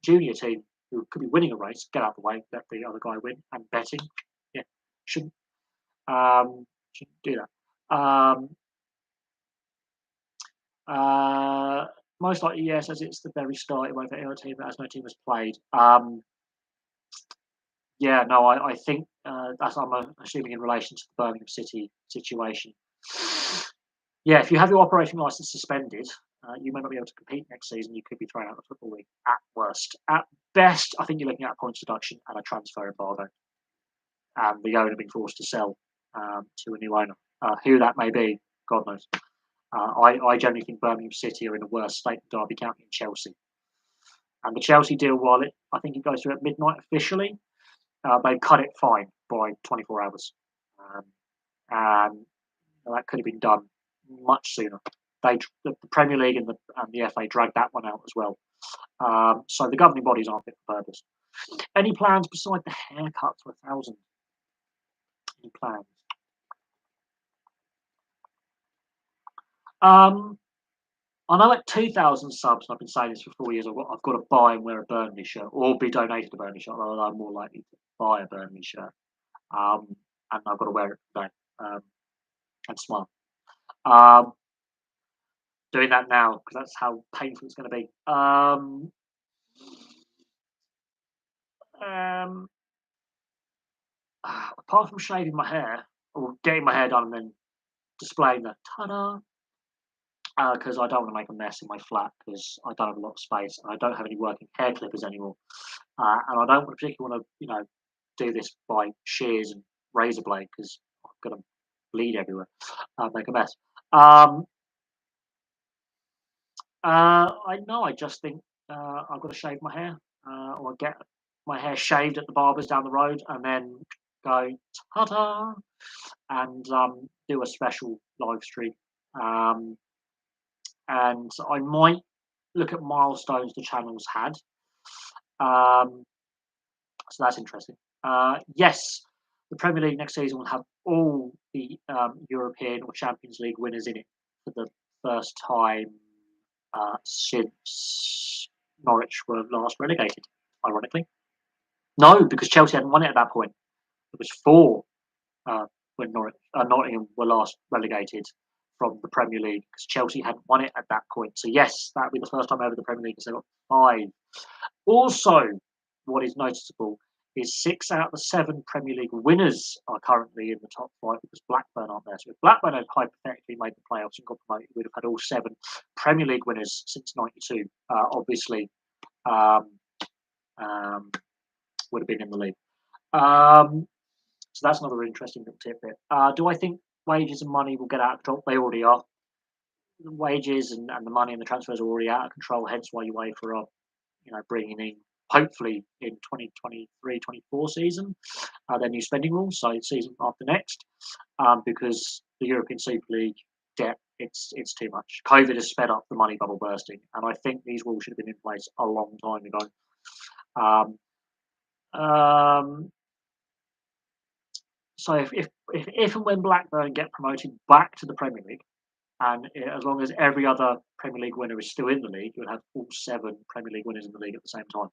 A: junior team who could be winning a race, get out of the way, let the other guy win. And betting, yeah, shouldn't do that. Most likely, yes, as it's the very start, it won't affect a team as no team has played. Yeah, no, I think that's I'm assuming in relation to the Birmingham City situation. Yeah, if you have your operation license suspended, you may not be able to compete next season. You could be thrown out of the Football League at worst. At best, I think you're looking at a points deduction and a transfer embargo, and the owner being forced to sell to a new owner. Who that may be, God knows. I generally think Birmingham City are in a worse state than Derby County and Chelsea. And the Chelsea deal, while I think it goes through at midnight officially, they cut it fine by 24 hours. And that could have been done much sooner. The Premier League and the FA dragged that one out as well. So the governing bodies aren't fit for purpose. Any plans beside the haircut for 1,000? Any plans? I know at 2,000 subs, and I've been saying this for 4 years, I've got to buy and wear a Burnley shirt or be donated a Burnley shirt, although I'm more likely to buy a Burnley shirt. And I've got to wear it today and smile. Doing that now because that's how painful it's going to be. Apart from shaving my hair or getting my hair done and then displaying the ta-da, because I don't want to make a mess in my flat because I don't have a lot of space and I don't have any working hair clippers anymore. And I don't particularly want to, do this by shears and razor blade because I'm gonna bleed everywhere, make a mess. Um, I know. I just think I've got to shave my hair, or get my hair shaved at the barbers down the road, and then go ta-da and do a special live stream. Um, and I might look at milestones the channel's had. Um, so that's interesting. Yes, the Premier League next season will have all the European or Champions League winners in it for the first time since Norwich were last relegated, ironically. No, because Chelsea hadn't won it at that point. It was four uh, when Nottingham were last relegated from the Premier League because Chelsea hadn't won it at that point. So, yes, that would be the first time ever the Premier League has got five. Also, what is noticeable is 6 out of the 7 Premier League winners are currently in the top 5 because Blackburn aren't there. So if Blackburn had hypothetically made the playoffs and got promoted, we'd have had all 7 Premier League winners since '92. Obviously, um, um, would have been in the league. So that's another interesting little tidbit. Do I think wages and money will get out of control? They already are. The wages and the money and the transfers are already out of control. Hence why you wait for bringing in hopefully in 2023-24 season their new spending rules, so season after next, because the European Super League debt it's too much. COVID has sped up the money bubble bursting, and I think these rules should have been in place a long time ago. Um, so if and when Blackburn get promoted back to the Premier League, and as long as every other Premier League winner is still in the league, you'll have all 7 Premier League winners in the league at the same time.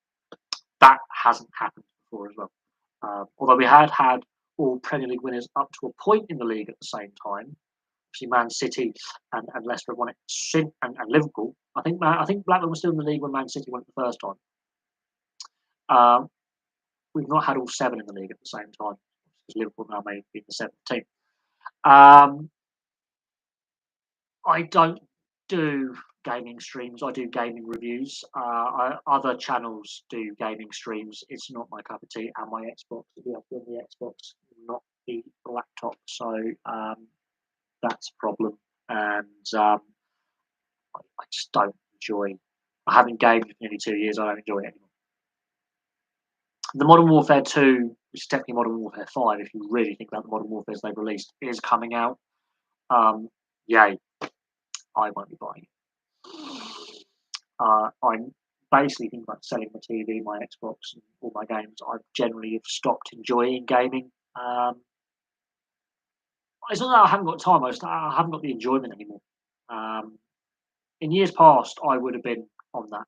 A: That hasn't happened before as well. Although we had all Premier League winners up to a point in the league at the same time. Obviously, Man City and Leicester won it, and Liverpool. I think Blackburn was still in the league when Man City won it the first time. We've not had all 7 in the league at the same time because Liverpool now may be the 7th team. I don't do gaming streams. I do gaming reviews. Other channels do gaming streams. It's not my cup of tea. And my Xbox, we have on the Xbox, not the laptop. So that's a problem. And I just don't enjoy. I haven't gamed for nearly 2 years. I don't enjoy it anymore. The Modern Warfare 2, which is technically Modern Warfare 5, if you really think about the Modern Warfares they've released, is coming out. Yay. I won't be buying it. I'm basically thinking about selling my TV, my Xbox, and all my games. I generally have stopped enjoying gaming. It's not that I haven't got time, I haven't got the enjoyment anymore. In years past, I would have been on that.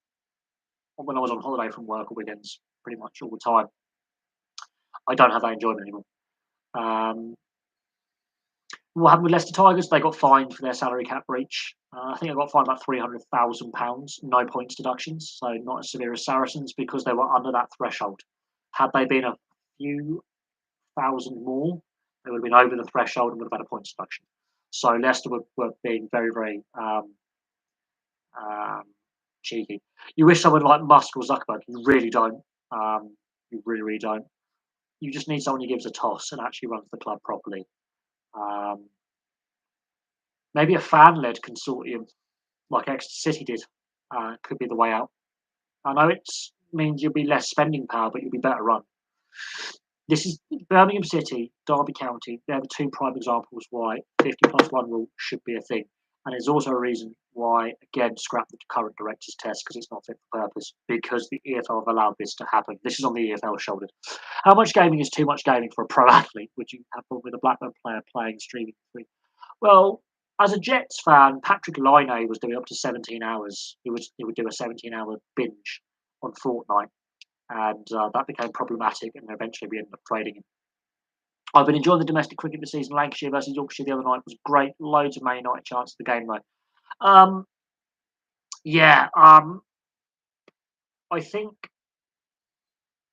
A: When I was on holiday from work or weekends, pretty much all the time. I don't have that enjoyment anymore. What happened with Leicester Tigers? They got fined for their salary cap breach. I think they got fined about £300,000, no points deductions, so not as severe as Saracens because they were under that threshold. Had they been a few thousand more, they would have been over the threshold and would have had a points deduction. So Leicester were being very, very cheeky. You wish someone like Musk or Zuckerberg. You really don't. You really, really don't. You just need someone who gives a toss and actually runs the club properly. Maybe a fan-led consortium like Exeter City did could be the way out. I know it means you'll be less spending power, but you'll be better run. This is Birmingham City, Derby County. They're the 2 prime examples why 50+1 rule should be a thing. And there's also a reason why, again, scrap the current director's test because it's not fit for purpose, because the EFL have allowed this to happen. This is on the EFL shoulders. How much gaming is too much gaming for a pro athlete? Would you have with a Blackburn player playing streaming? Well, as a Jets fan, Patrick Laine was doing up to 17 hours. He would do a 17-hour binge on Fortnite, and that became problematic, and eventually we ended up trading him. I've been enjoying the domestic cricket this season. Lancashire versus Yorkshire the other night was great. Loads of Man United chances of the game though. I think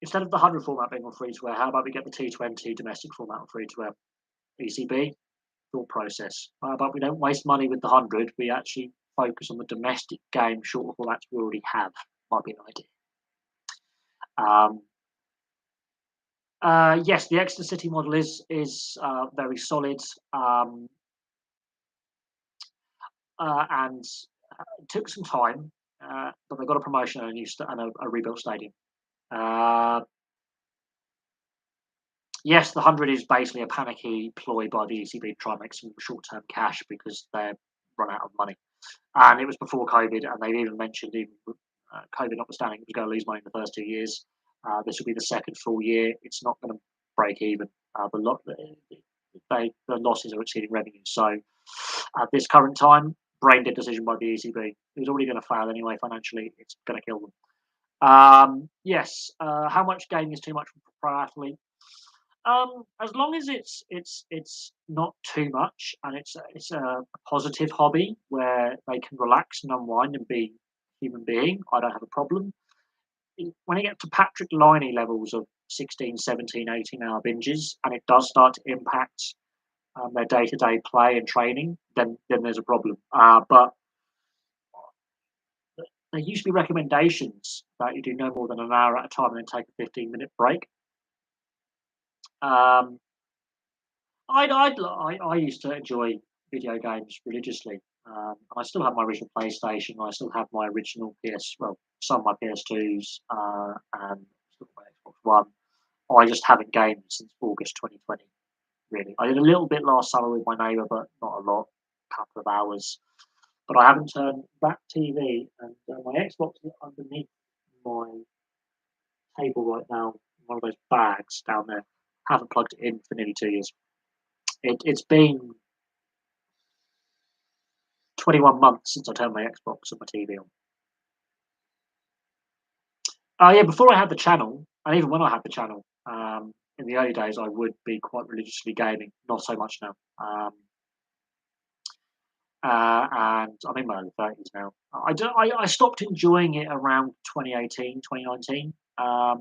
A: instead of the 100 format being on free to air, how about we get the T20 domestic format on free to air? ECB thought process. How about we don't waste money with the 100? We actually focus on the domestic game, short of formats we already have, might be an idea. Um, yes, the Exeter City model is very solid, and it took some time, but they got a promotion and a rebuilt stadium. Uh, yes, the 100 is basically a panicky ploy by the ECB to try and make some short-term cash because they're run out of money. And it was before COVID, and they've even mentioned, even COVID notwithstanding, it was going to lose money in the first 2 years. This will be the second full year. It's not going to break even. The losses are exceeding revenue. So at this current time, brain dead decision by the ECB. It was already going to fail anyway financially. It's going to kill them. Yes. How much gaming is too much for a pro athlete? As long as it's not too much and it's a positive hobby where they can relax and unwind and be a human being, I don't have a problem. When it gets to Patrick Liney levels of 16, 17, 18-hour binges, and it does start to impact their day-to-day play and training, then there's a problem. But there used to be recommendations that you do no more than an hour at a time and then take a 15-minute break. Um, I used to enjoy video games religiously. I still have my original PlayStation. I still have my original some of my PS2s, and still my Xbox One. I just haven't gamed since August 2020. Really, I did a little bit last summer with my neighbour, but not a lot. A couple of hours. But I haven't turned that TV, and my Xbox is underneath my table right now. One of those bags down there. Haven't plugged it in for nearly 2 years. It's been 21 months since I turned my Xbox and my TV on. Yeah, before I had the channel, and even when I had the channel, in the early days, I would be quite religiously gaming. Not so much now. And I'm in my early 30s now. I stopped enjoying it around 2018, 2019. I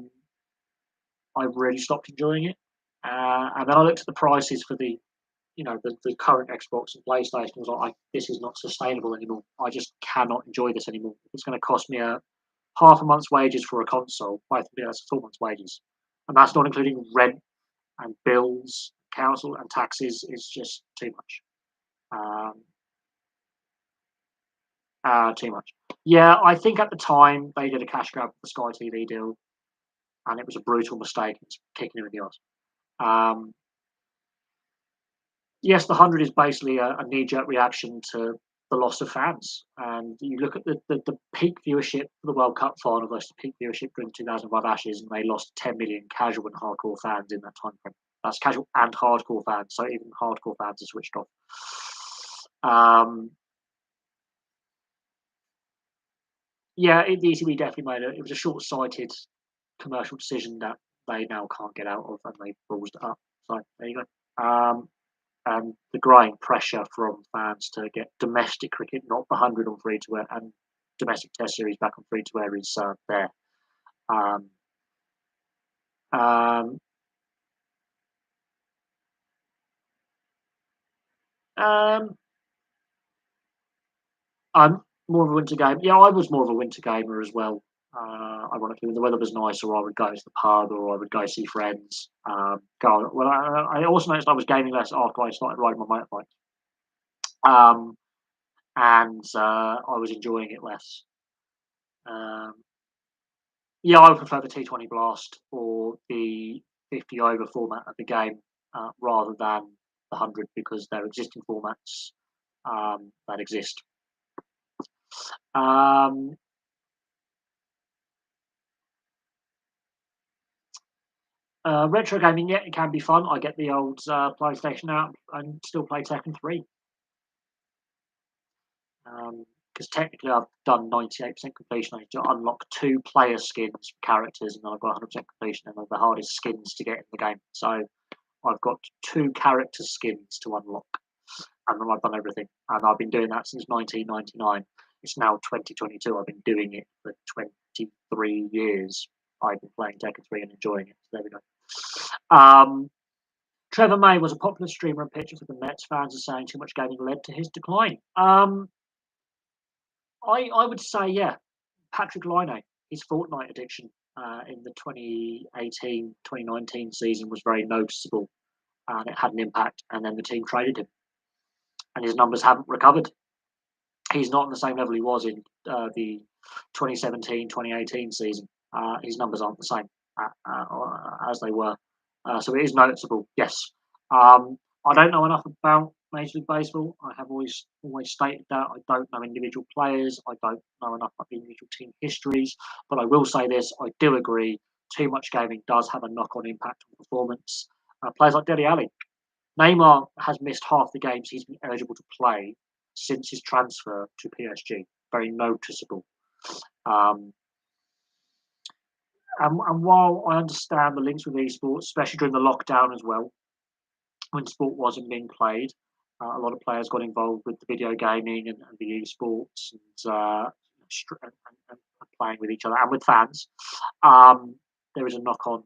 A: really stopped enjoying it. And then I looked at the prices for the current Xbox and PlayStation. I was like, this is not sustainable anymore. I just cannot enjoy this anymore. It's going to cost me half a month's wages for a console. That's a full month's wages, and that's not including rent and bills, council and taxes. It's just too much. Too much. Yeah, I think at the time they did a cash grab with the Sky TV deal, and it was a brutal mistake. It's kicking him in the arse. Um, yes, the 100 is basically a knee-jerk reaction to the loss of fans. And you look at the peak viewership for the World Cup final versus the peak viewership during 2005 Ashes, and they lost 10 million casual and hardcore fans in that time frame. That's casual and hardcore fans, so even hardcore fans are switched off. Yeah, the ECB definitely it was a short-sighted commercial decision that they now can't get out of, and they balls it up. So there you go. And the growing pressure from fans to get domestic cricket, not the 100 on free to air, and domestic Test series back on free to air is there. Um, um, um, I'm more of a winter gamer. Yeah, I was more of a winter gamer as well. Ironically, when the weather was nicer, I would go to the pub or I would go see friends. I also noticed I was gaming less after I started riding my motorbike. And I was enjoying it less. Um, yeah, I would prefer the T20 Blast or the 50 over format of the game rather than the 100 because they're existing formats that exist. Um, Retro gaming, yeah, it can be fun. I get the old PlayStation out and still play Tekken 3. Because technically I've done 98% completion. I need to unlock 2 player skins for characters, and then I've got 100% completion, and they're the hardest skins to get in the game. So I've got 2 character skins to unlock, and then I've done everything. And I've been doing that since 1999. It's now 2022. I've been doing it for 23 years. I've been playing Tekken 3 and enjoying it. So there we go. Trevor May was a popular streamer and pitcher for the Mets. Fans are saying too much gaming led to his decline. I would say, yeah, Patrick Laine, his Fortnite addiction in the 2018-2019 season was very noticeable, and it had an impact. And then the team traded him, and his numbers haven't recovered. He's not on the same level he was in the 2017-2018 season. His numbers aren't the same as they were. So it is noticeable, yes. I don't know enough about Major League Baseball. I have always stated that I don't know individual players. I don't know enough about the individual team histories. But I will say this: I do agree. Too much gaming does have a knock-on impact on performance. Players like Dele Alli, Neymar has missed half the games he's been eligible to play since his transfer to PSG. Very noticeable. Um, and while I understand the links with esports, especially during the lockdown as well, when sport wasn't being played, a lot of players got involved with the video gaming and the esports and playing with each other and with fans. There is a knock on.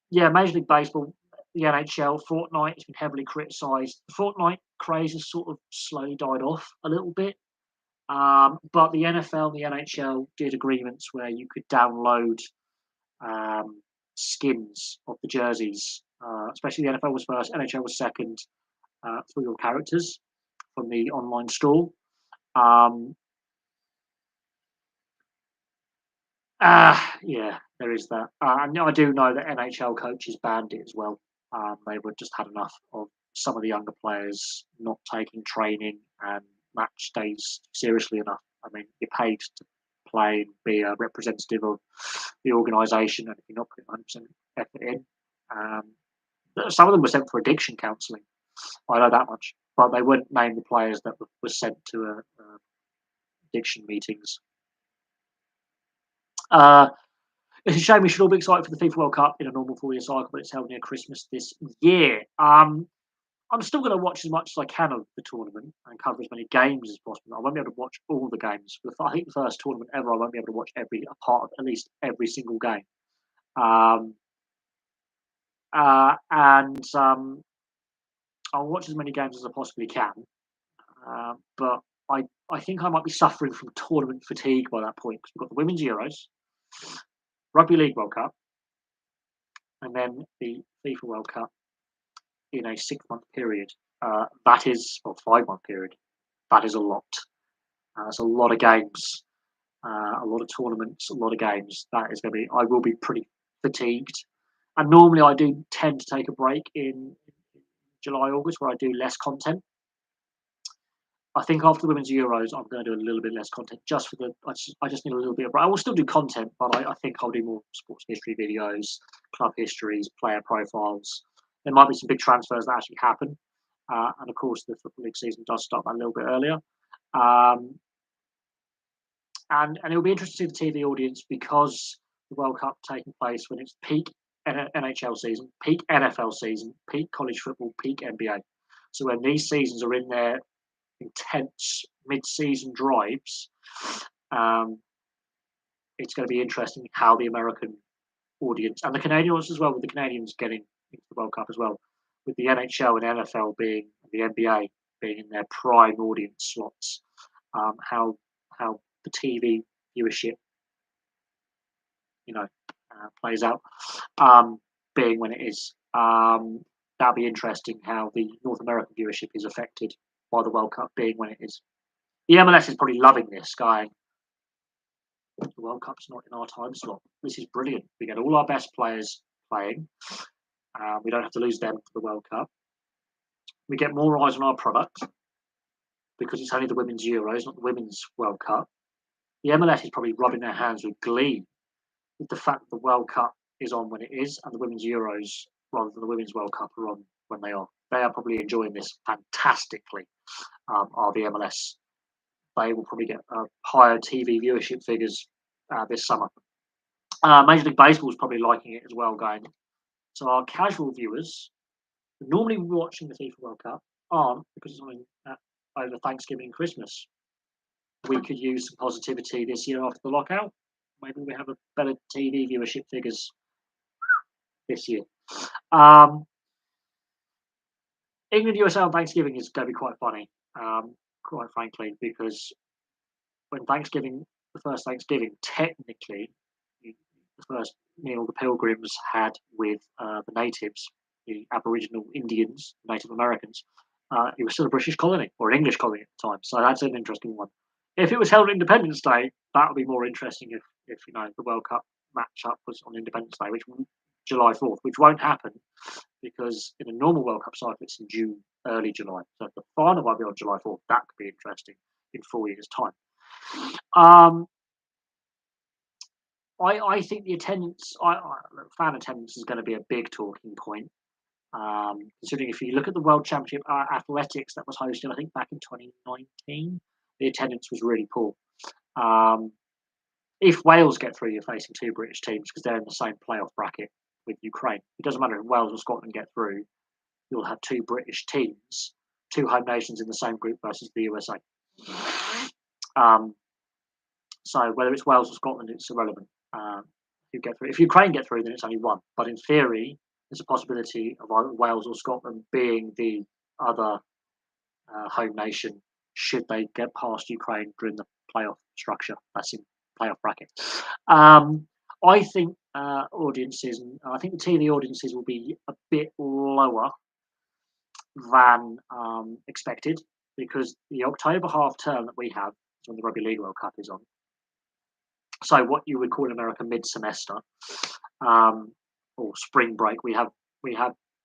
A: Yeah, Major League Baseball, the NHL, Fortnite has been heavily criticised. The Fortnite craze has sort of slowly died off a little bit. But the NFL and the NHL did agreements where you could download skins of the jerseys, especially the NFL was first, NHL was second, for your characters from the online store. Um, yeah, there is that. And I do know that NHL coaches banned it as well. They were just had enough of some of the younger players not taking training and match days seriously enough. I mean, you're paid to play and be a representative of the organisation, and if you're not putting 100% effort in, um, some of them were sent for addiction counselling. I know that much, but they wouldn't name the players that were sent to addiction meetings. Uh, It's a shame. We should all be excited for the FIFA World Cup in a normal 4-year cycle, but it's held near Christmas this year. I'm still going to watch as much as I can of the tournament and cover as many games as possible. I won't be able to watch all the games. I think the first tournament ever, I won't be able to watch every a part of at least every single game. Um, and I'll watch as many games as I possibly can. But I think I might be suffering from tournament fatigue by that point because we've got the Women's Euros, Rugby League World Cup, and then the FIFA World Cup in a 6-month period. That is, or 5-month period. That is a lot. That's a lot of games, a lot of tournaments, a lot of games. That is going to be. I will be pretty fatigued. And normally I do tend to take a break in July, August, where I do less content. I think after the Women's Euros, I'm going to do a little bit less content just for the. I just need a little bit of. I will still do content, but I think I'll do more sports history videos, club histories, player profiles. There might be some big transfers that actually happen, and of course the football league season does start a little bit earlier. Um, and it'll be interesting to see the TV audience because the World Cup taking place when it's peak NHL season, peak NFL season, peak college football, peak NBA. So when these seasons are in their intense mid-season drives, um, it's going to be interesting how the American audience and the Canadians as well, with the Canadians getting into the World Cup as well, with the NHL and NFL being the NBA being in their prime audience slots, how the TV viewership, plays out, being when it is. That'll be interesting how the North American viewership is affected by the World Cup being when it is. The MLS is probably loving this, going, the World Cup's not in our time slot. This is brilliant. We get all our best players playing. We don't have to lose them for the World Cup. We get more eyes on our product because it's only the Women's Euros, not the Women's World Cup. The MLS is probably rubbing their hands with glee with the fact that the World Cup is on when it is and the Women's Euros, rather than the Women's World Cup, are on when they are. They are probably enjoying this fantastically, are the MLS. They will probably get higher TV viewership figures this summer. Major League Baseball is probably liking it as well, going. So our casual viewers, who normally watching the FIFA World Cup, aren't because it's on over Thanksgiving and Christmas. We could use some positivity this year after the lockout. Maybe we have a better TV viewership figures this year. England USA on Thanksgiving is going to be quite funny. quite frankly, because when Thanksgiving, the first Thanksgiving, technically, the the first meal the Pilgrims had with the natives, the Aboriginal Indians, Native Americans, it was still a British colony or an English colony at the time. So that's an interesting one. If it was held on Independence Day, that would be more interesting if the World Cup match up was on Independence Day, July 4th, which won't happen because in a normal World Cup cycle it's in June, early July. So if the final might be on July 4th, that could be interesting in 4 years' time. Um, I think the attendance, fan attendance is going to be a big talking point. Considering if you look at the World Championship athletics that was hosted, I think back in 2019, the attendance was really poor. Um, if Wales get through, you're facing two British teams because they're in the same playoff bracket with Ukraine. It doesn't matter if Wales or Scotland get through; you'll have two British teams, two home nations in the same group versus the USA. Um, so whether it's Wales or Scotland, it's irrelevant. Who get through? If Ukraine get through, then it's only one. But in theory, there's a possibility of either Wales or Scotland being the other home nation should they get past Ukraine during the playoff structure. That's in playoff bracket. I think audiences, and I think the TV audiences will be a bit lower than expected because the October half term that we have is when the Rugby League World Cup is on. So what you would call in America mid-semester or spring break, we have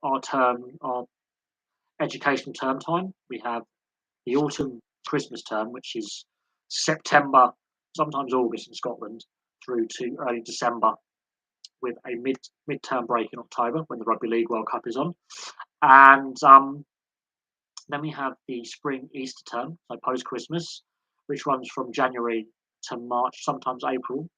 A: our educational term time. We have the autumn Christmas term, which is September, sometimes August in Scotland, through to early December, with a mid-term break in October when the Rugby League World Cup is on, and then we have the spring Easter term, so post Christmas, which runs from January to March, sometimes April,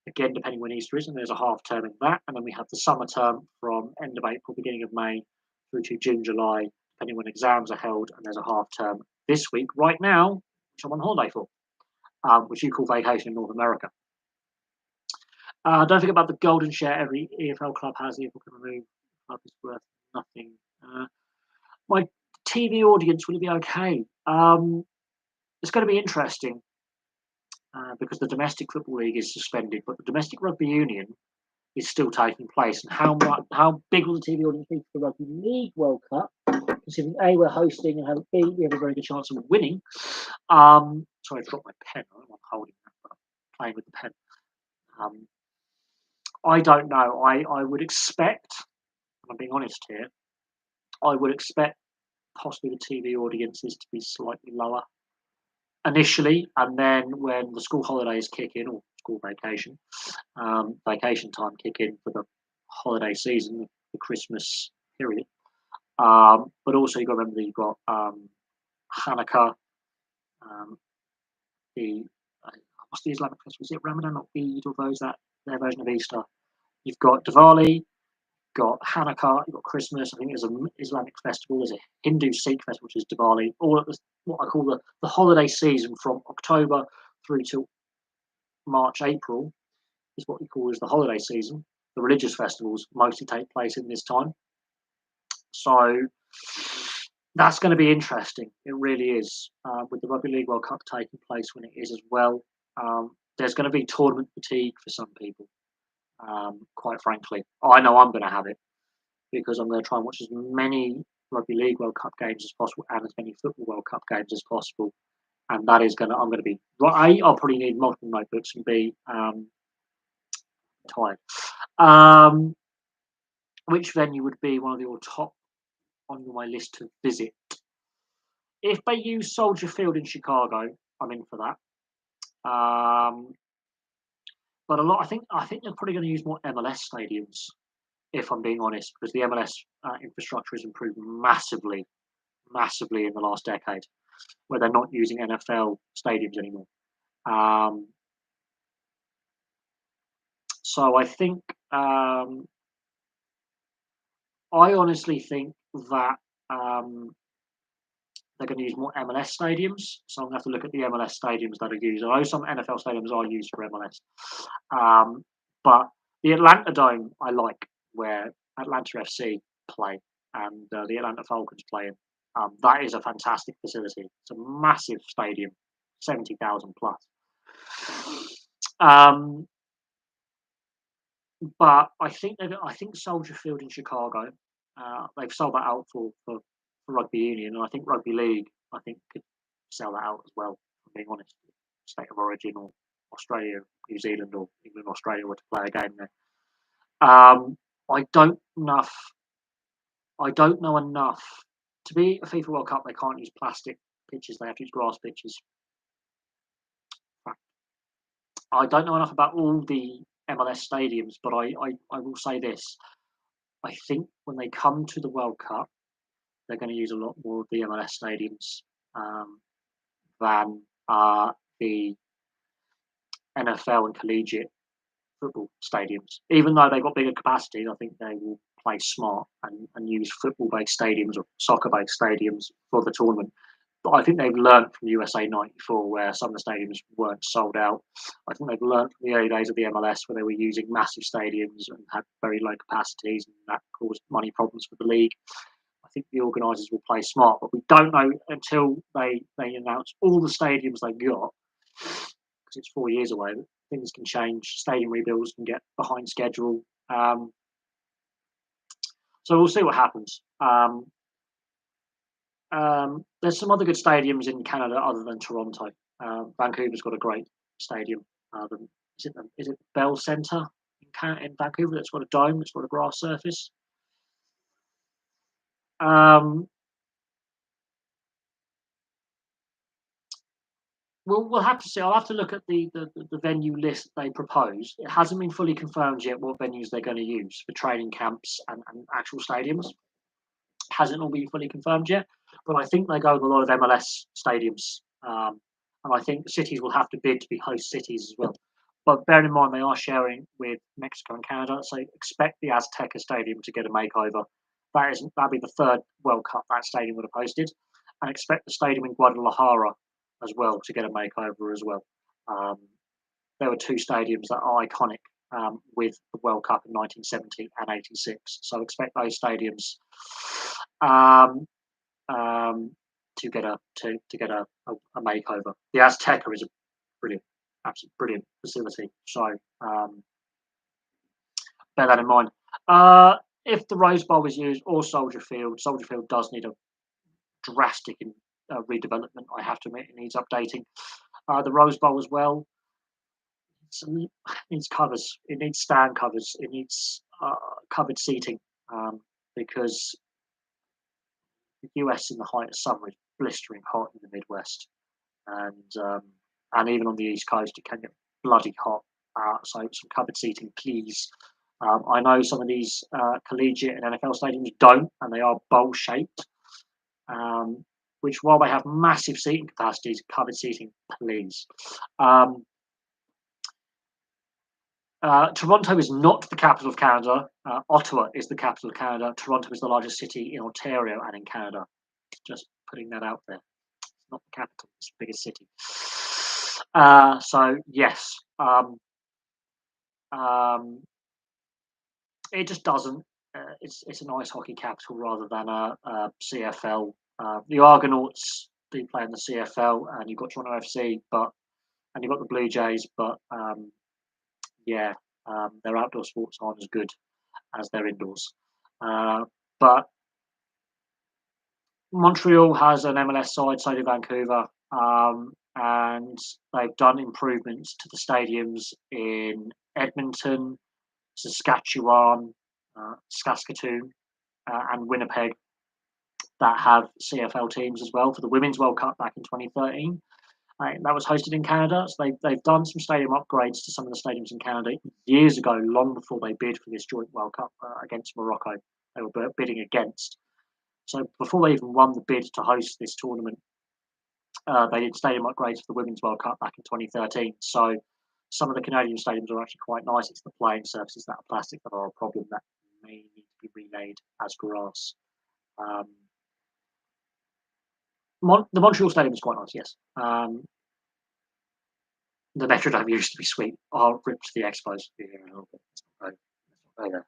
A: again depending when Easter is, and there's a half term in that. And then we have the summer term from end of April, beginning of May, through to June, July, depending when exams are held. And there's a half term this week, right now, which I'm on holiday for, which you call vacation in North America. Don't forget about the golden share every EFL club has. The EFL can remove. Club is worth nothing. My TV audience, will it be okay? It's going to be interesting because the domestic football league is suspended, but the domestic rugby union is still taking place. And how big will the TV audience be for the Rugby League World Cup? Considering A, we're hosting, and B, we have a very good chance of winning. Sorry, I dropped my pen. I'm not holding that, but I'm playing with the pen. I don't know. I would expect, and I'm being honest here, I would expect possibly the TV audiences to be slightly lower initially, and then when the school holidays kick in or school vacation time kick in for the holiday season, the Christmas period. But also you've got to remember that you've got Hanukkah, the what's the Islamic festival? Is it Ramadan or Eid or their version of Easter? You've got Diwali, got Hanukkah, you've got Christmas. I think there's an Islamic festival. There's a Hindu Sikh festival, which is Diwali. All at what I call the holiday season from October through to March, April is what we call as the holiday season. The religious festivals mostly take place in this time. So that's going to be interesting. It really is. With the Rugby League World Cup taking place when it is as well, there's going to be tournament fatigue for some people. Quite frankly, I know I'm going to have it because I'm going to try and watch as many Rugby League World Cup games as possible and as many Football World Cup games as possible. And that is I'm going to be A, I'll probably need multiple notebooks, and B, tired. Which venue would be one of your top on my list to visit? If they use Soldier Field in Chicago, I'm in for that. But I think they're probably going to use more MLS stadiums, if I'm being honest, because the MLS infrastructure has improved massively in the last decade, where they're not using NFL stadiums anymore. So I think I honestly think that they're going to use more MLS stadiums. So I'm going to have to look at the MLS stadiums that are used. I know some NFL stadiums are used for MLS, but the Atlanta Dome I like, where Atlanta FC play and the Atlanta Falcons play in. That is a fantastic facility. It's a massive stadium, 70,000 plus. Um, but I think Soldier Field in Chicago, they've sold that out for rugby union, and I think rugby league I think could sell that out as well. If I'm being honest, state of origin or Australia, New Zealand, or England, Australia were to play a game there. Um, I don't enough. I don't know enough to be a FIFA World Cup. They can't use plastic pitches; they have to use grass pitches. I don't know enough about all the MLS stadiums, but I will say this: I think when they come to the World Cup, they're going to use a lot more of the MLS stadiums um, than the NFL and collegiate football stadiums. Even though they've got bigger capacities, I think they will play smart and use football-based stadiums or soccer-based stadiums for the tournament. But I think they've learnt from USA '94, where some of the stadiums weren't sold out. I think they've learnt from the early days of the MLS, where they were using massive stadiums and had very low capacities, and that caused money problems for the league. I think the organisers will play smart, but we don't know until they announce all the stadiums they've got, because it's 4 years away. Things can change. Stadium rebuilds can get behind schedule. Um, so we'll see what happens. There's some other good stadiums in Canada other than Toronto. Vancouver's got a great stadium. Is it Bell Centre in Vancouver that's got a dome, that's got a grass surface? Um, we'll have to see. I'll have to look at the venue list they proposed. It hasn't been fully confirmed yet what venues they're going to use for training camps and actual stadiums. Hasn't all been fully confirmed yet, but I think they go with a lot of MLS stadiums, and I think cities will have to bid to be host cities as well. But bearing in mind they are sharing with Mexico and Canada, so expect the Azteca Stadium to get a makeover. That'll be the third World Cup that stadium would have hosted, and expect the stadium in Guadalajara as well to get a makeover as well. Um, there were two stadiums that are iconic with the World Cup in 1970 and 86. So expect those stadiums um, um, to get a makeover. The Azteca is a brilliant, absolutely brilliant facility. So bear that in mind. If the Rose Bowl is used or Soldier Field does need a drastic redevelopment. I have to admit, it needs updating. The Rose Bowl as well. It needs covers. It needs stand covers. It needs covered seating because the US in the height of summer is blistering hot in the Midwest, and even on the East Coast it can get bloody hot. So some covered seating, please. I know some of these collegiate and NFL stadiums don't, and they are bowl shaped. Which, while they have massive seating capacities, covered seating, please. Toronto is not the capital of Canada. Ottawa is the capital of Canada. Toronto is the largest city in Ontario and in Canada. Just putting that out there. It's not the capital, it's the biggest city. So, yes. It just doesn't. It's an ice hockey capital rather than a CFL. The Argonauts do play in the CFL, and you've got Toronto FC, and you've got the Blue Jays, but their outdoor sports aren't as good as their indoors. But Montreal has an MLS side, so do Vancouver, and they've done improvements to the stadiums in Edmonton, Saskatchewan, Saskatoon, and Winnipeg that have CFL teams as well for the Women's World Cup back in 2013. That was hosted in Canada. So they've done some stadium upgrades to some of the stadiums in Canada years ago, long before they bid for this joint World Cup against Morocco. They were bidding against. So before they even won the bid to host this tournament, they did stadium upgrades for the Women's World Cup back in 2013. So some of the Canadian stadiums are actually quite nice. It's the playing surfaces that are plastic that are a problem that may need to be remade as grass. The Montreal Stadium is quite nice, yes. The Metrodome used to be sweet. I'll rip to the Expos here in a little bit. Let's not go there.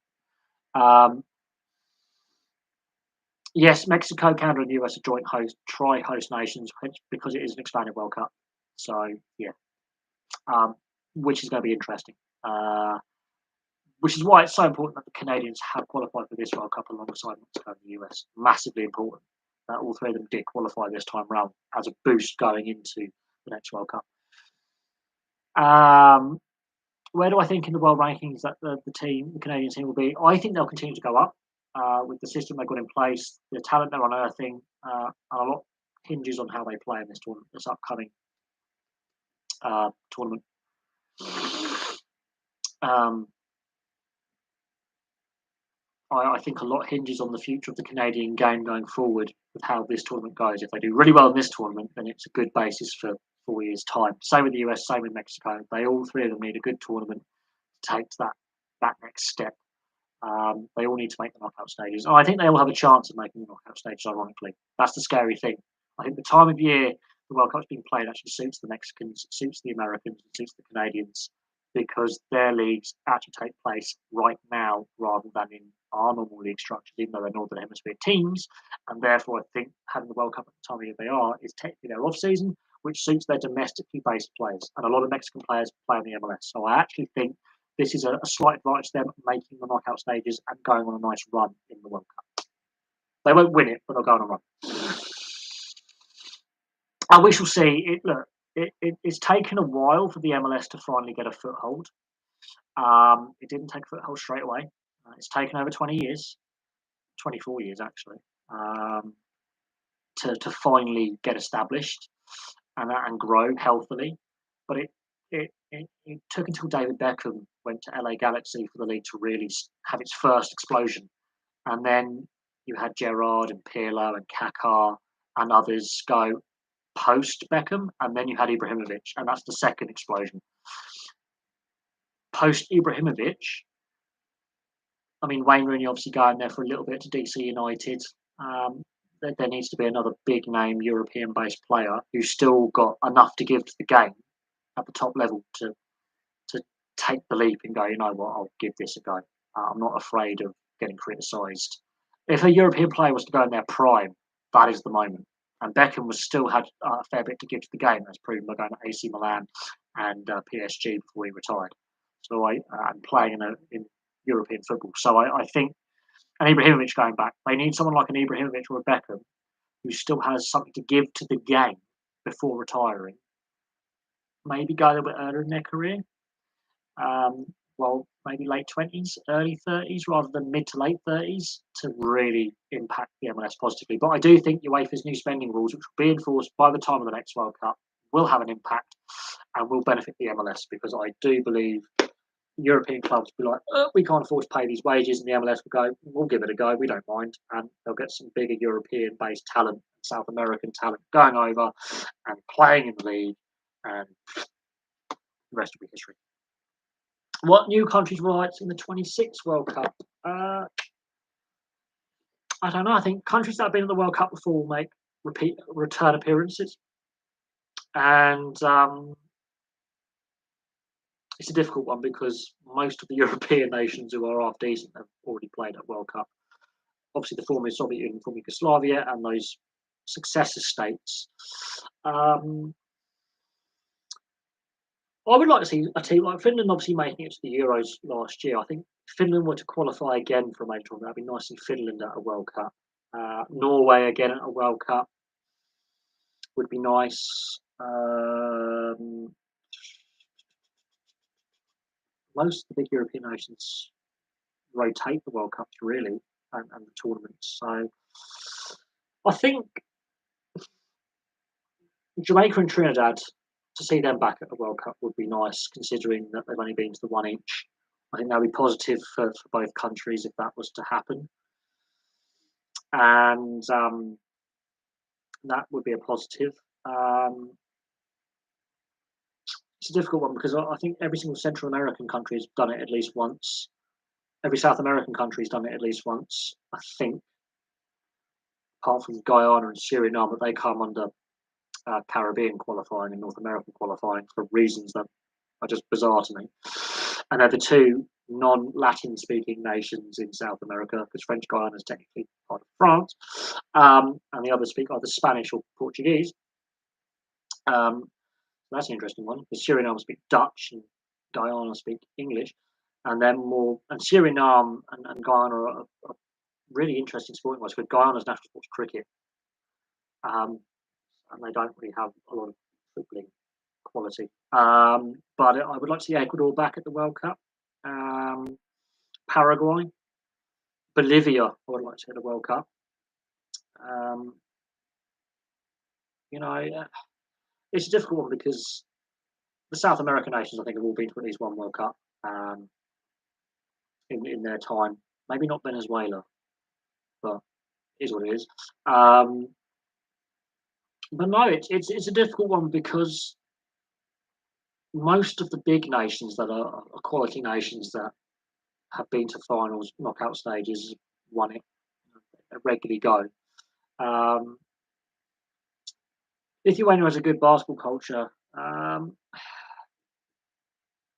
A: Yes, Mexico, Canada, and US are joint host, tri-host nations because it is an expanded World Cup. So yeah, um, which is going to be interesting. Uh, which is why it's so important that the Canadians have qualified for this World Cup alongside Mexico and the US. Massively important that all three of them did qualify this time round as a boost going into the next World Cup. Um, where do I think in the world rankings that the Canadian team will be? I think they'll continue to go up with the system they've got in place, the talent they're unearthing, and a lot hinges on how they play in this tournament, this upcoming tournament. Um, I think a lot hinges on the future of the Canadian game going forward with how this tournament goes. If they do really well in this tournament, then it's a good basis for 4 years' time. Same with the US, same with Mexico. They all three of them need a good tournament to take to that next step. They all need to make the knockout stages. And I think they all have a chance of making the knockout stages, ironically. That's the scary thing. I think the time of year the World Cup's being played actually suits the Mexicans, suits the Americans, and suits the Canadians because their leagues actually take place right now rather than in our normal league structures, even though they're Northern Hemisphere teams. And therefore, I think having the World Cup at the time of year they are is technically their off season, which suits their domestically based players. And a lot of Mexican players play on the MLS. So I actually think this is a slight advantage to them making the knockout stages and going on a nice run in the World Cup. They won't win it, but they'll go on a run. And we shall see. It's taken a while for the MLS to finally get a foothold. It didn't take a foothold straight away. It's taken over 20 years, 24 years actually, to finally get established and grow healthily. But it took until David Beckham went to LA Galaxy for the league to really have its first explosion. And then you had Gerrard and Pirlo and Kaká and others go post Beckham, and then you had Ibrahimovic, and that's the second explosion. Post Ibrahimovic, I mean, Wayne Rooney obviously going there for a little bit to DC United. There needs to be another big name European based player who's still got enough to give to the game at the top level to take the leap and go, you know what, I'll give this a go. I'm not afraid of getting criticised. If a European player was to go in their prime, that is the moment. And Beckham was still had a fair bit to give to the game, as proven by going to AC Milan and PSG before he retired. So and playing in European football. So I think, and Ibrahimovic going back, they need someone like an Ibrahimovic or a Beckham who still has something to give to the game before retiring. Maybe go a little bit earlier in their career. Well, maybe late 20s, early 30s, rather than mid to late 30s to really impact the MLS positively. But I do think UEFA's new spending rules, which will be enforced by the time of the next World Cup, will have an impact and will benefit the MLS because I do believe European clubs will be like, we can't afford to pay these wages, and the MLS will go, we'll give it a go, we don't mind, and they'll get some bigger European-based talent, South American talent going over and playing in the league, and the rest will be history. What new countries rights in the 26th World Cup? I don't know. I think countries that have been in the World Cup before will make return appearances, and it's a difficult one because most of the European nations who are half decent have already played at World Cup. Obviously, the former Soviet Union, former Yugoslavia, and those successor states. I would like to see a team like Finland obviously making it to the Euros last year. I think if Finland were to qualify again for a major tournament, that'd be nice to see Finland at a World Cup. Norway again at a World Cup would be nice. Most of the big European nations rotate the World Cups really and the tournaments. So I think Jamaica and Trinidad, to see them back at the World Cup would be nice, considering that they've only been to the one each. I think that would be positive for both countries if that was to happen. And that would be a positive. It's a difficult one because I think every single Central American country has done it at least once. Every South American country has done it at least once, I think, apart from Guyana and Suriname, but they come under Caribbean qualifying and North American qualifying for reasons that are just bizarre to me. And they're the two non-Latin speaking nations in South America, because French Guiana is technically part of France, and the others speak either Spanish or Portuguese. That's an interesting one, because Suriname speak Dutch and Guyana speak English, and then Suriname and Guyana are really interesting sporting wise, because Guyana's national sport's cricket, um, and they don't really have a lot of footballing quality. But I would like to see Ecuador back at the World Cup. Paraguay, Bolivia, I would like to see at the World Cup. Um, you know, it's a difficult one because the South American nations, I think, have all been to at least one World Cup in their time. Maybe not Venezuela, but it is what it is. But no, it's a difficult one because most of the big nations that are quality nations that have been to finals, knockout stages, won it, regularly go. Um, Lithuania has a good basketball culture.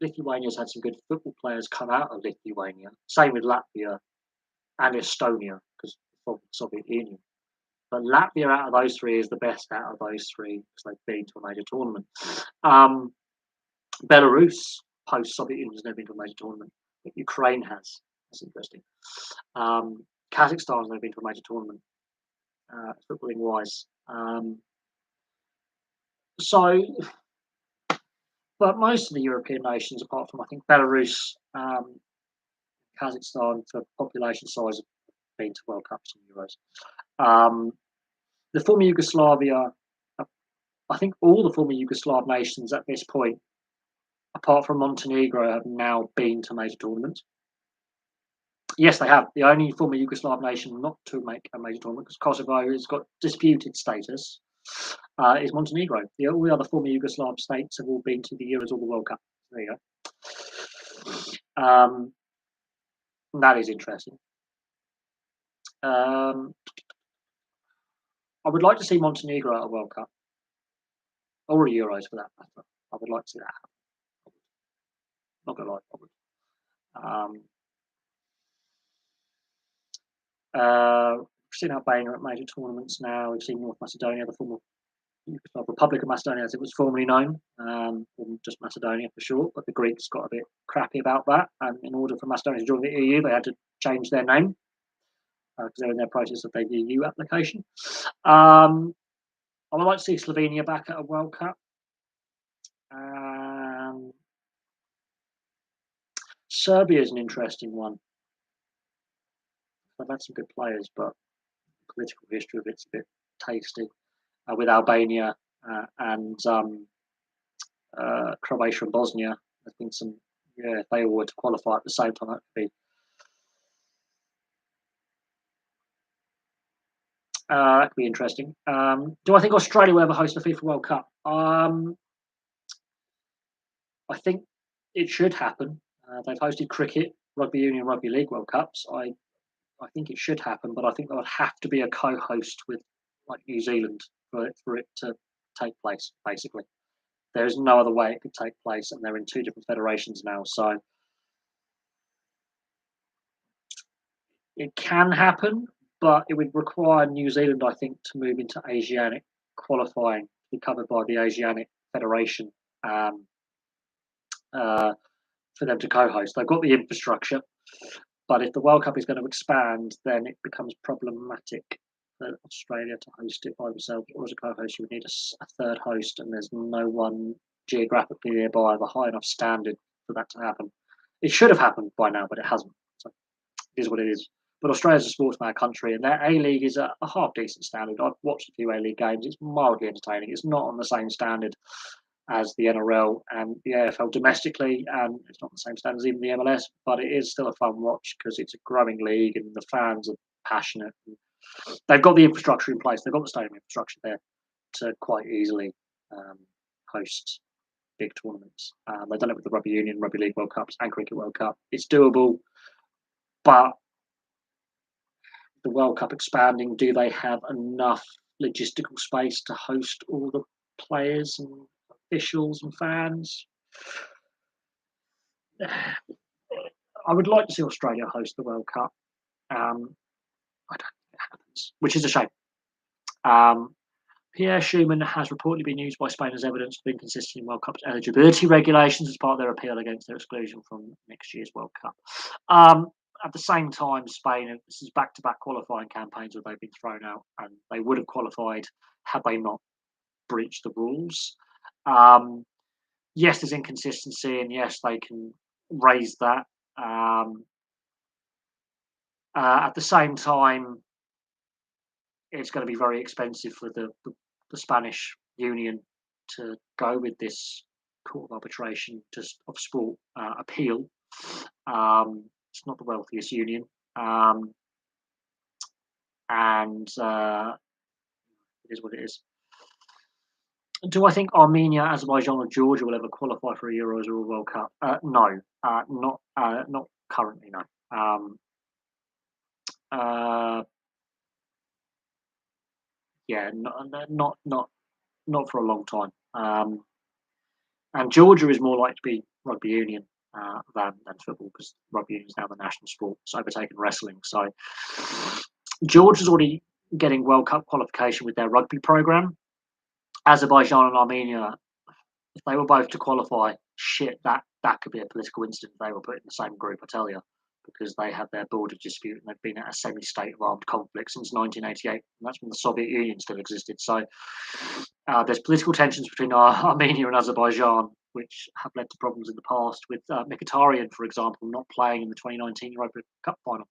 A: Lithuania's had some good football players come out of Lithuania. Same with Latvia and Estonia, because from the Soviet Union. But Latvia out of those three is the best out of those three because they've been to a major tournament. Belarus, post-Soviet Union, has never been to a major tournament, but Ukraine has. That's interesting. Kazakhstan has never been to a major tournament, footballing wise. But most of the European nations, apart from I think Belarus, Kazakhstan, for population size, have been to World Cups and Euros. The former Yugoslavia, I think all the former Yugoslav nations at this point, apart from Montenegro, have now been to major tournaments. Yes, they have. The only former Yugoslav nation not to make a major tournament, because Kosovo has got disputed status, is Montenegro. All the other former Yugoslav states have all been to the Euros or the World Cup. There you go. That is interesting. I would like to see Montenegro at a World Cup, or a Euros for that matter. I would like to see that happen. Not gonna lie, I would. We've seen Albania at major tournaments now. We've seen North Macedonia, the former Republic of Macedonia, as it was formerly known, or just Macedonia for short. But the Greeks got a bit crappy about that, and in order for Macedonia to join the EU, they had to change their name because they're in their process of their EU application. I would like to see Slovenia back at a World Cup. Serbia is an interesting one. They've had some good players, but the political history of it's a bit tasty. With Albania and Croatia and Bosnia, there's been some. Yeah, if they all were to qualify at the same time, that could be interesting. Do I think Australia will ever host the FIFA World Cup? I think it should happen. They've hosted cricket, rugby union, rugby league World Cups. I think it should happen, but I think there would have to be a co-host with like New Zealand for it to take place. Basically, there is no other way it could take place, and they're in two different federations now. So it can happen, but it would require New Zealand, I think, to move into Asianic qualifying to be covered by the Asianic Federation for them to co-host. They've got the infrastructure, but if the World Cup is going to expand, then it becomes problematic for Australia to host it by themselves or as a co-host. You would need a third host, and there's no one geographically nearby of a high enough standard for that to happen. It should have happened by now, but it hasn't. So it is what it is. But Australia's a sportsman country, and their A League is a half decent standard. I've watched a few A League games. It's mildly entertaining. It's not on the same standard as the NRL and the AFL domestically, and it's not the same standard as even the MLS, but it is still a fun watch because it's a growing league and the fans are passionate. They've got the infrastructure in place. They've got the stadium infrastructure there to quite easily host big tournaments. They've done it with the Rugby Union, Rugby League World Cups, and Cricket World Cup. It's doable, but the World Cup expanding, do they have enough logistical space to host all the players and officials and fans? I would like to see Australia host the World Cup. I don't think it happens, which is a shame. Um, Pierre Schumann has reportedly been used by Spain as evidence of inconsistency in World Cup's eligibility regulations as part of their appeal against their exclusion from next year's World Cup. At the same time, Spain, this is back-to-back qualifying campaigns where they've been thrown out, and they would have qualified had they not breached the rules. Yes, there's inconsistency, and yes, they can raise that. At the same time, it's going to be very expensive for the Spanish Union to go with this Court of Arbitration of Sport appeal. It's not the wealthiest union, and it is what it is. Do I think Armenia, Azerbaijan, or Georgia will ever qualify for a Euros or a World Cup? No, not currently. No. Yeah, not for a long time. And Georgia is more likely to be rugby union than football, because rugby union is now the national sport. It's overtaken wrestling. So Georgia's already getting World Cup qualification with their rugby program. Azerbaijan and Armenia, if they were both to qualify, that could be a political incident if they were put in the same group, I tell you, because they have their border dispute and they've been at a semi-state of armed conflict since 1988, and that's when the Soviet Union still existed. So there's political tensions between Armenia and Azerbaijan, which have led to problems in the past, with Mkhitaryan, for example, not playing in the 2019 Europa Cup final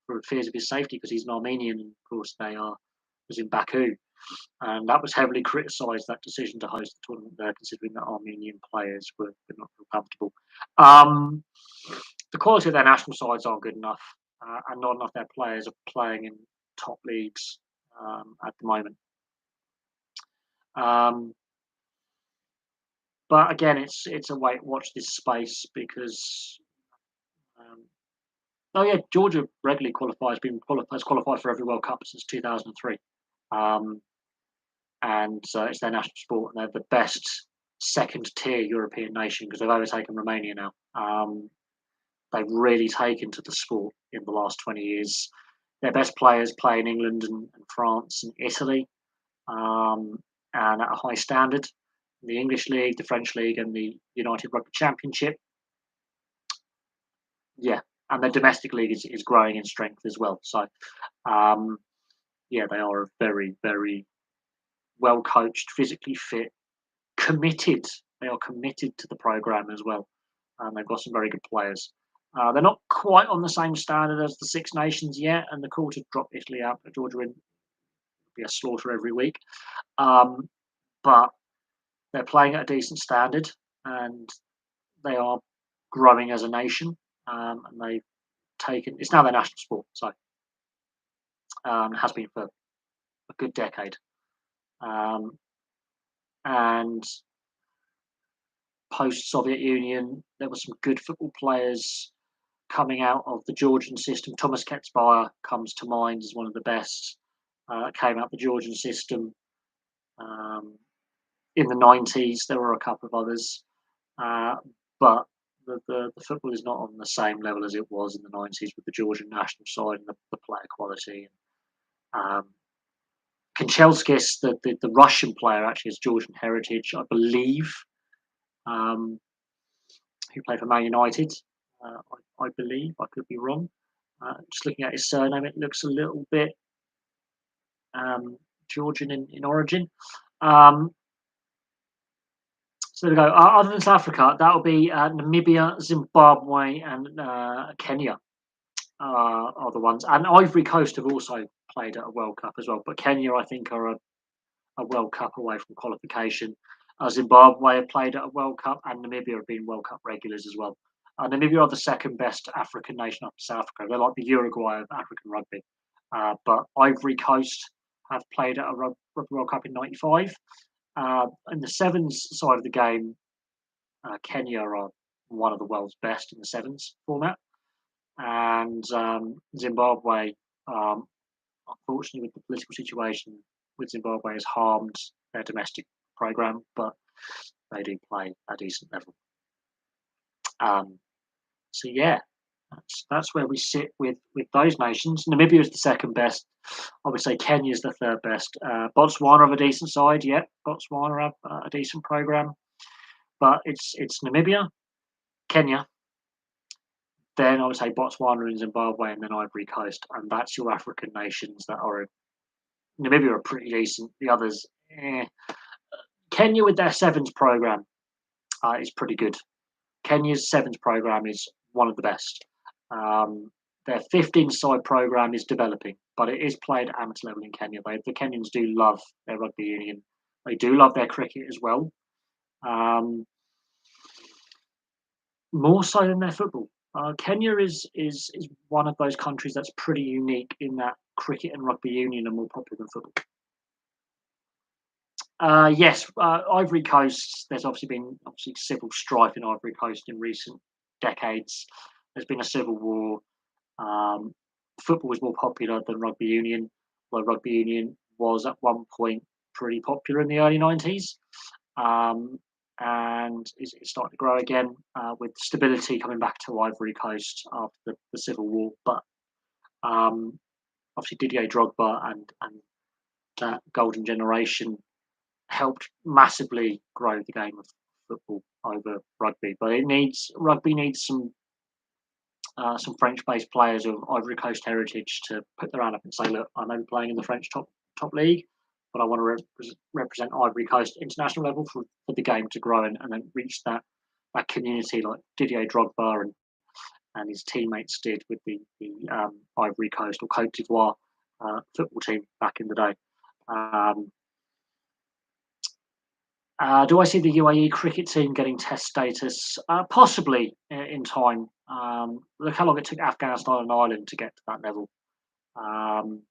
A: for fears of his safety because he's an Armenian, and of course was in Baku. And that was heavily criticised, that decision to host the tournament there, considering that Armenian players were not comfortable. The quality of their national sides aren't good enough, and not enough of their players are playing in top leagues at the moment. But again, it's a watch this space, because Georgia regularly has qualified for every World Cup since 2003. And it's their national sport, and they're the best second-tier European nation because they've overtaken Romania now. They've really taken to the sport in the last 20 years. Their best players play in England and France and Italy, and at a high standard. The English League, the French League, and the United Rugby Championship. Yeah, and their domestic league is growing in strength as well. So, they are a very, very well coached, physically fit, committed. They are committed to the program as well, and they've got some very good players. They're not quite on the same standard as the Six Nations yet, and the call to drop Italy out, but Georgia in would be a slaughter every week. But they're playing at a decent standard, and they are growing as a nation, and they've taken. It's now their national sport, so it has been for a good decade. And post-Soviet Union, there were some good football players coming out of the Georgian system. Thomas Ketsbayer comes to mind as one of the best. Came out the Georgian system. In the 90s, there were a couple of others, but the football is not on the same level as it was in the 90s with the Georgian national side and the player quality. Kanchelskis, the Russian player, actually has Georgian heritage, I believe, who played for Man United. I believe, I could be wrong. Just looking at his surname, it looks a little bit Georgian in origin. So there we go. Other than South Africa, that will be Namibia, Zimbabwe, and Kenya are the ones. And Ivory Coast have also played at a World Cup as well. But Kenya, I think, are a World Cup away from qualification. Zimbabwe have played at a World Cup, and Namibia have been World Cup regulars as well. Namibia are the second best African nation after South Africa. They're like the Uruguay of African rugby. But Ivory Coast have played at a Rugby World Cup in '95. In the sevens side of the game, Kenya are one of the world's best in the sevens format. And Zimbabwe, unfortunately, with the political situation with Zimbabwe, has harmed their domestic program, but they do play a decent level. So yeah, That's where we sit with those nations. Namibia is the second best. I would say Kenya is the third best. Botswana have a decent side, yeah. Botswana have a decent program, but it's Namibia, Kenya, then I would say Botswana and Zimbabwe, and then Ivory Coast, and that's your African nations that are. Namibia are pretty decent. The others, Kenya with their sevens program is pretty good. Kenya's sevens program is one of the best. Um, their 15 side program is developing, but it is played at amateur level in Kenya. The Kenyans do love their rugby union. They do love their cricket as well, um, more so than their football. Kenya is one of those countries that's pretty unique in that cricket and rugby union are more popular than football. Yes, Ivory Coast. There's obviously been civil strife in Ivory Coast in recent decades. There's been a civil war. Um, Football was more popular than rugby union, where rugby union was at one point pretty popular in the early 90s. Um, and it's starting to grow again with stability coming back to Ivory Coast after the civil war. But um, obviously Didier Drogba and that golden generation helped massively grow the game of football over rugby. But rugby needs some French-based players of Ivory Coast heritage to put their hand up and say, "Look, I may be playing in the French top league, but I want to represent Ivory Coast international level for the game to grow and then reach that community like Didier Drogba and his teammates did with the Ivory Coast or Cote d'Ivoire football team back in the day." Do I see the UAE cricket team getting test status? Possibly in time. Look how long it took Afghanistan and Ireland to get to that level. Um,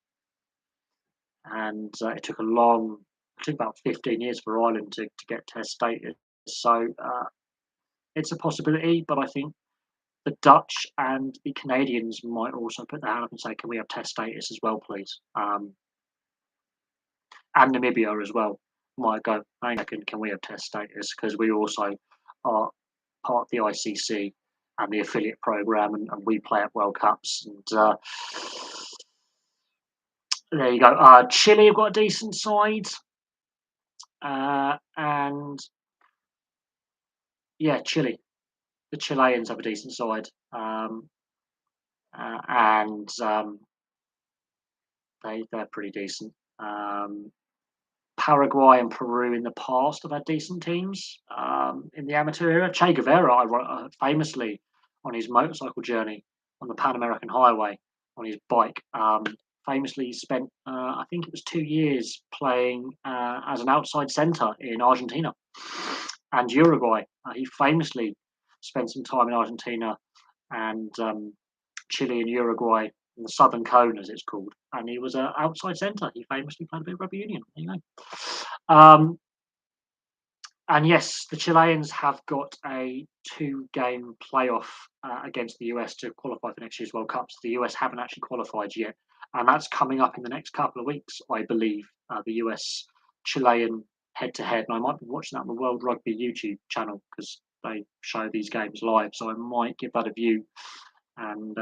A: and it took about 15 years for Ireland to get test status. So it's a possibility, but I think the Dutch and the Canadians might also put their hand up and say, "Can we have test status as well, please?" And Namibia as well might go, "Hang on, can we have test status? Because we also are part of the ICC and the affiliate program, and we play at World Cups." And there you go. Chile have got a decent side, and yeah, Chile. The Chileans have a decent side, and they're pretty decent. Paraguay and Peru in the past have had decent teams in the amateur era. Che Guevara, famously on his motorcycle journey on the Pan American Highway on his bike, famously spent, I think it was 2 years playing as an outside centre in Argentina and Uruguay. He famously spent some time in Argentina and Chile and Uruguay in the Southern Cone, as it's called, and he was an outside centre. He famously played a bit of rugby union. There you go. And yes, the Chileans have got a two-game playoff against the US to qualify for next year's World Cups. The US haven't actually qualified yet, and that's coming up in the next couple of weeks, I believe. The US Chilean head-to-head, and I might be watching that on the World Rugby YouTube channel because they show these games live, so I might give that a view and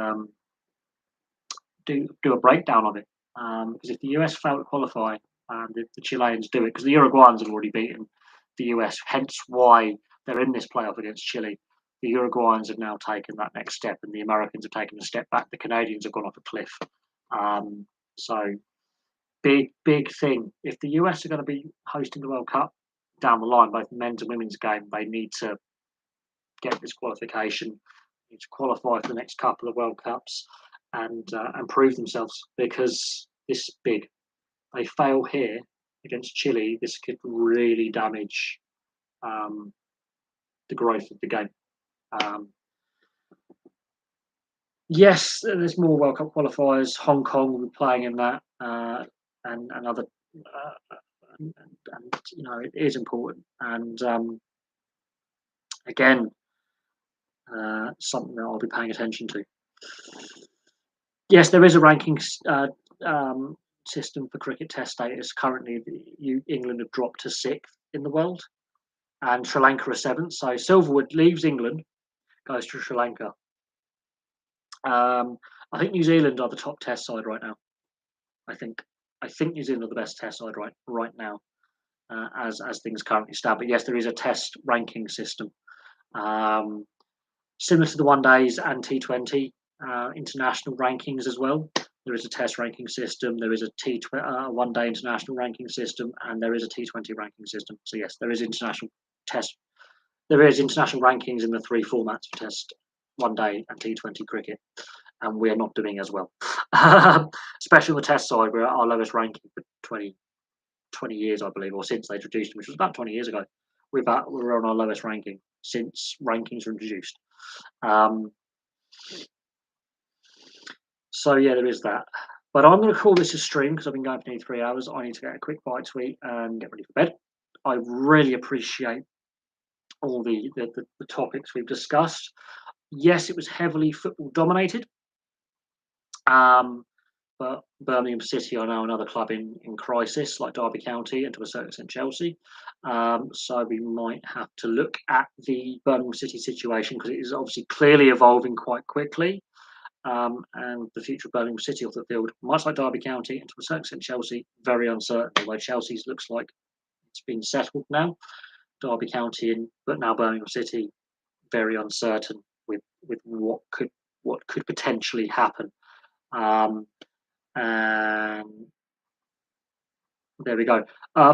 A: do a breakdown of it. Because if the US fail to qualify and if the Chileans do it, because the Uruguayans have already beaten the US, hence why they're in this playoff against Chile. The Uruguayans have now taken that next step, and the Americans have taken a step back. The Canadians have gone off a cliff. So big thing. If the US are going to be hosting the World Cup down the line, both men's and women's game, they need to get this qualification, need to qualify for the next couple of World Cups, and prove themselves because this is big. They fail here against Chile, this could really damage the growth of the game. Yes, there's more World Cup qualifiers. Hong Kong will be playing in that, and other, and it is important. And again, something that I'll be paying attention to. Yes, there is a rankings system for cricket test status. Currently, England have dropped to 6th in the world, and Sri Lanka are 7th. So Silverwood leaves England, goes to Sri Lanka. I think New Zealand are the top test side right now. I think New Zealand are the best test side right now, as things currently stand. But yes, there is a test ranking system, um, similar to the one days and T20 international rankings as well. There is a test ranking system. There is a one day international ranking system, and there is a T20 ranking system. So yes, there is international test. There is international rankings in the three formats for test, one day, and T20 cricket, and we are not doing as well. Especially on the test side, we're at our lowest ranking for 20 years, I believe, or since they introduced them, which was about 20 years ago. We're on our lowest ranking since rankings were introduced. So yeah, there is that. But I'm going to call this a stream because I've been going for nearly 3 hours. I need to get a quick bite to eat and get ready for bed. I really appreciate all the topics we've discussed. Yes, it was heavily football dominated. But Birmingham City are now another club in crisis, like Derby County and to a certain extent Chelsea. So we might have to look at the Birmingham City situation because it is obviously clearly evolving quite quickly. And the future of Birmingham City off the field, much like Derby County and to a certain extent Chelsea, very uncertain. Although Chelsea's looks like it's been settled now, Derby County but now Birmingham City, very uncertain with what could potentially happen. And there we go.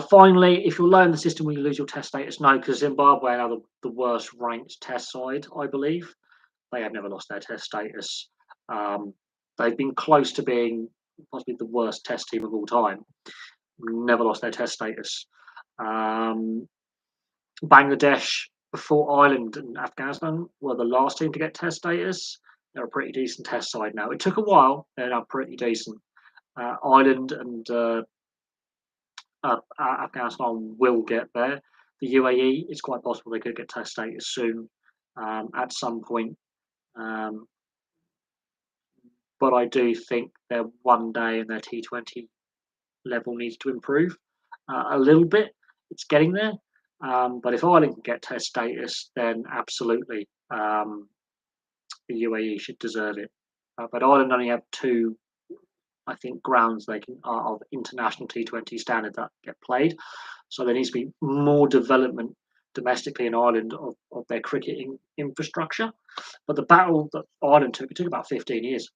A: Finally, if you're low in the system, will you lose your test status? No, because Zimbabwe are the worst ranked test side, I believe. They have never lost their test status. They've been close to being possibly the worst test team of all time. Never lost their test status. Bangladesh, before Ireland and Afghanistan, were the last team to get test status. They're a pretty decent test side now. It took a while. They're now pretty decent. Ireland and Afghanistan will get there. The UAE, it's quite possible they could get test status soon at some point. But I do think their one day and their T20 level needs to improve a little bit. It's getting there. But if Ireland can get test status, then absolutely the UAE should deserve it. But Ireland only have two, I think, grounds they can of international T20 standard that get played. So there needs to be more development domestically in Ireland of their cricketing infrastructure. But the battle that Ireland took, it took about 15 years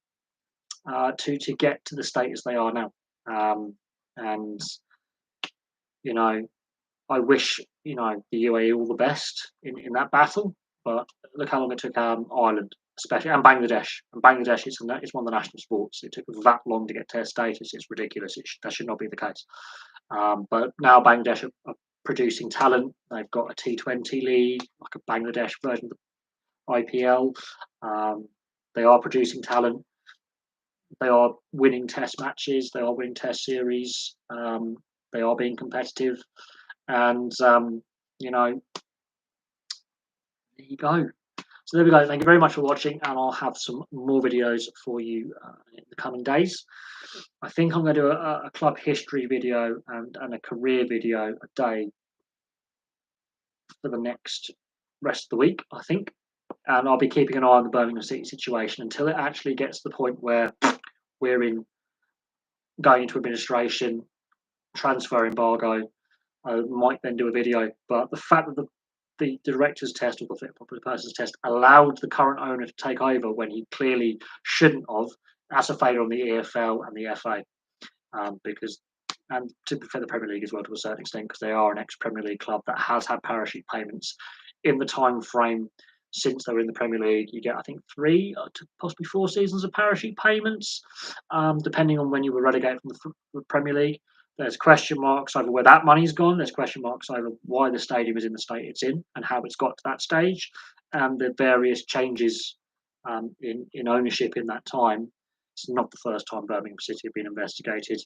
A: to get to the status they are now. And you know, I wish the UAE all the best in that battle. But look how long it took Ireland, especially, and Bangladesh. And Bangladesh is one of the national sports. It took that long to get test status. It's ridiculous. That should not be the case. But now Bangladesh are producing talent. They've got a T20 league, like a Bangladesh version of the IPL. They are producing talent. They are winning test matches. They are winning test series. They are being competitive. And, there you go. So there we go. Thank you very much for watching, and I'll have some more videos for you in the coming days. I think I'm going to do a club history video and a career video a day for the next rest of the week, I think. And I'll be keeping an eye on the Birmingham City situation until it actually gets to the point where we're going into administration, transfer embargo. I might then do a video, but the fact that the director's test or the fit property person's test allowed the current owner to take over when he clearly shouldn't have, that's a failure on the EFL and the FA. And to be fair, the Premier League as well to a certain extent, because they are an ex-Premier League club that has had parachute payments in the time frame since they were in the Premier League. You get, I think, 3 to possibly 4 seasons of parachute payments, depending on when you were relegated from the Premier League. There's question marks over where that money's gone. There's question marks over why the stadium is in the state it's in and how it's got to that stage, and the various changes in ownership in that time. It's not the first time Birmingham City have been investigated.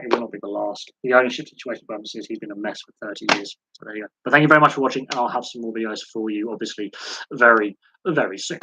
A: It will not be the last. The ownership situation of Birmingham City has been a mess for 30 years. So there you go. But thank you very much for watching, and I'll have some more videos for you, obviously, very, very soon.